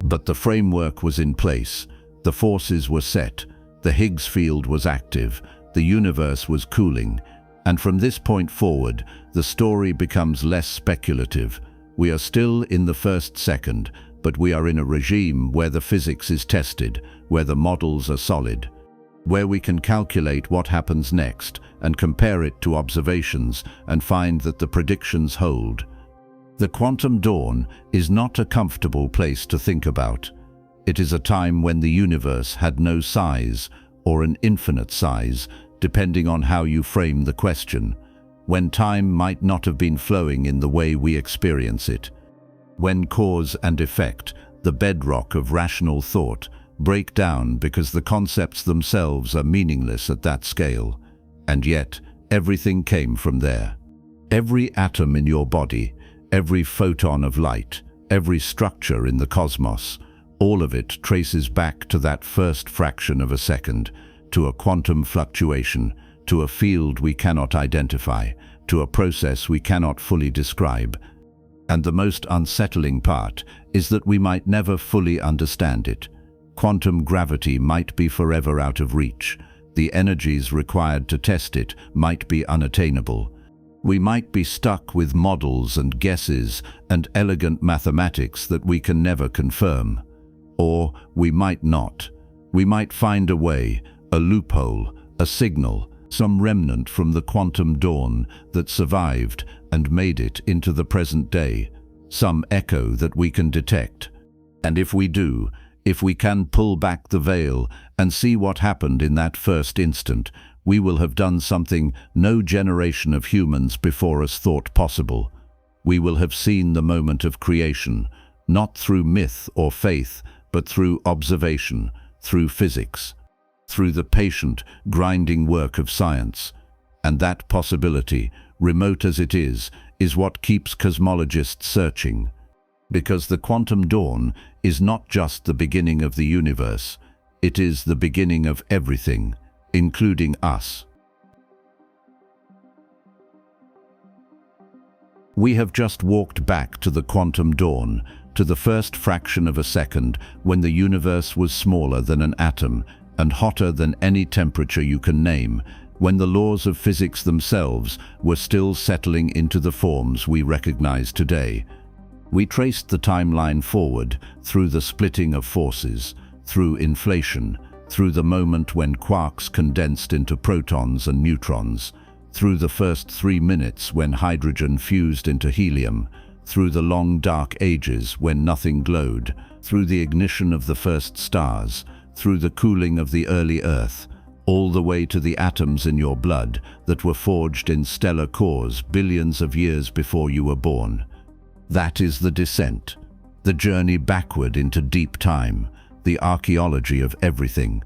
S1: But the framework was in place. The forces were set. The Higgs field was active. The universe was cooling. And from this point forward, the story becomes less speculative. We are still in the first second, but we are in a regime where the physics is tested, where the models are solid, where we can calculate what happens next and compare it to observations and find that the predictions hold. The quantum dawn is not a comfortable place to think about. It is a time when the universe had no size, or an infinite size, depending on how you frame the question, when time might not have been flowing in the way we experience it, when cause and effect, the bedrock of rational thought, break down because the concepts themselves are meaningless at that scale. And yet, everything came from there. Every atom in your body, every photon of light, every structure in the cosmos, all of it traces back to that first fraction of a second, to a quantum fluctuation, to a field we cannot identify, to a process we cannot fully describe. And the most unsettling part is that we might never fully understand it. Quantum gravity might be forever out of reach. The energies required to test it might be unattainable. We might be stuck with models and guesses and elegant mathematics that we can never confirm. Or we might not. We might find a way, a loophole, a signal, some remnant from the quantum dawn that survived and made it into the present day, some echo that we can detect. And if we do, if we can pull back the veil and see what happened in that first instant, we will have done something no generation of humans before us thought possible. We will have seen the moment of creation, not through myth or faith, but through observation, through physics, through the patient, grinding work of science. And that possibility, remote as it is what keeps cosmologists searching. Because the quantum dawn is not just the beginning of the universe, it is the beginning of everything, including us. We have just walked back to the quantum dawn, to the first fraction of a second when the universe was smaller than an atom and hotter than any temperature you can name, when the laws of physics themselves were still settling into the forms we recognize today. We traced the timeline forward through the splitting of forces, through inflation, through the moment when quarks condensed into protons and neutrons, through the first 3 minutes when hydrogen fused into helium, through the long dark ages when nothing glowed, through the ignition of the first stars, through the cooling of the early Earth, all the way to the atoms in your blood that were forged in stellar cores billions of years before you were born. That is the descent, the journey backward into deep time, the archaeology of everything.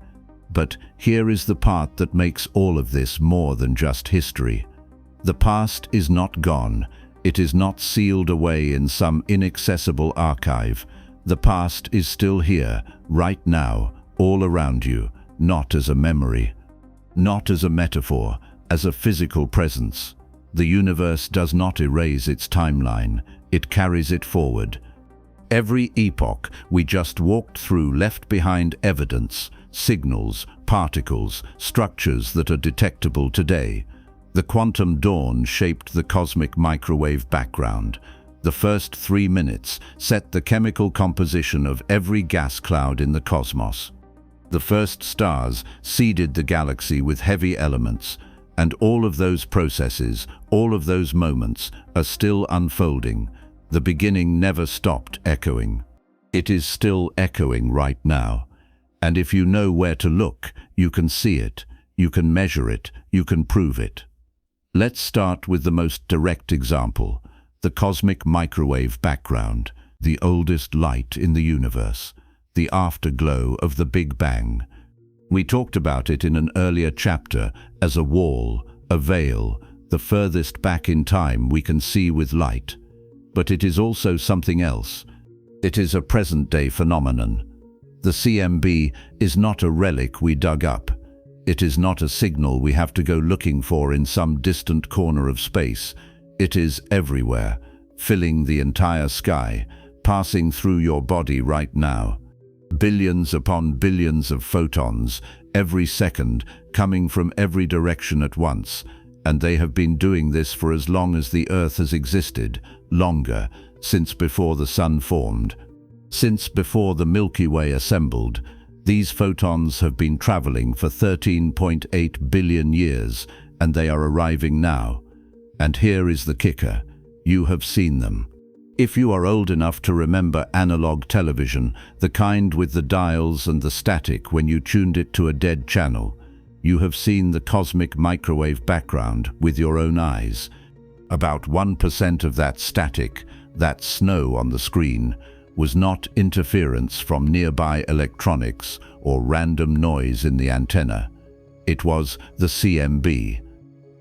S1: But here is the part that makes all of this more than just history. The past is not gone. It is not sealed away in some inaccessible archive. The past is still here, right now, all around you, not as a memory, not as a metaphor, as a physical presence. The universe does not erase its timeline, it carries it forward. Every epoch we just walked through left behind evidence, signals, particles, structures that are detectable today. The quantum dawn shaped the cosmic microwave background. The first 3 minutes set the chemical composition of every gas cloud in the cosmos. The first stars seeded the galaxy with heavy elements, and all of those processes, all of those moments, are still unfolding. The beginning never stopped echoing. It is still echoing right now. And if you know where to look, you can see it, you can measure it, you can prove it. Let's start with the most direct example, the cosmic microwave background, the oldest light in the universe, the afterglow of the Big Bang. We talked about it in an earlier chapter as a wall, a veil, the furthest back in time we can see with light. But it is also something else. It is a present-day phenomenon. The CMB is not a relic we dug up. It is not a signal we have to go looking for in some distant corner of space. It is everywhere, filling the entire sky, passing through your body right now. Billions upon billions of photons, every second, coming from every direction at once. And they have been doing this for as long as the Earth has existed, longer, since before the Sun formed. Since before the Milky Way assembled, these photons have been traveling for 13.8 billion years, and they are arriving now. And here is the kicker. You have seen them. If you are old enough to remember analog television, the kind with the dials and the static when you tuned it to a dead channel, you have seen the cosmic microwave background with your own eyes. About 1% of that static, that snow on the screen, was not interference from nearby electronics or random noise in the antenna. It was the CMB.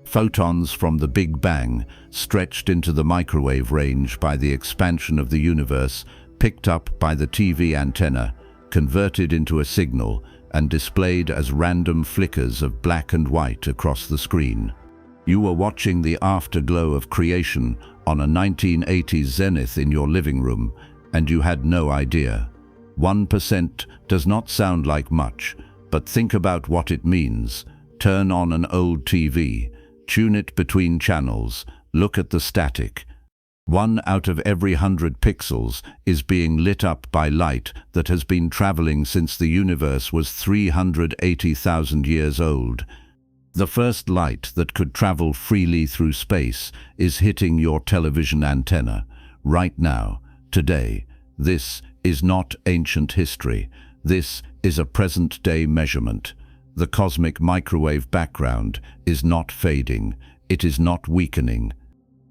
S1: Photons from the Big Bang, stretched into the microwave range by the expansion of the universe, picked up by the TV antenna, converted into a signal, and displayed as random flickers of black and white across the screen. You were watching the afterglow of creation on a 1980s zenith in your living room, and you had no idea. 1% does not sound like much, but think about what it means. Turn on an old TV, tune it between channels, look at the static. 1 out of every 100 pixels is being lit up by light that has been traveling since the universe was 380,000 years old. The first light that could travel freely through space is hitting your television antenna right now, today. This is not ancient history. This is a present-day measurement. The cosmic microwave background is not fading. It is not weakening.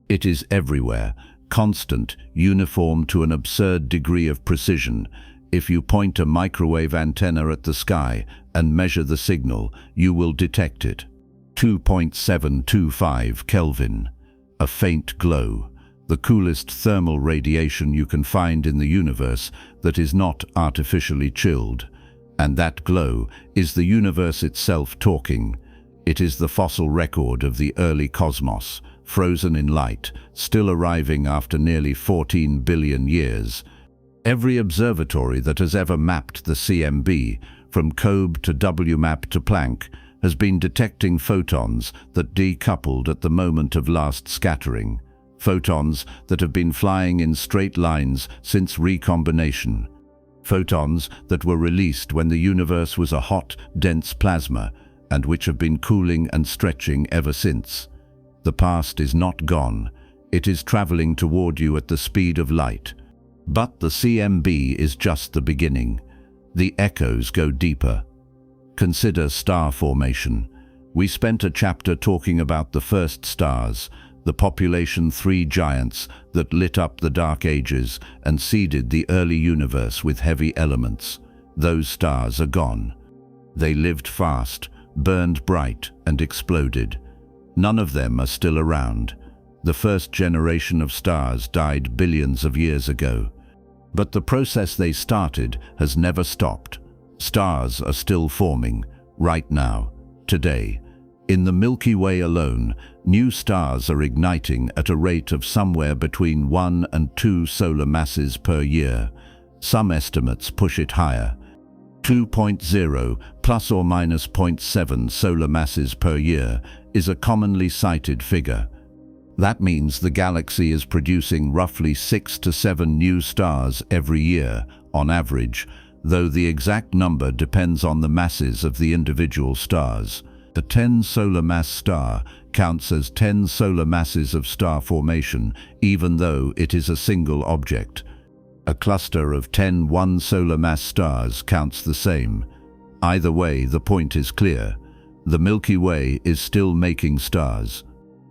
S1: It is everywhere, constant, uniform to an absurd degree of precision. If you point a microwave antenna at the sky and measure the signal, you will detect it. 2.725 Kelvin. A faint glow. The coolest thermal radiation you can find in the universe that is not artificially chilled. And that glow is the universe itself talking. It is the fossil record of the early cosmos, frozen in light, still arriving after nearly 14 billion years. Every observatory that has ever mapped the CMB, from COBE to WMAP to Planck, has been detecting photons that decoupled at the moment of last scattering. Photons that have been flying in straight lines since recombination. Photons that were released when the universe was a hot, dense plasma, and which have been cooling and stretching ever since. The past is not gone. It is traveling toward you at the speed of light. But the CMB is just the beginning. The echoes go deeper. Consider star formation. We spent a chapter talking about the first stars, the population 3 giants that lit up the dark ages and seeded the early universe with heavy elements. Those stars are gone. They lived fast, burned bright, and exploded. None of them are still around. The first generation of stars died billions of years ago. But the process they started has never stopped. Stars are still forming, right now, today. In the Milky Way alone, new stars are igniting at a rate of somewhere between 1 and 2 solar masses per year. Some estimates push it higher. 2.0 plus or minus 0.7 solar masses per year is a commonly cited figure. That means the galaxy is producing roughly 6 to 7 new stars every year, on average, though the exact number depends on the masses of the individual stars. A 10 solar mass star counts as 10 solar masses of star formation, even though it is a single object. A cluster of 10 1 solar mass stars counts the same. Either way, the point is clear. The Milky Way is still making stars.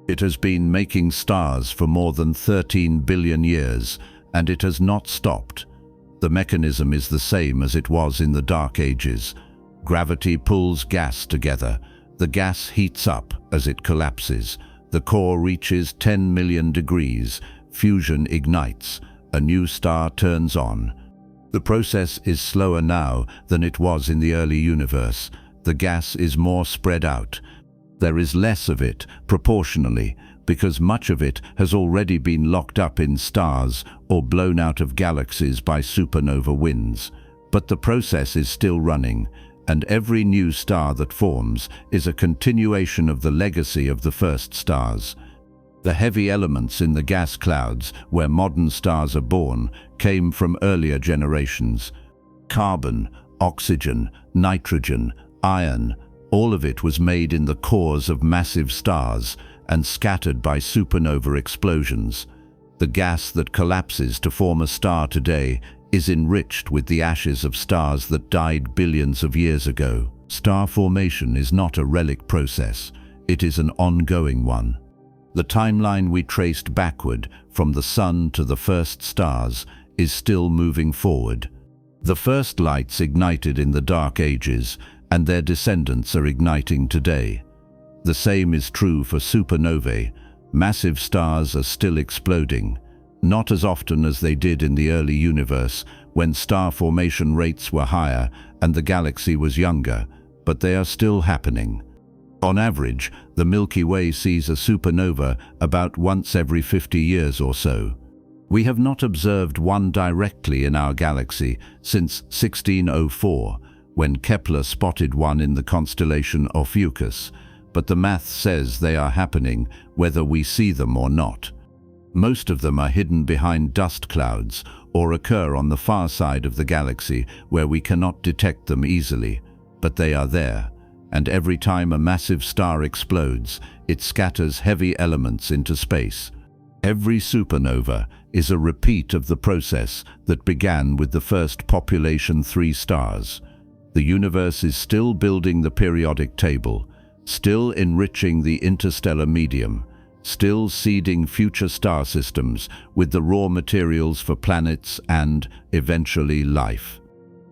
S1: It has been making stars for more than 13 billion years, and it has not stopped. The mechanism is the same as it was in the Dark Ages. Gravity pulls gas together. The gas heats up as it collapses. The core reaches 10 million degrees. Fusion ignites. A new star turns on. The process is slower now than it was in the early universe. The gas is more spread out. There is less of it, proportionally, because much of it has already been locked up in stars or blown out of galaxies by supernova winds. But the process is still running, and every new star that forms is a continuation of the legacy of the first stars. The heavy elements in the gas clouds where modern stars are born came from earlier generations. Carbon, oxygen, nitrogen, iron, all of it was made in the cores of massive stars and scattered by supernova explosions. The gas that collapses to form a star today is enriched with the ashes of stars that died billions of years ago. Star formation is not a relic process, it is an ongoing one. The timeline we traced backward from the sun to the first stars is still moving forward. The first lights ignited in the Dark Ages, and their descendants are igniting today. The same is true for supernovae. Massive stars are still exploding, not as often as they did in the early universe, when star formation rates were higher and the galaxy was younger, but they are still happening. On average, the Milky Way sees a supernova about once every 50 years or so. We have not observed one directly in our galaxy since 1604, when Kepler spotted one in the constellation Ophiuchus, but the math says they are happening whether we see them or not. Most of them are hidden behind dust clouds or occur on the far side of the galaxy where we cannot detect them easily, but they are there, and every time a massive star explodes, it scatters heavy elements into space. Every supernova is a repeat of the process that began with the first population 3 stars. The universe is still building the periodic table, still enriching the interstellar medium, still seeding future star systems with the raw materials for planets and, eventually, life.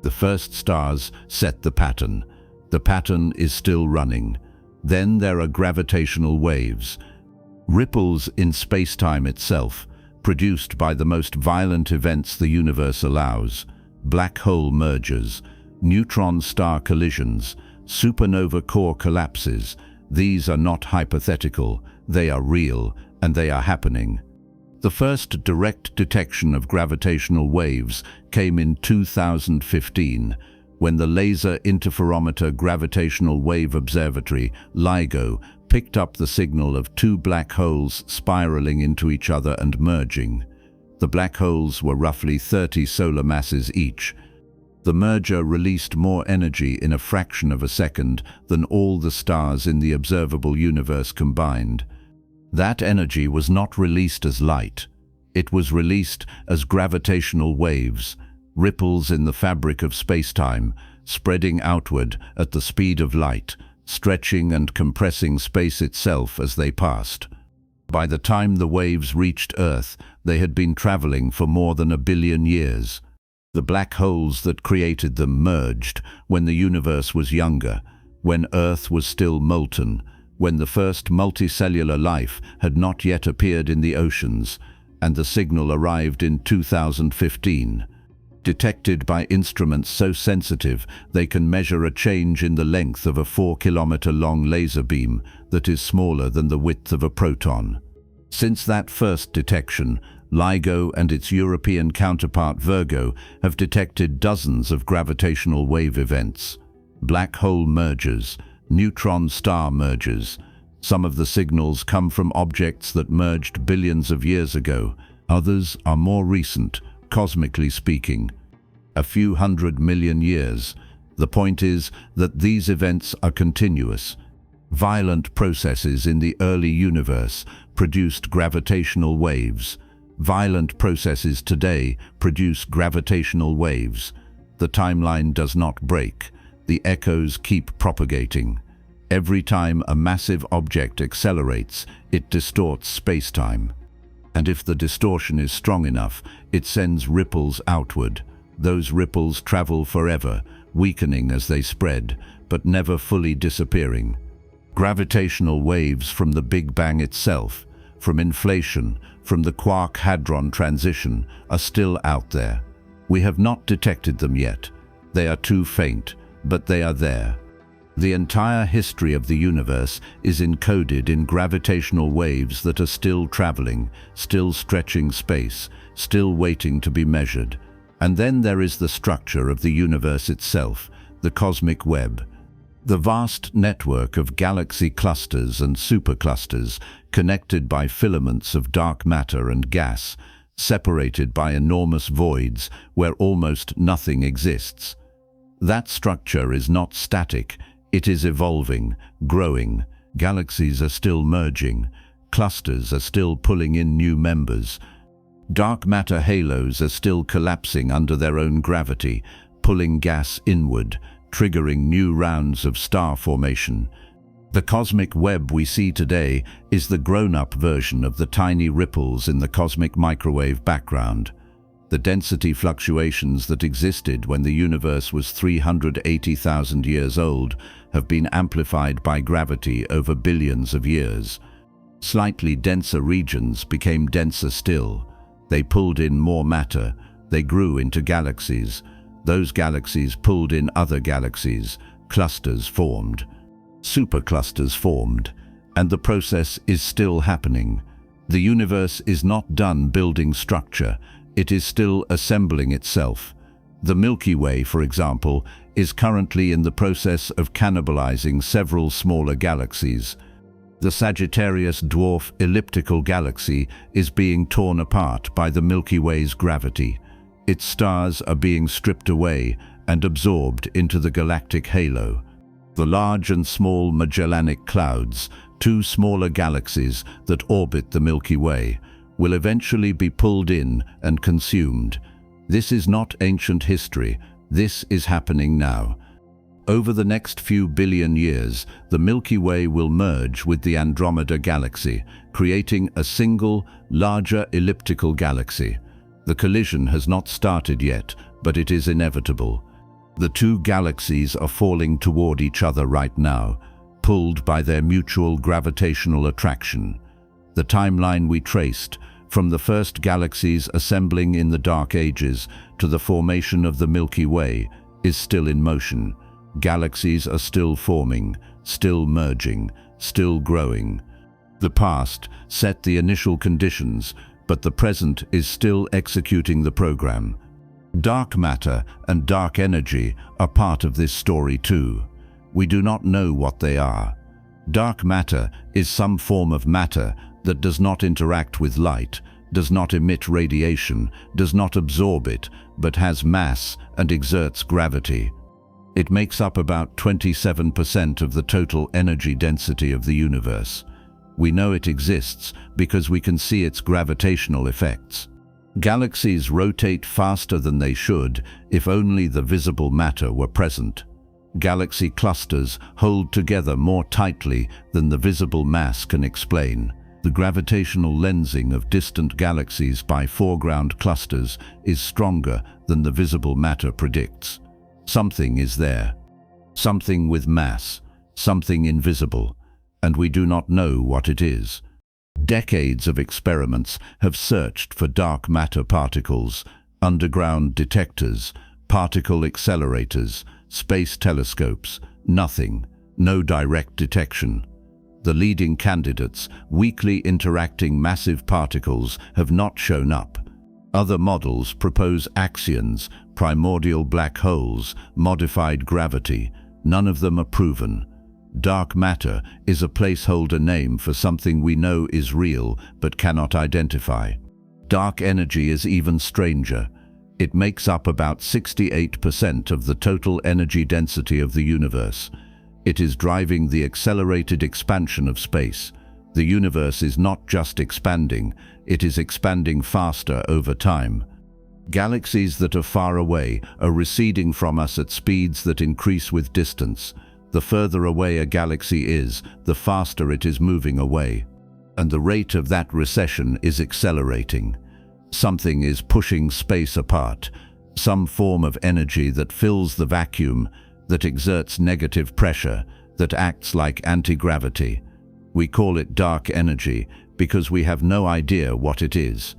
S1: The first stars set the pattern. The pattern is still running. Then there are gravitational waves, ripples in space-time itself, produced by the most violent events the universe allows: black hole mergers, neutron-star collisions, supernova core collapses. These are not hypothetical, they are real, and they are happening. The first direct detection of gravitational waves came in 2015, when the Laser Interferometer Gravitational Wave Observatory, LIGO, picked up the signal of 2 black holes spiraling into each other and merging. The black holes were roughly 30 solar masses each. The merger released more energy in a fraction of a second than all the stars in the observable universe combined. That energy was not released as light. It was released as gravitational waves, ripples in the fabric of space-time, spreading outward at the speed of light, stretching and compressing space itself as they passed. By the time the waves reached Earth, they had been traveling for more than 1 billion years. The black holes that created them merged when the universe was younger, when Earth was still molten, when the first multicellular life had not yet appeared in the oceans, and the signal arrived in 2015. Detected by instruments so sensitive they can measure a change in the length of a 4-kilometer-long laser beam that is smaller than the width of a proton. Since that first detection, LIGO and its European counterpart Virgo have detected dozens of gravitational wave events, black hole mergers, neutron-star mergers. Some of the signals come from objects that merged billions of years ago. Others are more recent, cosmically speaking, a few 100 million years. The point is that these events are continuous. Violent processes in the early universe produced gravitational waves. Violent processes today produce gravitational waves. The timeline does not break. The echoes keep propagating. Every time a massive object accelerates, it distorts space-time. And if the distortion is strong enough, it sends ripples outward. Those ripples travel forever, weakening as they spread, but never fully disappearing. Gravitational waves from the Big Bang itself, from inflation, from the quark-hadron transition, are still out there. We have not detected them yet. They are too faint, but they are there. The entire history of the universe is encoded in gravitational waves that are still traveling, still stretching space, still waiting to be measured. And then there is the structure of the universe itself, the cosmic web. The vast network of galaxy clusters and superclusters connected by filaments of dark matter and gas, separated by enormous voids where almost nothing exists. That structure is not static. It is evolving, growing. Galaxies are still merging. Clusters are still pulling in new members. Dark matter halos are still collapsing under their own gravity, pulling gas inward, triggering new rounds of star formation. The cosmic web we see today is the grown-up version of the tiny ripples in the cosmic microwave background. The density fluctuations that existed when the universe was 380,000 years old have been amplified by gravity over billions of years. Slightly denser regions became denser still. They pulled in more matter. They grew into galaxies. Those galaxies pulled in other galaxies. Clusters formed. Superclusters formed. And the process is still happening. The universe is not done building structure. It is still assembling itself. The Milky Way, for example, is currently in the process of cannibalizing several smaller galaxies. The Sagittarius dwarf elliptical galaxy is being torn apart by the Milky Way's gravity. Its stars are being stripped away and absorbed into the galactic halo. The Large and Small Magellanic Clouds, two smaller galaxies that orbit the Milky Way, will eventually be pulled in and consumed. This is not ancient history. This is happening now. Over the next few billion years, the Milky Way will merge with the Andromeda Galaxy, creating a single, larger elliptical galaxy. The collision has not started yet, but it is inevitable. The two galaxies are falling toward each other right now, pulled by their mutual gravitational attraction. The timeline we traced, from the first galaxies assembling in the Dark Ages to the formation of the Milky Way, is still in motion. Galaxies are still forming, still merging, still growing. The past set the initial conditions, but the present is still executing the program. Dark matter and dark energy are part of this story too. We do not know what they are. Dark matter is some form of matter that does not interact with light, does not emit radiation, does not absorb it, but has mass and exerts gravity. It makes up about 27% of the total energy density of the universe. We know it exists because we can see its gravitational effects. Galaxies rotate faster than they should if only the visible matter were present. Galaxy clusters hold together more tightly than the visible mass can explain. The gravitational lensing of distant galaxies by foreground clusters is stronger than the visible matter predicts. Something is there. Something with mass, something invisible, and we do not know what it is. Decades of experiments have searched for dark matter particles, underground detectors, particle accelerators, space telescopes. Nothing. No direct detection. The leading candidates, weakly interacting massive particles, have not shown up. Other models propose axions, primordial black holes, modified gravity. None of them are proven. Dark matter is a placeholder name for something we know is real but cannot identify. Dark energy is even stranger. It makes up about 68% of the total energy density of the universe. It is driving the accelerated expansion of space. The universe is not just expanding, it is expanding faster over time. Galaxies that are far away are receding from us at speeds that increase with distance. The further away a galaxy is, the faster it is moving away. And the rate of that recession is accelerating. Something is pushing space apart, some form of energy that fills the vacuum, that exerts negative pressure, that acts like anti-gravity. We call it dark energy because we have no idea what it is.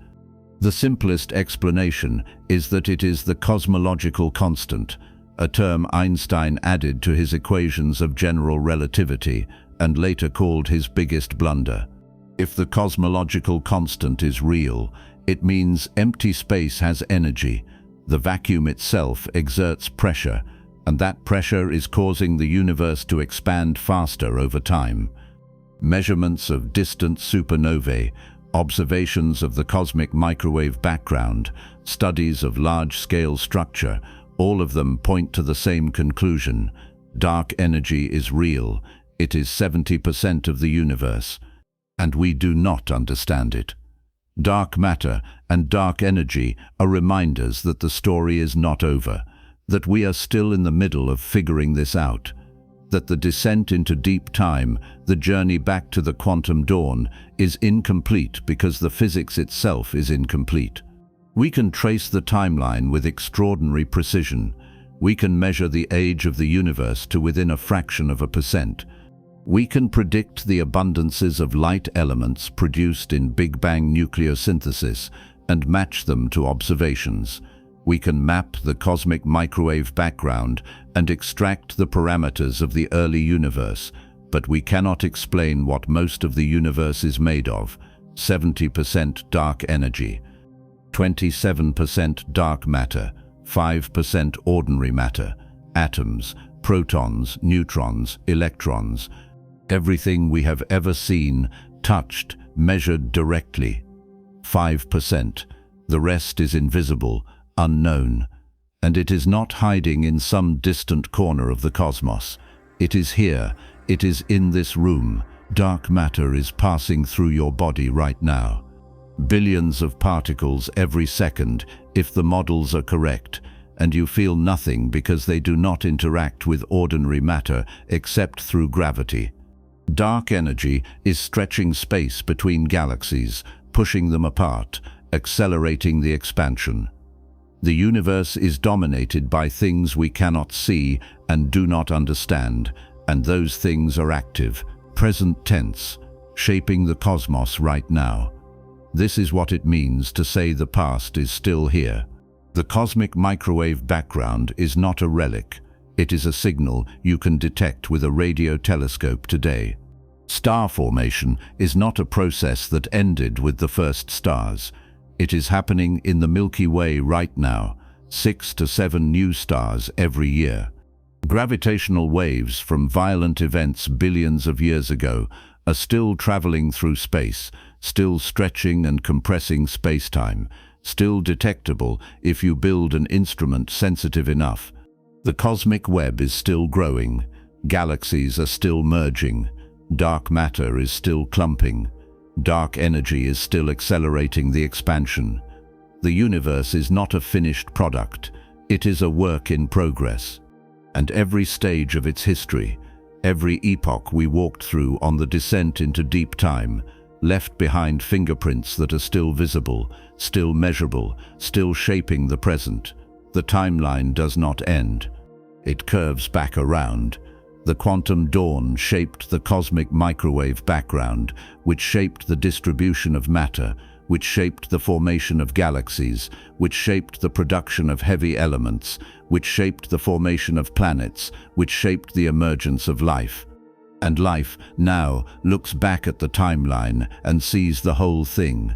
S1: The simplest explanation is that it is the cosmological constant, a term Einstein added to his equations of general relativity and later called his biggest blunder. If the cosmological constant is real, it means empty space has energy. The vacuum itself exerts pressure, and that pressure is causing the universe to expand faster over time. Measurements of distant supernovae, observations of the cosmic microwave background, studies of large-scale structure, all of them point to the same conclusion. Dark energy is real. It is 70% of the universe, and we do not understand it. Dark matter and dark energy are reminders that the story is not over, that we are still in the middle of figuring this out, that the descent into deep time, the journey back to the quantum dawn, is incomplete because the physics itself is incomplete. We can trace the timeline with extraordinary precision. We can measure the age of the universe to within a fraction of a percent. We can predict the abundances of light elements produced in Big Bang nucleosynthesis and match them to observations. We can map the cosmic microwave background and extract the parameters of the early universe, but we cannot explain what most of the universe is made of: 70% dark energy, 27% dark matter, 5% ordinary matter, atoms, protons, neutrons, electrons. Everything we have ever seen, touched, measured directly. 5%. The rest is invisible, unknown. And it is not hiding in some distant corner of the cosmos. It is here. It is in this room. Dark matter is passing through your body right now. Billions of particles every second, if the models are correct, and you feel nothing because they do not interact with ordinary matter except through gravity. Dark energy is stretching space between galaxies, pushing them apart, accelerating the expansion. The universe is dominated by things we cannot see and do not understand, and those things are active, present tense, shaping the cosmos right now. This is what it means to say the past is still here. The cosmic microwave background is not a relic. It is a signal you can detect with a radio telescope today. Star formation is not a process that ended with the first stars. It is happening in the Milky Way right now, 6 to 7 new stars every year. Gravitational waves from violent events billions of years ago are still traveling through space, still stretching and compressing space-time, still detectable if you build an instrument sensitive enough. The cosmic web is still growing, galaxies are still merging, dark matter is still clumping, dark energy is still accelerating the expansion. The universe is not a finished product, it is a work in progress. And every stage of its history, every epoch we walked through on the descent into deep time, left behind fingerprints that are still visible, still measurable, still shaping the present. The timeline does not end. It curves back around. The quantum dawn shaped the cosmic microwave background, which shaped the distribution of matter, which shaped the formation of galaxies, which shaped the production of heavy elements, which shaped the formation of planets, which shaped the emergence of life. And life now looks back at the timeline and sees the whole thing,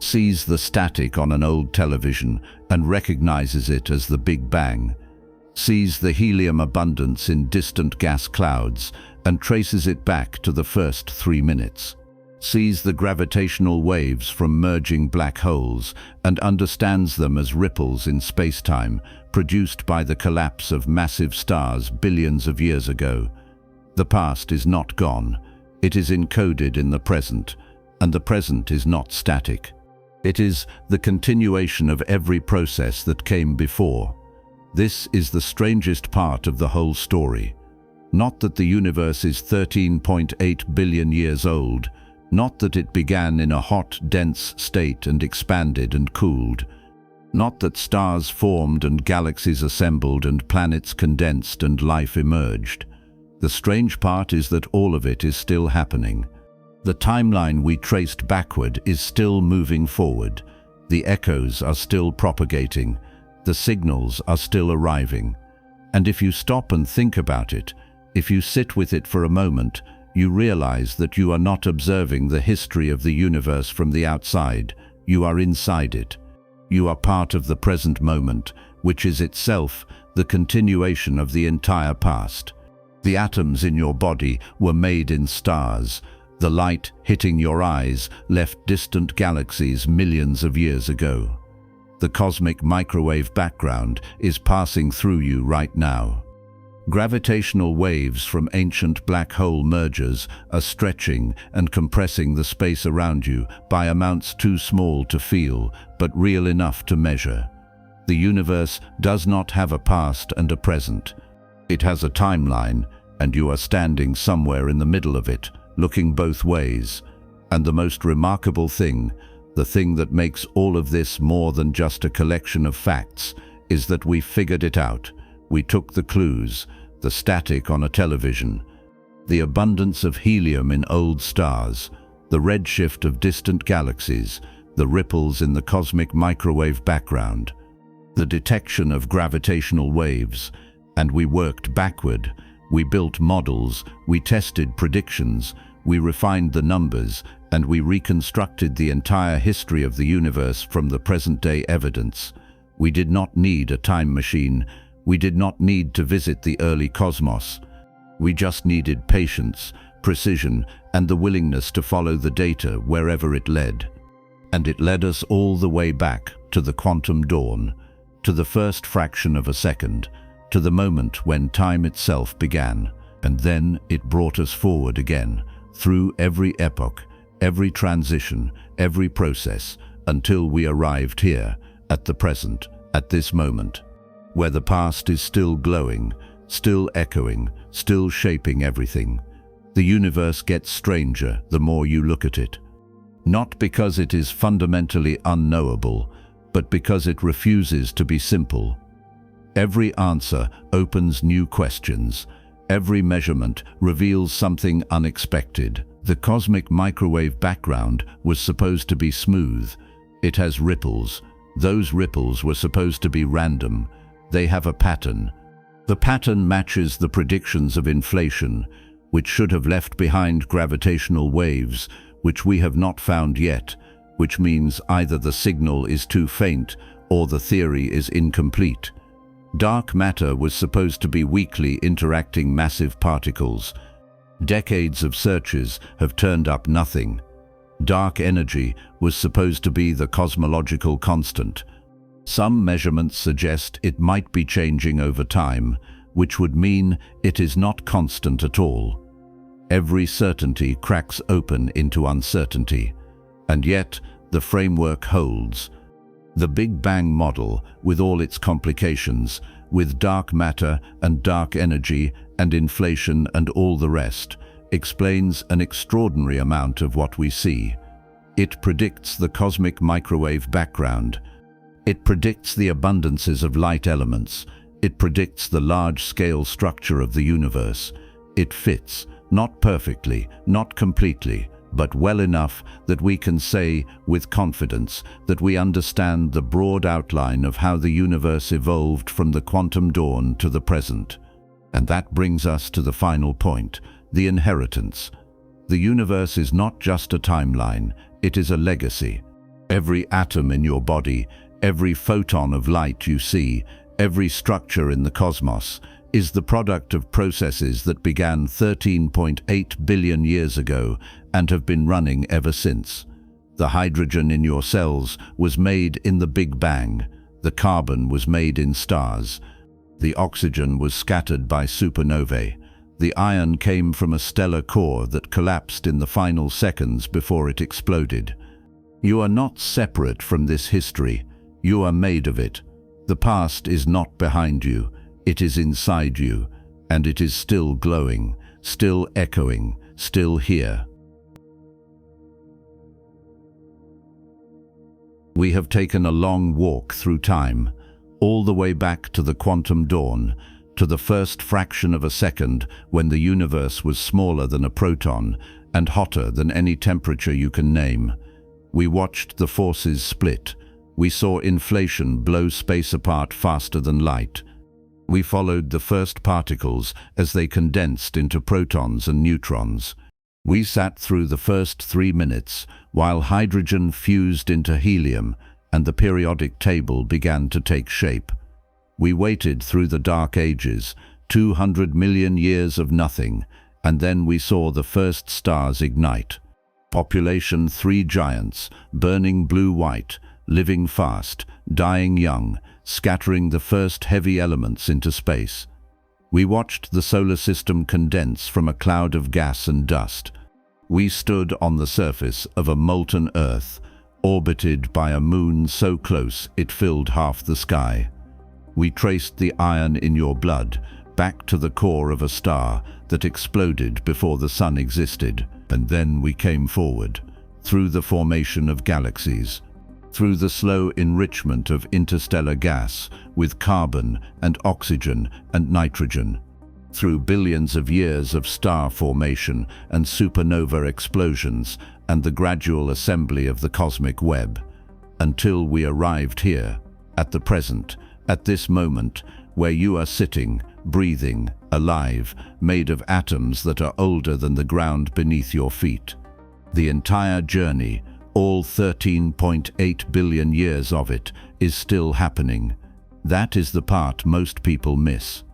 S1: sees the static on an old television and recognizes it as the Big Bang, sees the helium abundance in distant gas clouds and traces it back to the first 3 minutes, sees the gravitational waves from merging black holes and understands them as ripples in space-time produced by the collapse of massive stars billions of years ago. The past is not gone. It is encoded in the present, and the present is not static. It is the continuation of every process that came before. This is the strangest part of the whole story. Not that the universe is 13.8 billion years old, not that it began in a hot, dense state and expanded and cooled, not that stars formed and galaxies assembled and planets condensed and life emerged. The strange part is that all of it is still happening. The timeline we traced backward is still moving forward. The echoes are still propagating. The signals are still arriving. And if you stop and think about it, if you sit with it for a moment, you realize that you are not observing the history of the universe from the outside. You are inside it. You are part of the present moment, which is itself the continuation of the entire past. The atoms in your body were made in stars. The light hitting your eyes left distant galaxies millions of years ago. The cosmic microwave background is passing through you right now. Gravitational waves from ancient black hole mergers are stretching and compressing the space around you by amounts too small to feel, but real enough to measure. The universe does not have a past and a present. It has a timeline, and you are standing somewhere in the middle of it, looking both ways. And the most remarkable thing, The thing that makes all of this more than just a collection of facts is that we figured it out. We took the clues, the static on a television, the abundance of helium in old stars, the redshift of distant galaxies, the ripples in the cosmic microwave background, the detection of gravitational waves, and we worked backward. We built models, we tested predictions, we refined the numbers, and we reconstructed the entire history of the universe from the present-day evidence. We did not need a time machine. We did not need to visit the early cosmos. We just needed patience, precision, and the willingness to follow the data wherever it led. And it led us all the way back to the quantum dawn, to the first fraction of a second, to the moment when time itself began. And then it brought us forward again, through every epoch, every transition, every process, until we arrived here, at the present, at this moment, where the past is still glowing, still echoing, still shaping everything. The universe gets stranger the more you look at it. Not because it is fundamentally unknowable, but because it refuses to be simple. Every answer opens new questions. Every measurement reveals something unexpected. The cosmic microwave background was supposed to be smooth. It has ripples. Those ripples were supposed to be random. They have a pattern. The pattern matches the predictions of inflation, which should have left behind gravitational waves, which we have not found yet, which means either the signal is too faint or the theory is incomplete. Dark matter was supposed to be weakly interacting massive particles. Decades of searches have turned up nothing. Dark energy was supposed to be the cosmological constant. Some measurements suggest it might be changing over time, which would mean it is not constant at all. Every certainty cracks open into uncertainty, and yet the framework holds. The Big Bang model, with all its complications, with dark matter and dark energy and inflation and all the rest, explains an extraordinary amount of what we see. It predicts the cosmic microwave background. It predicts the abundances of light elements. It predicts the large-scale structure of the universe. It fits, not perfectly, not completely, but well enough that we can say with confidence that we understand the broad outline of how the universe evolved from the quantum dawn to the present. And that brings us to the final point, the inheritance. The universe is not just a timeline, it is a legacy. Every atom in your body, every photon of light you see, every structure in the cosmos, is the product of processes that began 13.8 billion years ago and have been running ever since. The hydrogen in your cells was made in the Big Bang. The carbon was made in stars. The oxygen was scattered by supernovae. The iron came from a stellar core that collapsed in the final seconds before it exploded. You are not separate from this history. You are made of it. The past is not behind you. It is inside you, and it is still glowing, still echoing, still here. We have taken a long walk through time, all the way back to the quantum dawn, to the first fraction of a second when the universe was smaller than a proton and hotter than any temperature you can name. We watched the forces split. We saw inflation blow space apart faster than light. We followed the first particles as they condensed into protons and neutrons. We sat through the first 3 minutes while hydrogen fused into helium and the periodic table began to take shape. We waited through the dark ages, 200 million years of nothing, and then we saw the first stars ignite. Population 3 giants, burning blue-white, living fast, dying young, scattering the first heavy elements into space. We watched the solar system condense from a cloud of gas and dust. We stood on the surface of a molten Earth, orbited by a moon so close it filled half the sky. We traced the iron in your blood back to the core of a star that exploded before the sun existed, and then we came forward. through the formation of galaxies, through the slow enrichment of interstellar gas with carbon and oxygen and nitrogen, through billions of years of star formation and supernova explosions and the gradual assembly of the cosmic web, until we arrived here, at the present, at this moment, where you are sitting, breathing, alive, made of atoms that are older than the ground beneath your feet. The entire journey, all 13.8 billion years of it, is still happening. That is the part most people miss.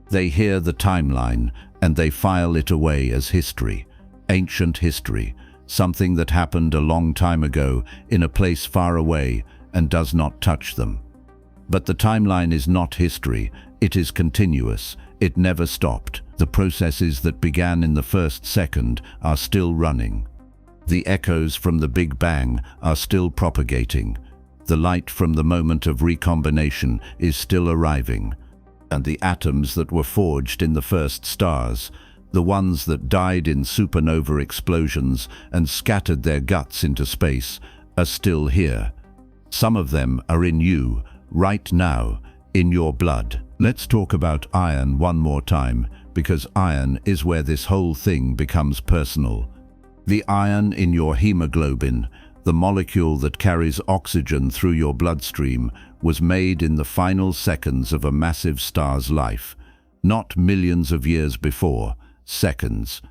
S1: They hear the timeline and they file it away as history, ancient history, something that happened a long time ago in a place far away and does not touch them. But the timeline is not history, it is continuous, it never stopped. The processes that began in the first second are still running. The echoes from the Big Bang are still propagating. The light from the moment of recombination is still arriving. And the atoms that were forged in the first stars, the ones that died in supernova explosions and scattered their guts into space, are still here. Some of them are in you, right now, in your blood. Let's talk about iron one more time, because iron is where this whole thing becomes personal. The iron in your hemoglobin, the molecule that carries oxygen through your bloodstream, was made in the final seconds of a massive star's life, not millions of years before, seconds.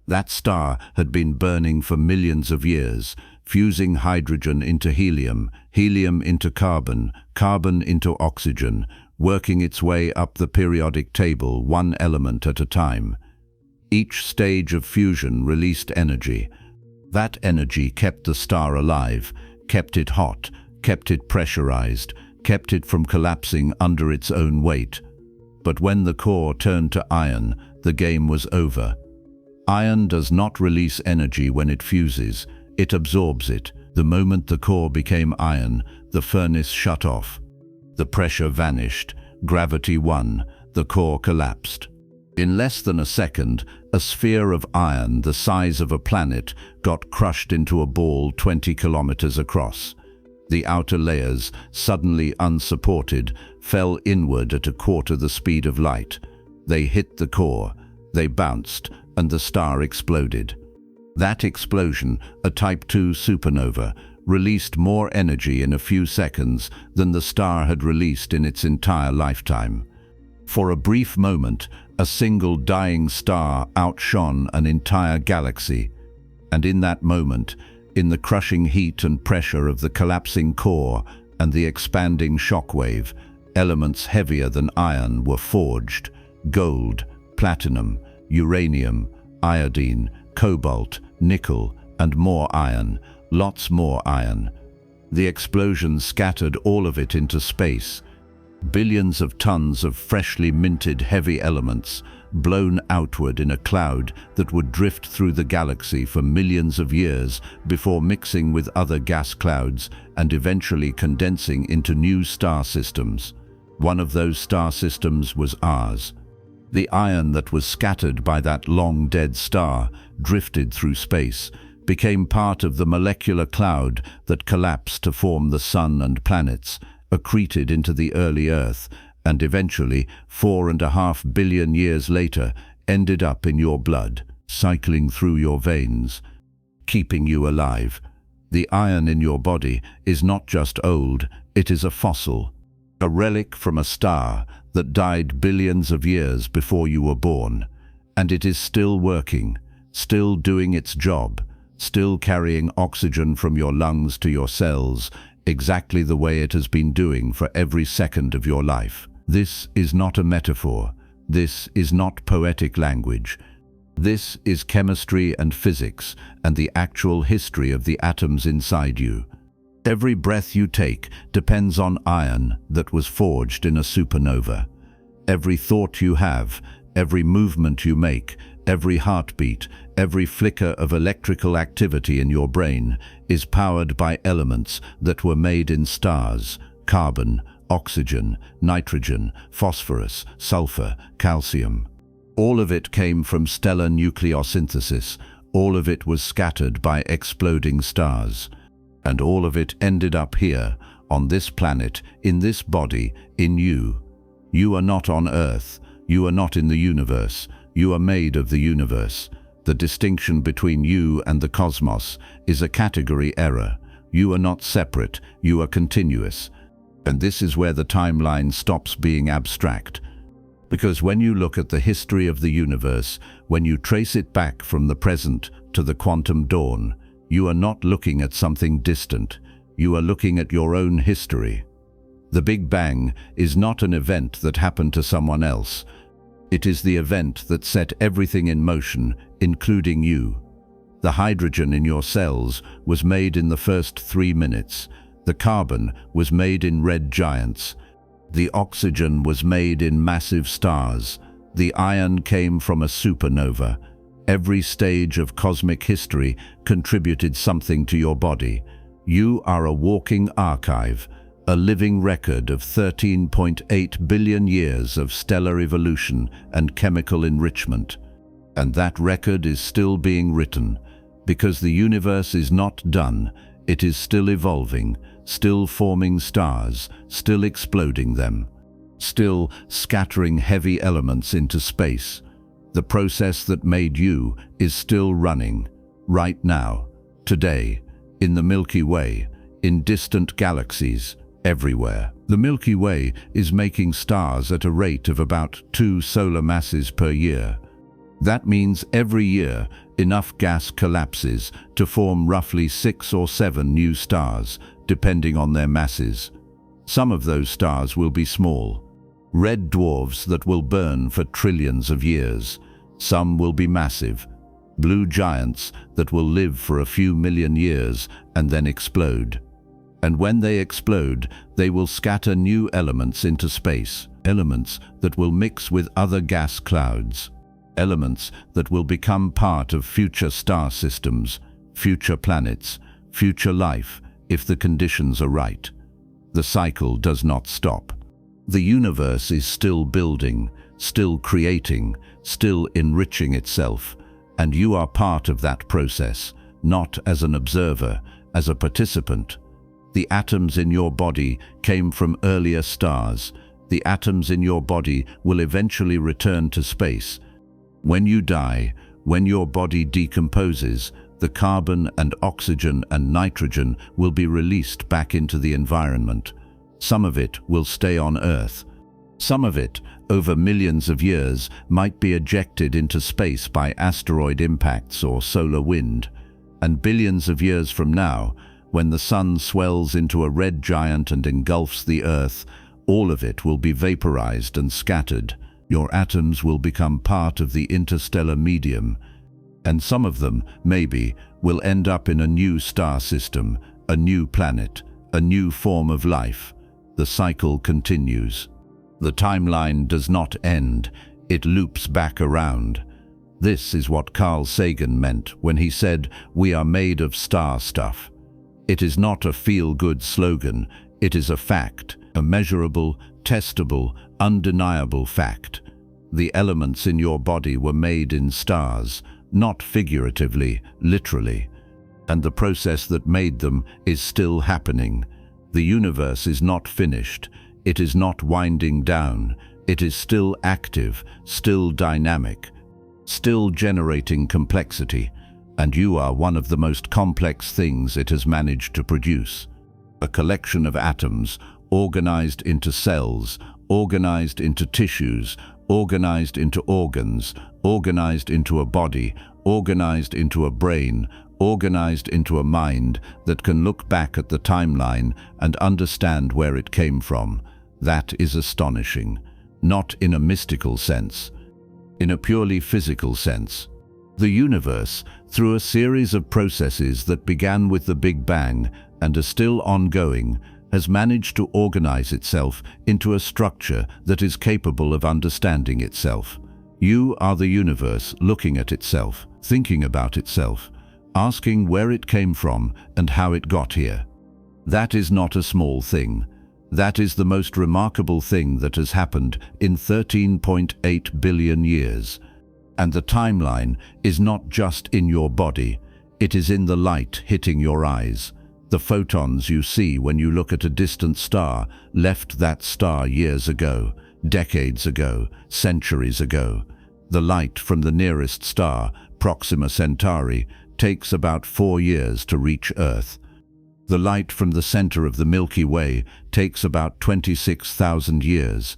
S1: That star had been burning for millions of years, fusing hydrogen into helium, helium into carbon, carbon into oxygen, working its way up the periodic table one element at a time. Each stage of fusion released energy. That energy kept the star alive, kept it hot, kept it pressurized, kept it from collapsing under its own weight. But when the core turned to iron, the game was over. Iron does not release energy when it fuses, it absorbs it. The moment the core became iron, the furnace shut off. The pressure vanished, gravity won, the core collapsed. In less than a second, a sphere of iron the size of a planet got crushed into a ball 20 kilometers across. The outer layers, suddenly unsupported, fell inward at a quarter the speed of light. They hit the core, they bounced, and the star exploded. That explosion, a Type II supernova, released more energy in a few seconds than the star had released in its entire lifetime. For a brief moment, a single dying star outshone an entire galaxy. And in that moment, in the crushing heat and pressure of the collapsing core and the expanding shockwave, elements heavier than iron were forged: gold, platinum, uranium, iodine, cobalt, nickel, and more iron, lots more iron. The explosion scattered all of it into space. Billions of tons of freshly minted heavy elements, blown outward in a cloud that would drift through the galaxy for millions of years before mixing with other gas clouds and eventually condensing into new star systems. One of those star systems was ours. The iron that was scattered by that long dead star drifted through space, became part of the molecular cloud that collapsed to form the sun and planets, accreted into the early Earth, and eventually, 4.5 billion years later, ended up in your blood, cycling through your veins, keeping you alive. The iron in your body is not just old, it is a fossil, a relic from a star that died billions of years before you were born. And it is still working, still doing its job, still carrying oxygen from your lungs to your cells, exactly the way it has been doing for every second of your life. This is not a metaphor. This is not poetic language. This is chemistry and physics and the actual history of the atoms inside you. Every breath you take depends on iron that was forged in a supernova. Every thought you have, every movement you make, every heartbeat, every flicker of electrical activity in your brain is powered by elements that were made in stars: carbon, oxygen, nitrogen, phosphorus, sulfur, calcium. All of it came from stellar nucleosynthesis. All of it was scattered by exploding stars. And all of it ended up here, on this planet, in this body, in you. You are not on Earth. You are not in the universe. You are made of the universe. The distinction between you and the cosmos is a category error. You are not separate. You are continuous. And this is where the timeline stops being abstract. Because when you look at the history of the universe, when you trace it back from the present to the quantum dawn, you are not looking at something distant. You are looking at your own history. The Big Bang is not an event that happened to someone else. It is the event that set everything in motion, including you. The hydrogen in your cells was made in the first 3 minutes. The carbon was made in red giants. The oxygen was made in massive stars. The iron came from a supernova. Every stage of cosmic history contributed something to your body. You are a walking archive, a living record of 13.8 billion years of stellar evolution and chemical enrichment. And that record is still being written, because the universe is not done. It is still evolving, still forming stars, still exploding them, still scattering heavy elements into space. The process that made you is still running, right now, today, in the Milky Way, in distant galaxies, everywhere. The Milky Way is making stars at a rate of about 2 solar masses per year. That means every year enough gas collapses to form roughly 6 or 7 new stars, depending on their masses. Some of those stars will be small, red dwarfs that will burn for trillions of years. Some will be massive, blue giants that will live for a few million years and then explode. And when they explode, they will scatter new elements into space, elements that will mix with other gas clouds, elements that will become part of future star systems, future planets, future life, if the conditions are right. The cycle does not stop. The universe is still building, still creating, still enriching itself, and you are part of that process, not as an observer, as a participant. The atoms in your body came from earlier stars. The atoms in your body will eventually return to space. When you die, when your body decomposes, the carbon and oxygen and nitrogen will be released back into the environment. Some of it will stay on Earth. Some of it, over millions of years, might be ejected into space by asteroid impacts or solar wind. And billions of years from now, when the sun swells into a red giant and engulfs the Earth, all of it will be vaporized and scattered. Your atoms will become part of the interstellar medium, and some of them, maybe, will end up in a new star system, a new planet, a new form of life. The cycle continues. The timeline does not end, it loops back around. This is what Carl Sagan meant when he said, "We are made of star stuff." It is not a feel-good slogan, it is a fact, a measurable, testable, undeniable fact. The elements in your body were made in stars, not figuratively, literally. And the process that made them is still happening. The universe is not finished. It is not winding down. It is still active, still dynamic, still generating complexity. And you are one of the most complex things it has managed to produce. A collection of atoms, organized into cells, organized into tissues, organized into organs, organized into a body, organized into a brain, organized into a mind that can look back at the timeline and understand where it came from. That is astonishing. Not in a mystical sense, in a purely physical sense. The universe, through a series of processes that began with the Big Bang and are still ongoing, has managed to organize itself into a structure that is capable of understanding itself. You are the universe looking at itself, thinking about itself, asking where it came from and how it got here. That is not a small thing. That is the most remarkable thing that has happened in 13.8 billion years. And the timeline is not just in your body, it is in the light hitting your eyes. The photons you see when you look at a distant star left that star years ago, decades ago, centuries ago. The light from the nearest star, Proxima Centauri, takes about 4 years to reach Earth. The light from the center of the Milky Way takes about 26,000 years.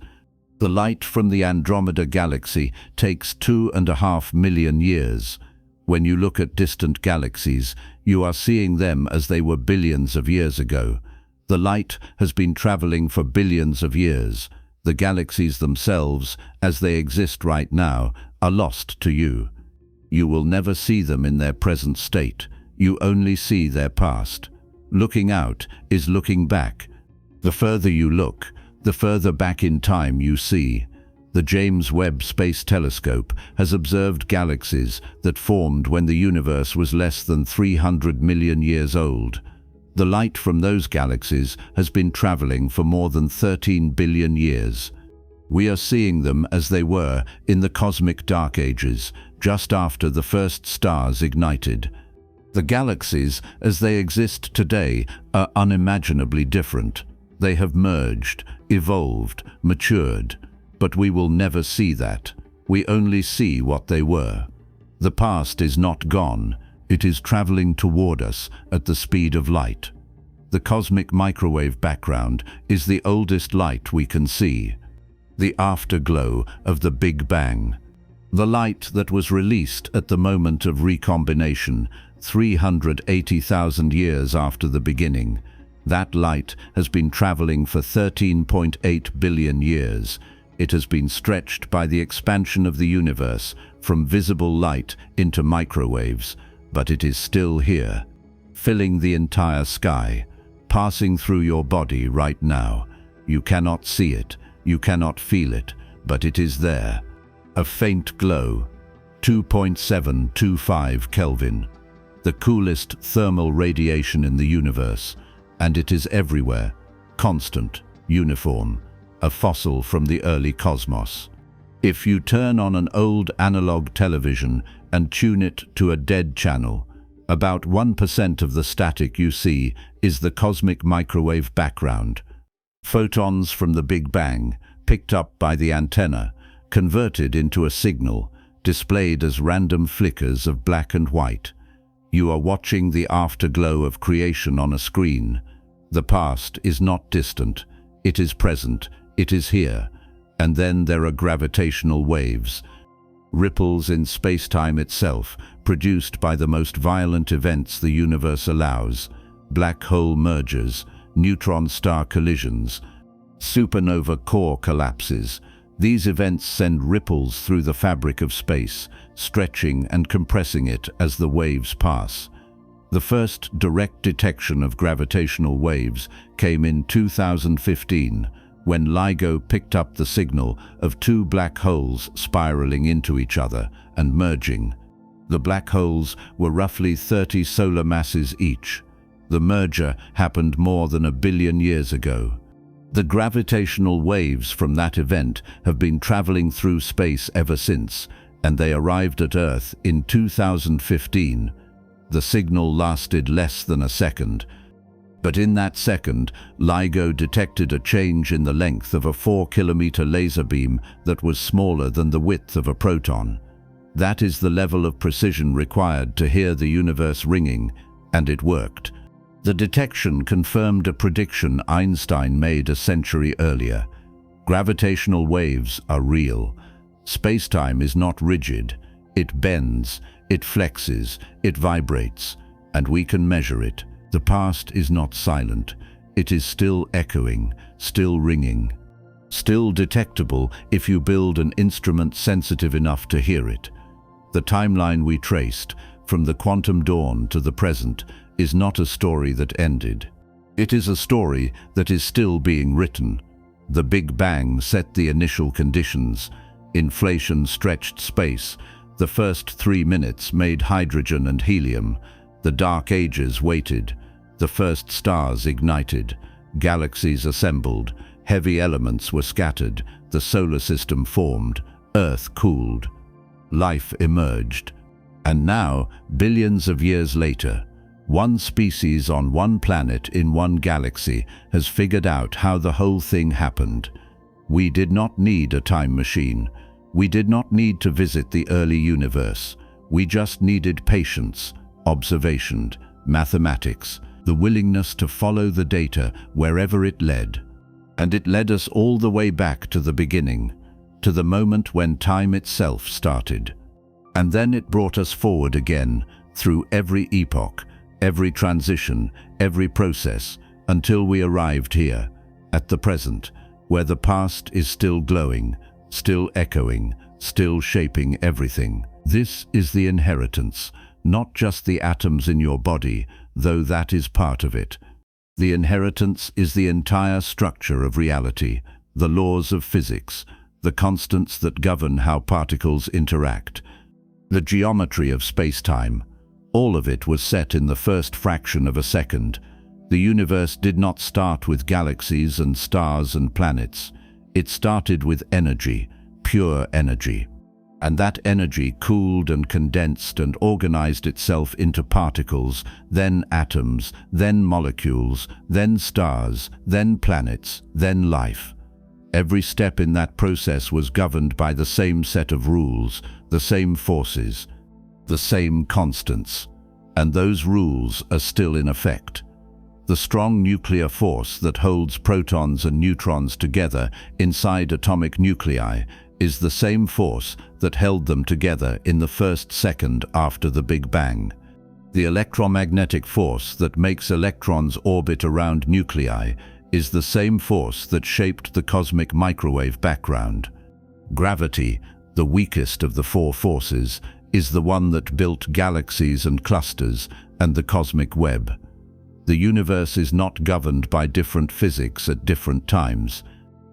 S1: The light from the Andromeda Galaxy takes 2.5 million years. When you look at distant galaxies, you are seeing them as they were billions of years ago. The light has been traveling for billions of years. The galaxies themselves, as they exist right now, are lost to you. You will never see them in their present state. You only see their past. Looking out is looking back. The further you look, the further back in time you see. The James Webb Space Telescope has observed galaxies that formed when the universe was less than 300 million years old. The light from those galaxies has been traveling for more than 13 billion years. We are seeing them as they were in the cosmic dark ages, just after the first stars ignited. The galaxies, as they exist today, are unimaginably different. They have merged, evolved, matured. But we will never see that. We only see what they were. The past is not gone. It is traveling toward us at the speed of light. The cosmic microwave background is the oldest light we can see. The afterglow of the Big Bang. The light that was released at the moment of recombination, 380,000 years after the beginning. That light has been traveling for 13.8 billion years. It has been stretched by the expansion of the universe from visible light into microwaves, but it is still here, filling the entire sky, passing through your body right now. You cannot see it, you cannot feel it, but it is there. A faint glow, 2.725 Kelvin, the coolest thermal radiation in the universe, and it is everywhere, constant, uniform. A fossil from the early cosmos. If you turn on an old analog television and tune it to a dead channel, about 1% of the static you see is the cosmic microwave background. Photons from the Big Bang, picked up by the antenna, converted into a signal, displayed as random flickers of black and white. You are watching the afterglow of creation on a screen. The past is not distant. It is present. It is here. And then there are gravitational waves, ripples in space-time itself, produced by the most violent events the universe allows: black hole mergers, neutron star collisions, supernova core collapses. These events send ripples through the fabric of space, stretching and compressing it as the waves pass. The first direct detection of gravitational waves came in 2015, when LIGO picked up the signal of 2 black holes spiraling into each other and merging. The black holes were roughly 30 solar masses each. The merger happened more than 1 billion years ago. The gravitational waves from that event have been traveling through space ever since, and they arrived at Earth in 2015. The signal lasted less than a second. But in that second, LIGO detected a change in the length of a 4-kilometer laser beam that was smaller than the width of a proton. That is the level of precision required to hear the universe ringing, and it worked. The detection confirmed a prediction Einstein made a century earlier. Gravitational waves are real. Space-time is not rigid. It bends, it flexes, it vibrates, and we can measure it. The past is not silent. It is still echoing, still ringing, still detectable if you build an instrument sensitive enough to hear it. The timeline we traced, from the quantum dawn to the present, is not a story that ended. It is a story that is still being written. The Big Bang set the initial conditions. Inflation stretched space. The first 3 minutes made hydrogen and helium. The dark ages waited. The first stars ignited. Galaxies assembled. Heavy elements were scattered. The solar system formed. Earth cooled. life emerged. And now, billions of years later, one species on one planet in one galaxy has figured out how the whole thing happened. We did not need a time machine. We did not need to visit the early universe. We just needed patience, observation, mathematics, the willingness to follow the data wherever it led. And it led us all the way back to the beginning, to the moment when time itself started. And then it brought us forward again, through every epoch, every transition, every process, until we arrived here, at the present, where the past is still glowing, still echoing, still shaping everything. This is the inheritance, not just the atoms in your body, though that is part of it. The inheritance is the entire structure of reality, the laws of physics, the constants that govern how particles interact, the geometry of space-time. All of it was set in the first fraction of a second. The universe did not start with galaxies and stars and planets. It started with energy, pure energy. And that energy cooled and condensed and organized itself into particles, then atoms, then molecules, then stars, then planets, then life. Every step in that process was governed by the same set of rules, the same forces, the same constants. And those rules are still in effect. The strong nuclear force that holds protons and neutrons together inside atomic nuclei is the same force that held them together in the first second after the Big Bang. The electromagnetic force that makes electrons orbit around nuclei is the same force that shaped the cosmic microwave background. Gravity, the weakest of the four forces, is the one that built galaxies and clusters and the cosmic web. The universe is not governed by different physics at different times.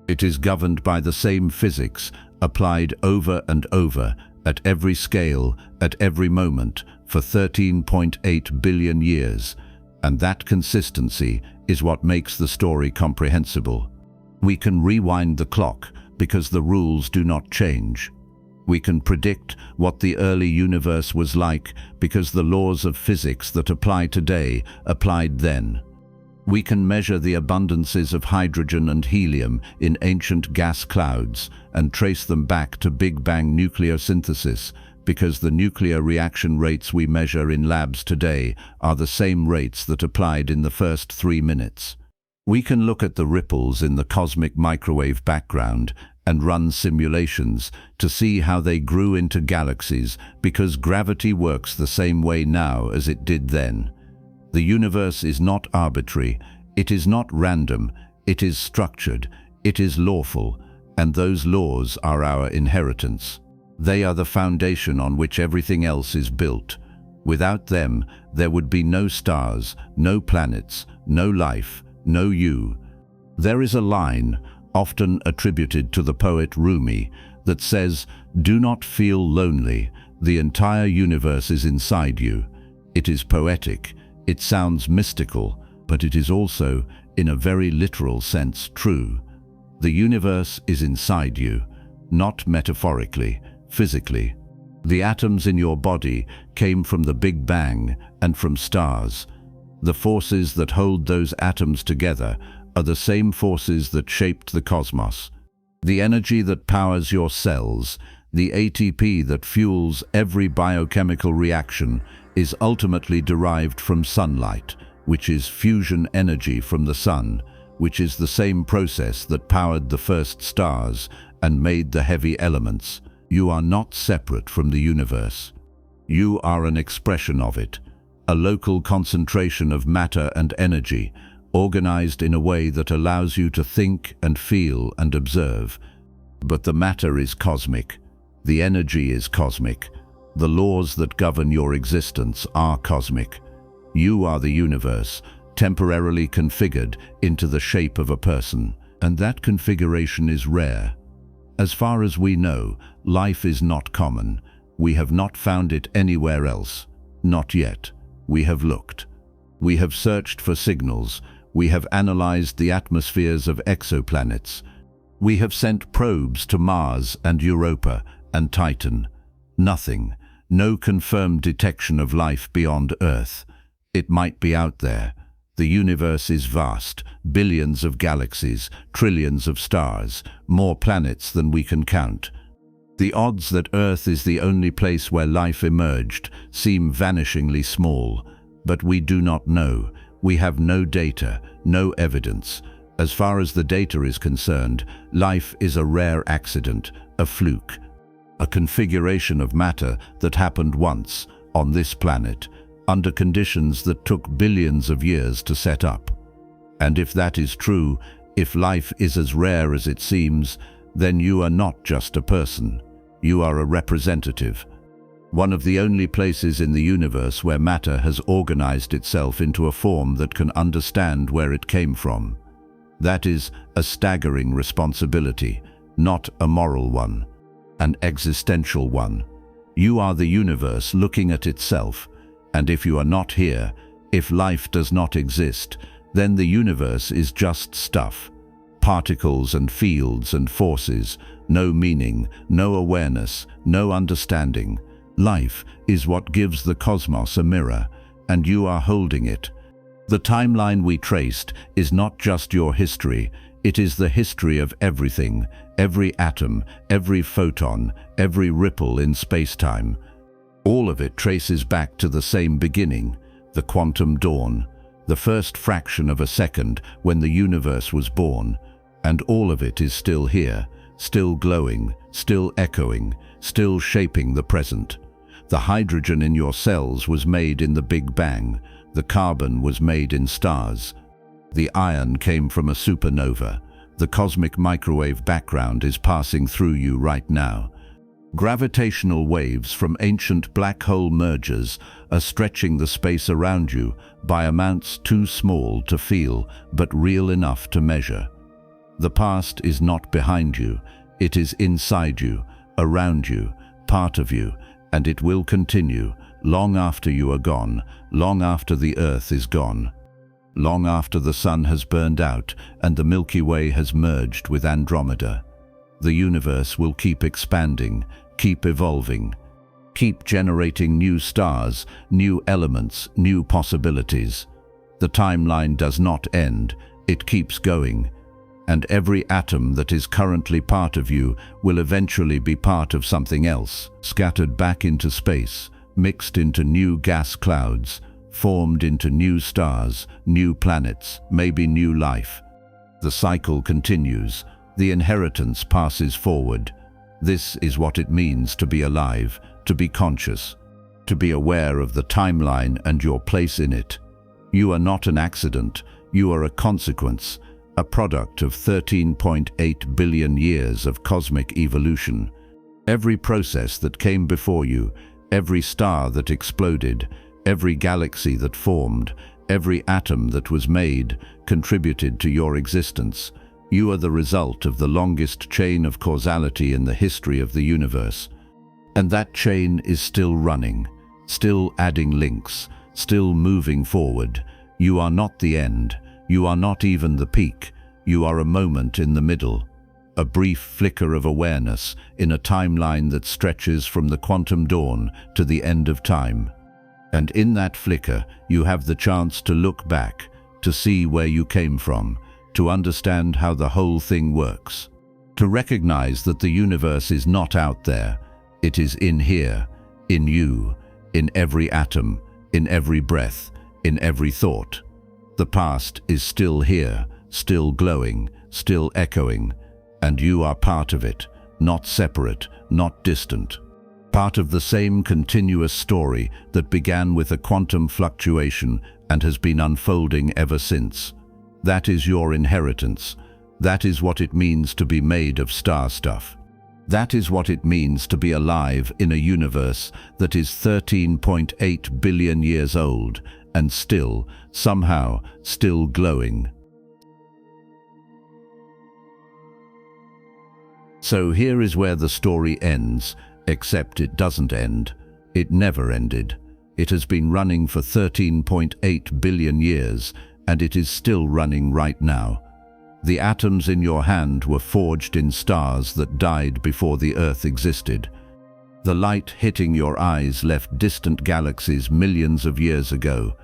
S1: It is governed by the same physics applied over and over, at every scale, at every moment, for 13.8 billion years. And that consistency is what makes the story comprehensible. We can rewind the clock because the rules do not change. We can predict what the early universe was like because the laws of physics that apply today applied then. We can measure the abundances of hydrogen and helium in ancient gas clouds and trace them back to Big Bang nuclear synthesis because the nuclear reaction rates we measure in labs today are the same rates that applied in the first 3 minutes. We can look at the ripples in the cosmic microwave background and run simulations to see how they grew into galaxies because gravity works the same way now as it did then. The universe is not arbitrary, it is not random, it is structured, it is lawful, and those laws are our inheritance. They are the foundation on which everything else is built. Without them, there would be no stars, no planets, no life, no you. There is a line, often attributed to the poet Rumi, that says, "Do not feel lonely, the entire universe is inside you." It is poetic, it sounds mystical, but it is also, in a very literal sense, true. The universe is inside you, not metaphorically, physically. The atoms in your body came from the Big Bang and from stars. The forces that hold those atoms together are the same forces that shaped the cosmos. The energy that powers your cells, the ATP that fuels every biochemical reaction, is ultimately derived from sunlight, which is fusion energy from the sun, which is the same process that powered the first stars and made the heavy elements. You are not separate from the universe. You are an expression of it, a local concentration of matter and energy, organized in a way that allows you to think and feel and observe. But the matter is cosmic. The energy is cosmic. The laws that govern your existence are cosmic. You are the universe, temporarily configured into the shape of a person, and that configuration is rare. As far as we know, life is not common. We have not found it anywhere else. Not yet. We have looked. We have searched for signals. We have analyzed the atmospheres of exoplanets. We have sent probes to Mars and Europa and Titan. Nothing. No confirmed detection of life beyond Earth. It might be out there. The universe is vast, billions of galaxies, trillions of stars, more planets than we can count. The odds that Earth is the only place where life emerged seem vanishingly small, but we do not know. We have no data, no evidence. As far as the data is concerned, life is a rare accident, a fluke, a configuration of matter that happened once, on this planet, under conditions that took billions of years to set up. And if that is true, if life is as rare as it seems, then you are not just a person. You are a representative. One of the only places in the universe where matter has organized itself into a form that can understand where it came from. That is a staggering responsibility, not a moral one, an existential one. You are the universe looking at itself, and if you are not here, if life does not exist, then the universe is just stuff. Particles and fields and forces, no meaning, no awareness, no understanding. Life is what gives the cosmos a mirror, and you are holding it. The timeline we traced is not just your history, it is the history of everything, every atom, every photon, every ripple in space-time. All of it traces back to the same beginning, the quantum dawn, the first fraction of a second when the universe was born, and all of it is still here, still glowing, still echoing, still shaping the present. The hydrogen in your cells was made in the Big Bang. The carbon was made in stars. The iron came from a supernova. The cosmic microwave background is passing through you right now. Gravitational waves from ancient black hole mergers are stretching the space around you by amounts too small to feel, but real enough to measure. The past is not behind you. It is inside you, around you, part of you, and it will continue long after you are gone, long after the Earth is gone, long after the sun has burned out and the Milky Way has merged with Andromeda. The universe will keep expanding, keep evolving, keep generating new stars, new elements, new possibilities. The timeline does not end, it keeps going. And every atom that is currently part of you will eventually be part of something else, scattered back into space, mixed into new gas clouds, formed into new stars, new planets, maybe new life. The cycle continues, the inheritance passes forward. This is what it means to be alive, to be conscious, to be aware of the timeline and your place in it. You are not an accident, you are a consequence, a product of 13.8 billion years of cosmic evolution. Every process that came before you, every star that exploded, every galaxy that formed, every atom that was made, contributed to your existence. You are the result of the longest chain of causality in the history of the universe. And that chain is still running, still adding links, still moving forward. You are not the end. You are not even the peak. You are a moment in the middle, a brief flicker of awareness in a timeline that stretches from the quantum dawn to the end of time. And in that flicker, you have the chance to look back, to see where you came from, to understand how the whole thing works, to recognize that the universe is not out there, it is in here, in you, in every atom, in every breath, in every thought. The past is still here, still glowing, still echoing, and you are part of it, not separate, not distant. Part of the same continuous story that began with a quantum fluctuation and has been unfolding ever since. That is your inheritance. That is what it means to be made of star stuff. That is what it means to be alive in a universe that is 13.8 billion years old and still, somehow, still glowing. So here is where the story ends, except it doesn't end. It never ended. It has been running for 13.8 billion years, and it is still running right now. The atoms in your hand were forged in stars that died before the Earth existed. The light hitting your eyes left distant galaxies millions of years ago.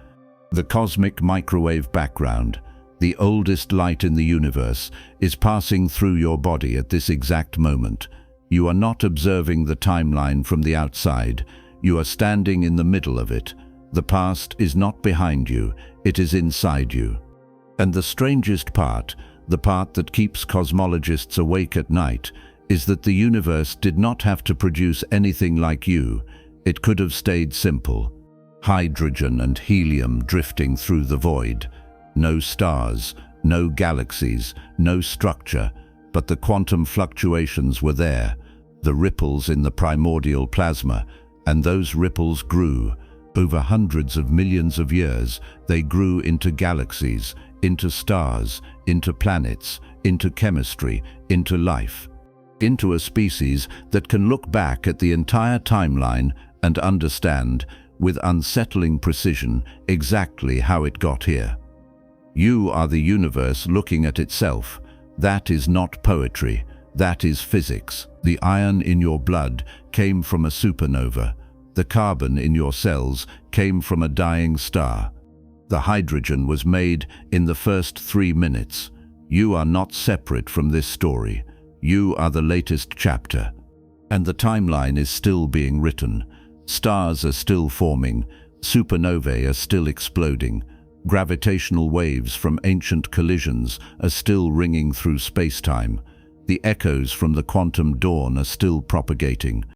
S1: The cosmic microwave background, the oldest light in the universe, is passing through your body at this exact moment. You are not observing the timeline from the outside. You are standing in the middle of it. The past is not behind you, it is inside you. And the strangest part, the part that keeps cosmologists awake at night, is that the universe did not have to produce anything like you. It could have stayed simple. Hydrogen and helium drifting through the void. No stars, no galaxies, no structure, but the quantum fluctuations were there, the ripples in the primordial plasma, and those ripples grew. Over hundreds of millions of years, they grew into galaxies, into stars, into planets, into chemistry, into life. Into a species that can look back at the entire timeline and understand, with unsettling precision, exactly how it got here. You are the universe looking at itself. That is not poetry, that is physics. The iron in your blood came from a supernova. The carbon in your cells came from a dying star. The hydrogen was made in the first 3 minutes. You are not separate from this story. You are the latest chapter. And the timeline is still being written. Stars are still forming. Supernovae are still exploding. Gravitational waves from ancient collisions are still ringing through space-time. The echoes from the quantum dawn are still propagating.